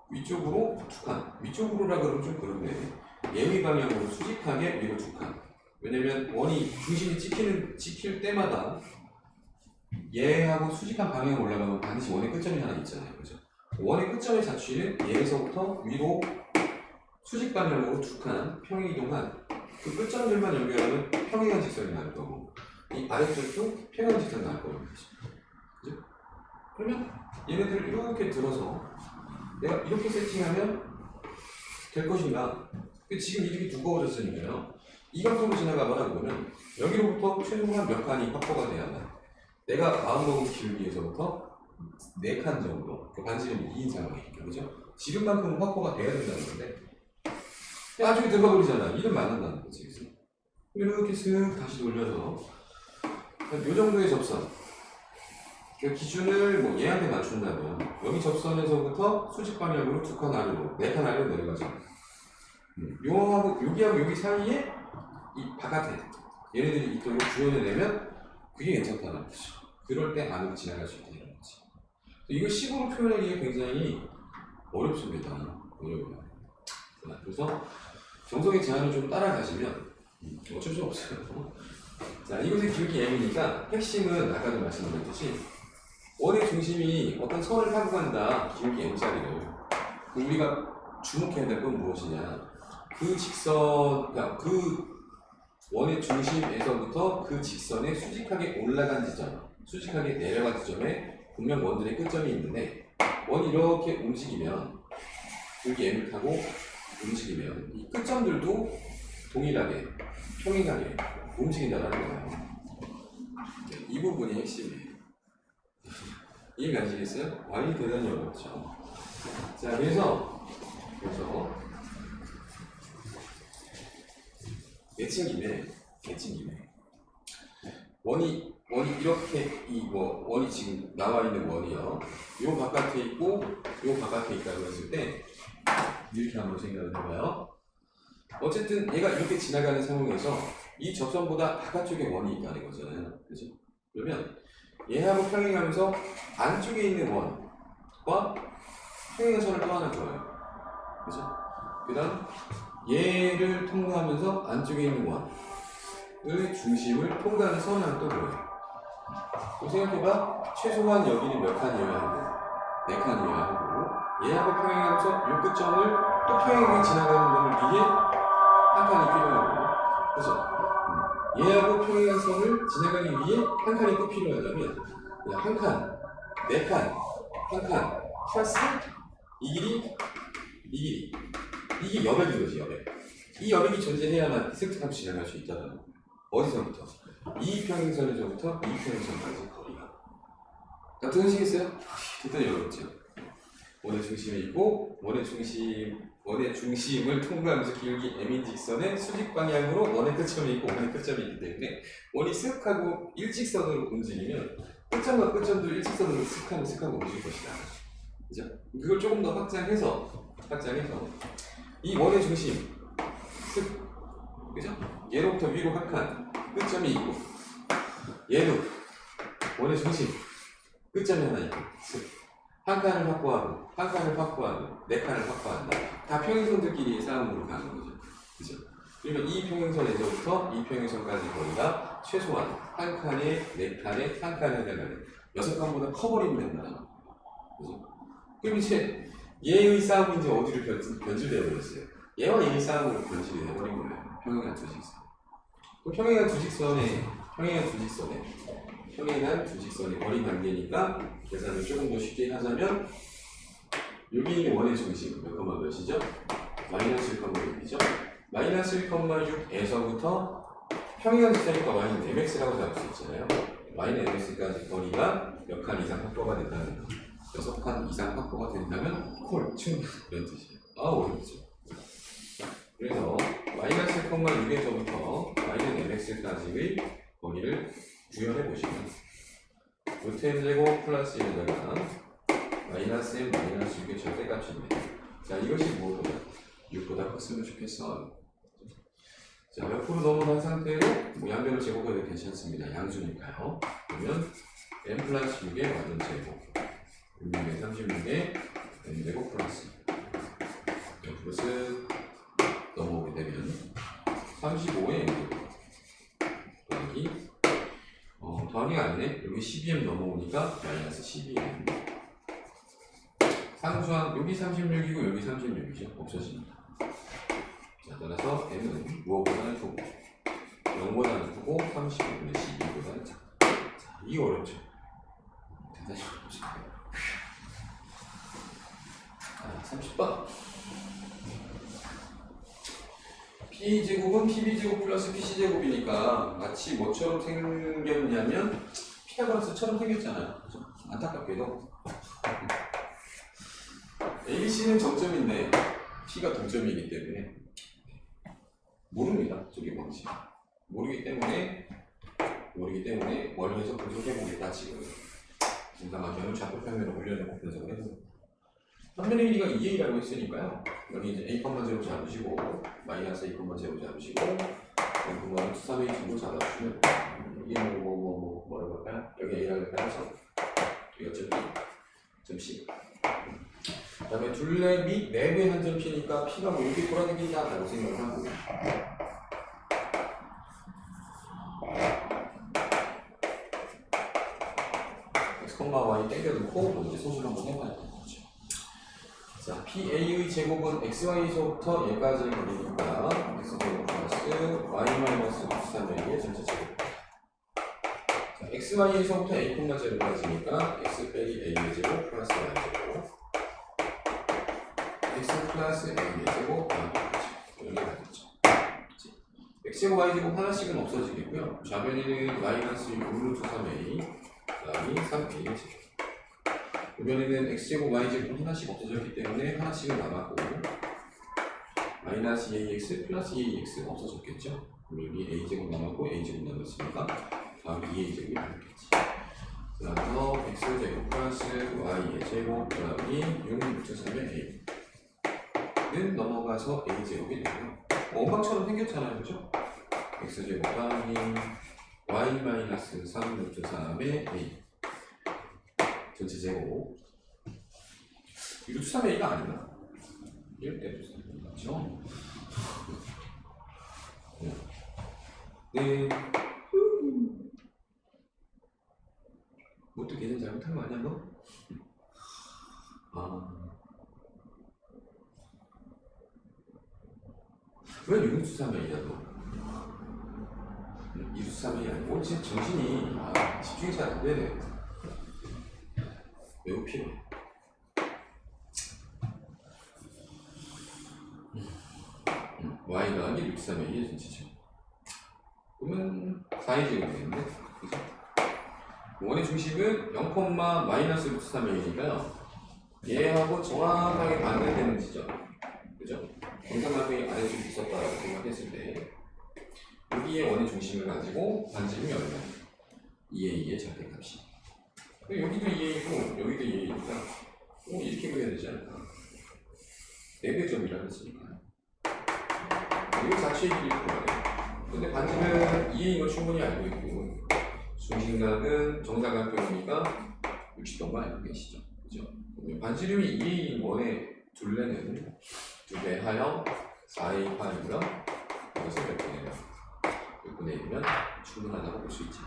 위쪽으로 두 칸, 위쪽으로라 그러면 좀 그런데 예의 방향으로 수직하게 위로 두 칸. 왜냐면 원이 중심이 찍힐 때마다 얘하고 수직한 방향으로 올라가면 반드시 원의 끝점이 하나 있잖아요, 그죠? 원의 끝점의 자취는 얘에서부터 위로 수직 방향으로 두 칸 평행이동한 그 끝점들만 연결하면 평행한 직선이 나올 거고 이 아래쪽도 평행한 직선이 나올 거거든요. 그러면 얘네들을 이렇게 들어서 내가 이렇게 세팅하면 될 것인가? 지금 이렇게 두꺼워졌으니까요. 이 각도로 지나가거나 보면 여기로부터 최소한 몇 칸이 확보가 돼야만 내가 마음먹은 길기에서부터 4칸 정도 그 반지름이 2인 상황이니까 그죠? 지름만큼은 확보가 돼야 된다는 건데 나중에 들어가 버리잖아. 이름 맞는다는 거지. 그래서 이렇게 쓱 다시 돌려서 이 정도의 접선 그 기준을 뭐 얘한테 맞춘다면 여기 접선에서부터 수직 방향으로 2칸 아래로 4칸 아래로 내려가죠. 여기하고 여기 사이에 이 바깥에 얘네들이 이쪽으로 구현해내면 그게 괜찮다는 거죠. 그럴 때 안으로 지나갈 수 있다는 거지. 이걸 식으로 표현하기가 굉장히 어렵습니다. 어려워요. 그래서 정석의 제한을 좀 따라가시면 어쩔 수 없어요. 자, 이것의 기울기 m이니까 핵심은 아까도 말씀드렸듯이 원의 중심이 어떤 선을 타고 간다. 기울기 m짜리를. 우리가 주목해야 될 건 무엇이냐. 그 직선, 그러니까 그 원의 중심에서부터 그 직선에 수직하게 올라간 지점, 수직하게 내려간 지점에 분명 원들의 끝점이 있는데 원이 이렇게 움직이면 기울기 m을 타고 움직이면 이 끝점들도 동일하게 평행하게 움직인다는 거예요. 이 부분이 핵심이에요. 이해 가시겠어요? 많이 대단히 어렵죠. 자, 그래서 내친 김에 원이 이렇게 원이 지금 나와 있는 원이요. 요 바깥에 있고 요 바깥에 있다고 했을 때 이렇게 한번 생각을 해봐요. 어쨌든 얘가 이렇게 지나가는 상황에서 이 접선보다 바깥쪽에 원이 있다는 거잖아요. 그죠? 그러면 얘하고 평행하면서 안쪽에 있는 원과 평행한 선을 또 하나 그어요. 그죠? 그 다음 얘를 통과하면서 안쪽에 있는 원의 중심을 통과하는 선을 하나 또 그어요. 또 생각해봐. 최소한 여기는 몇 칸이어야 하고 4칸이어야 하고 얘하고 평행하면서 이 끝점을 또 평행하게 지나가는 놈을 위해 한 칸이 필요하고 그죠? 얘하고 평행한 선을 지나가기 위해 한 칸이 또 필요하다면 한 칸, 4칸, 한 칸 플러스 이 길이 이게 여백인 거지. 여백. 이 여백이 존재해야만 획득하고 지나갈 수 있다는 거예요. 어디서부터? 이 평행선에서부터 이 평행선까지 거리가 같은 것이겠어요? 대단히 어렵죠. 원의 중심에 있고 원의 중심을 통과하면서 기울기 m인 직선의 수직 방향으로 원의 끝점이 있고 원의 끝점이 있기 때문에 원이 쓱 하고 일직선으로 움직이면 끝점과 끝점도 일직선으로 쓱 하고 움직일 것이다. 그죠? 그걸 조금 더 확장해서 이 원의 중심 쓱, 그죠? 얘로부터 위로 한 칸 끝점이 있고 얘도 원의 중심 끝점이 하나 있고 쓱 한 칸을 확보하고 한 칸을 확보하고 4칸을 확보한다. 다 평행선들끼리 싸움으로 가는 거죠. 그죠? 그러면 이 평행선에서부터 이 평행선까지 거리가 최소한 한 칸에 4칸에 한 칸에 해당하는 6칸보다 커버리면 된다. 그죠? 그럼 이제 얘의 싸움이 이제 어디로 변질되어 버렸어요. 얘와 얘의 싸움으로 변질이 되어버린 거예요. 평행한 두 직선. 평행한 두 직선의 거리 관계니까 계산을 조금 더 쉽게 하자면 여기 있는 원의 중심 몇 컴마 몇이죠? 마이너스 1,6이죠? 마이너스 1,6에서부터 평행한 직선이니까 y는 mx라고 잡을 수 있잖아요. y는 mx까지 거리가 몇 칸 이상 확보가 된다는 거. 6칸 이상 확보가 된다면 콜, 충분 이런 뜻이에요. 어렵죠. 그래서 마이너스 1,6에서부터 y는 mx까지의 거리를 구현해 보시면 루트 n 제곱 플러스 1에다가 마이너스 m 마이너스 6의 절대값입니다. 자, 이것이 무엇보다 6보다 컸으면 좋겠어. 자, 옆으로 넘어간 상태로 양변을 제곱해도 괜찮습니다. 양수니까요. 그러면 m 플러스 6의 완전 제곱 6의 36의 m 제곱 플러스 옆으로 쓱 넘어오게 되면 35의 m 제곱 더하기 더하기가 아니네. 여기 12m 넘어오니까 마이너스 12m. 상수항 여기 36이고 여기 36이죠. 없어집니다. 자, 따라서 m은 무엇보다는 크고 0보다는 크고 35분의 12보다는 작다. 자, 이거 어렵죠. 대단히 어렵죠. P제곱은 PB제곱 플러스 PC제곱이니까 마치 뭐처럼 생겼냐면 피타고라스처럼 생겼잖아요. 그죠? 안타깝게도 ABC는 정점인데 P가 동점이기 때문에 모릅니다. 저게 뭔지 모르기 때문에 뭘 해서 분석해보겠다. 지금 긴장하면 좌표평면을 올려놓고 분석을 해봅니다. 판면의 길이가 2a라고 했으니까요. 여기 이제 a,0 잡으시고 마이너스 a,0 잡으시고 3a 정도 잡아주시면 이게 뭐라고 할까요? 여기 a라고 할까요? 여기 어차피 점 C. 그 다음에 둘레 및 4배 한 점 P니까 P가 뭐 이렇게 돌아다닌다라고 생각을 하고 x, y 땡겨놓고 이제 소수를 한번 해봐야 되는 거죠. 자, PA의 제곱은 XY에서부터 얘까지의 거리니까 X제곱 플러스 Y 마이너스 3A의 전체 제곱. 자, XY에서부터 A, 제곱까지니까 X 빼기 A의 제곱 플러스 Y의 제곱. X 플러스 A의 제곱 여기가 되죠. X제곱 Y제곱 하나씩은 없어지겠고요. 좌변에는 마이너스 6루트 3A 그다음이 3A의 제곱. 이번에는 x제곱 y제곱 하나씩 없어졌기 때문에 하나씩은 남았고 마이너스 2ax 플러스 2ax 없어졌겠죠? 그럼 여기 a제곱 남았고 a제곱 남았으니까 다음 2a제곱이 남겠지. 그래서 x제곱 플러스 y의 제곱 더하기 6루트 3의 a는 넘어가서 a제곱이 되고요. 원방처럼 생겼잖아요, 그죠? x제곱 더하기 y 마이너스 3루트 3의 a 전체 제곱 루트 3A가 아니나? 이럴 때 루트 3A 맞죠? 네. 뭐 또 계산 잘못한 거 아니야 너? 왜 루트 3A야 너? 루트 3A 아니고 진짜 정신이 집중이 잘 안 되네. 매우 필요해. y 더하기 루트 3a의 전체죠. 그러면 4의 제곱이 되겠는데? 그죠? 원의 중심은 0, 마이너스 루트 3a니까요. 얘하고 정확하게 반대되는 지점. 그죠? 정삼각형이 아래쪽에 있었다고 생각했을 때 여기에 원의 중심을 가지고 반지름이 얼마야? 2a의 절대값이. 여기도 2a이고 여기도 2a니까 이렇게 그려야 되지 않을까? 4배 점이라고 했으니까 이거 자체의 길이를 구하네. 근데 반지는 2a인 거 충분히 알고 있고 중심각은 정사각형이니까 60도만 알고 계시죠? 그죠? 반지름이 2a인 원의 둘레는 2배 하여 4a 파이고요. 이것을 몇 분의 1? 6분의 1이면 충분하다고 볼 수 있지.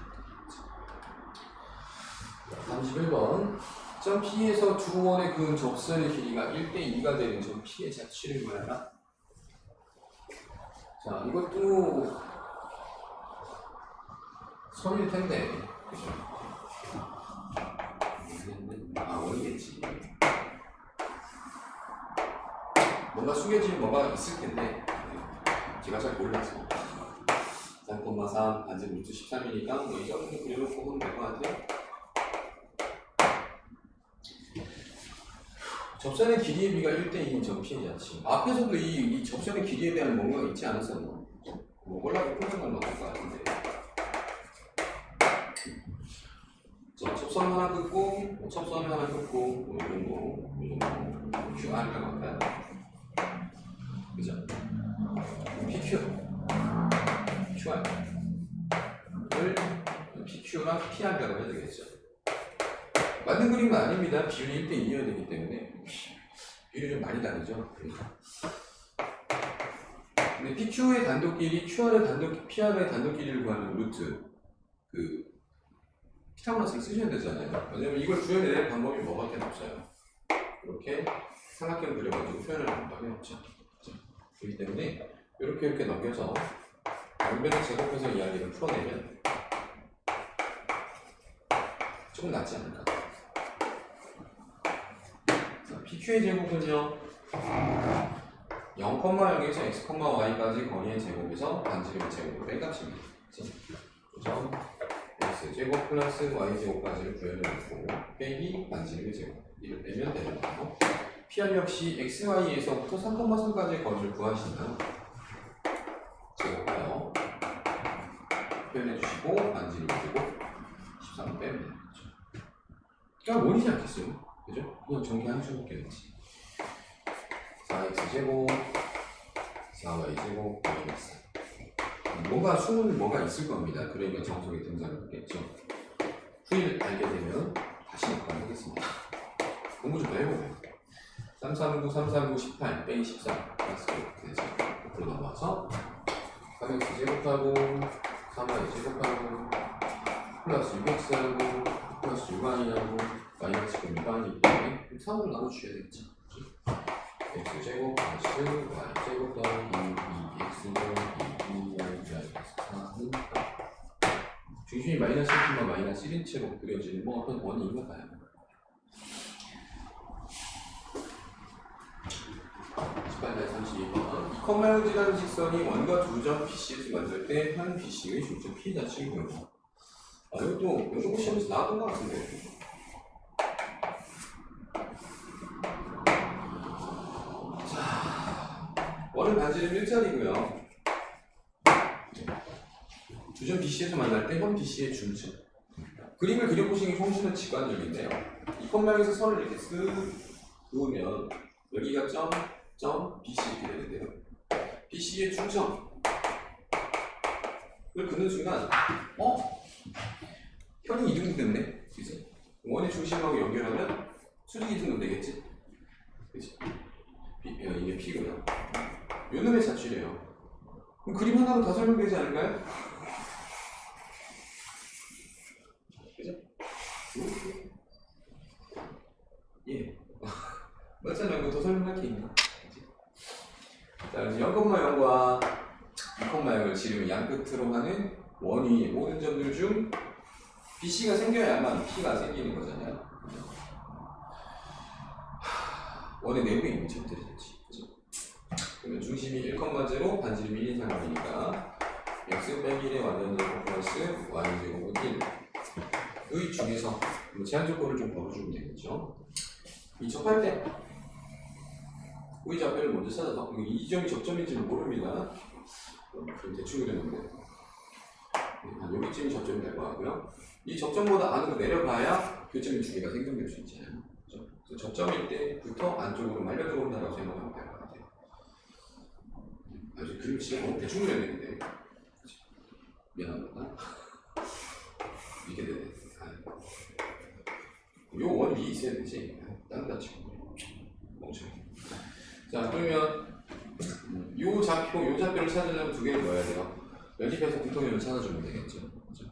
31번 점 P에서 두 원의 그은 접선의 길이가 1대2가 되는 점 P의 자취를 구하라. 자, 이것도 선일 텐데 그죠? 원이겠지. 뭔가 숙여진 뭐가 있을 텐데 제가 잘 몰라서 3,3 반지 루트 13이니까 뭐 이 정도 그려놓고 보면 될 것 같아요. 접선의 길이의 비가 1대2인 점 P의 자취. 앞에서도 이 접선의 길이에 대한 뭔가가 있지 않았었나? 뭐 몰라도 표현만 넣을 것 같은데. 자, 접선 하나 긋고, 접선 하나 긋고, 이 정도, QR이라고 할까요? 그죠? PQ, QR을 PQ랑 PR이라고 해야 되겠죠? 맞는 그림은 아닙니다. 비율이 1대2여야 되기 때문에 비율이 좀 많이 다르죠. 근데 PQ의 단독끼리, PR의 단독끼리를 구하는 루트 피타고라스를 쓰셔야 되잖아요. 왜냐면 이걸 구해낼 방법이 뭐밖에 없어요. 이렇게 삼각형 그려가지고 표현을 하는 방법이 없죠. 그렇기 때문에 이렇게 넘겨서 양변을 제곱해서 이야기를 풀어내면 조금 낫지 않을까. PQ의 제곱은요 0,0에서 x, y까지 거리의 제곱에서 반지름의 제곱을 뺀 값입니다. 그래서 x 제곱 플러스 y 제곱까지를 구해놓고 빼기 반지름의 제곱 이를 빼면 되는 거고 PR 역시 x, y에서부터 3,3까지의 거리를 구하시면 제곱하여 표현해주시고 반지름의 제곱 13 빼면 되는 거죠. 그러니까 원이지 않겠어요? 그죠? 그냥 정리하는 수밖에 없지. 4x 제곱 4y 제곱 마이너스 뭔가 수는 뭐가 있을 겁니다. 그러니까 정석의 등장을 하겠죠. 후일 알게 되면 다시 역할하겠습니다. 공부 좀 해보세요. 339, 339, 18 빼기 14 플러스 되죠. 앞으로 넘어와서 3x 제곱하고 3y 제곱하고 플러스 6x하고 플러스 6y하고 마이너스 6y이기 때문에 3으로 나눠주셔야 되겠죠. x 제곱 플러스 y 제곱 더하기 2x 더하기 2y 플러스 4는 중심이 마이너스 1, 마이너스 1인 채로 그려지는 뭐 어떤 원이 있는 가요. 32번 2,0이라는 직선이 원과 두 점 BC에서 만들 때 한 BC의 중점 P 자체의 경우 이것도 연속고 시험에서 나왔던 것 같은데 원은 반지름 1짜리고요. 두 점 BC에서 만날 때 현 BC의 중점 그림을 그려보시는 게 훨씬 더 직관적인데요. 2,0에서 선을 이렇게 쓱 그으면 여기가 점 BC 이렇게 되는데요. BC의 중점을 그는 순간 현이 이등분됐네? 그치? 원의 중심하고 연결하면 수직 이등분 되겠지? 그치? 이게 P고요. 요 놈의 자취래요. 그럼 그림 하나로 다 설명되지 않을까요? 그죠? 예. 맞잖아요. 이거 더 설명할 게 있나? 자, 이제 0,0과 2,0을 지름 양 끝으로 하는 원위의 모든 점들 중 BC가 생겨야만 P가 생기는 거잖아요. 원의 내부에 있는 점들이겠지. 그러면 중심이 1,0 반지름 1인 상황이니까 x 빼기 1의 완전제곱 플러스 y제곱은 1의 중에서 제한 조건을 좀 걸어주면 되겠죠. 이 접할 때 V좌표를 먼저 찾아서 이 점이 접점인지는 모릅니다. 그럼 대충 그렸는데 여기쯤이 접점이 될 것 같고요. 이 접점보다 안으로 내려가야 교점인 두 개가 생성될 수 있잖아요. 그렇죠? 그래서 접점일 때부터 안쪽으로 말려 들어온다고 생각하면 될 것 같아요. 아주 그림 진짜 너무 대충 그렸는데 미안합니다. 이게 되네. 요 원 위에 있어야 되지. 다른 다치고 멍청해. 자 그러면 요 좌표를 찾으려면 두 개를 넣어야 돼요. 연립해서 공통연을 찾아주면 되겠죠. 그렇죠?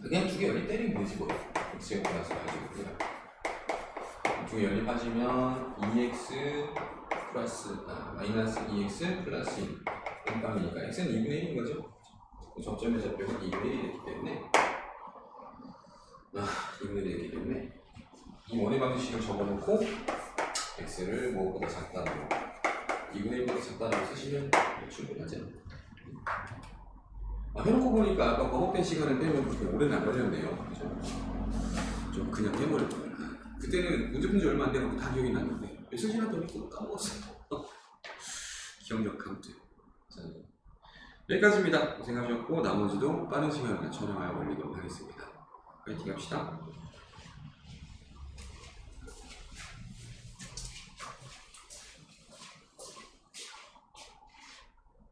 그냥 두 개 연립 때리면 되지 뭐. x제곱 플러스 y제곱이야. 두 개 연립 빠지면 2x 플러스 마이너스 2x 플러스 1 깜깜이니까 x는 2분의 1인 거죠. 접점의 좌표가 2분의 1이 됐기 때문에 2분의 1이 됐기 때문에 이 원의 방정식을 적어놓고 x를 뭐보다 작다라고 2분의 1보다 작다라고 쓰시면 충분하죠. 해놓고 보니까 아까 버벅된 시간을 빼면 그렇게 오래는 안 걸렸네요. 그렇죠? 좀 그냥 해버릴 거예요. 그때는 문제 푼 지 얼마 안 돼서 다 기억이 났는데 며칠 지났더니 또 까먹었어요. 기억력 감퇴. 여기까지입니다. 고생하셨고 나머지도 빠른 시간에 촬영하여 올리도록 하겠습니다. 파이팅 합시다.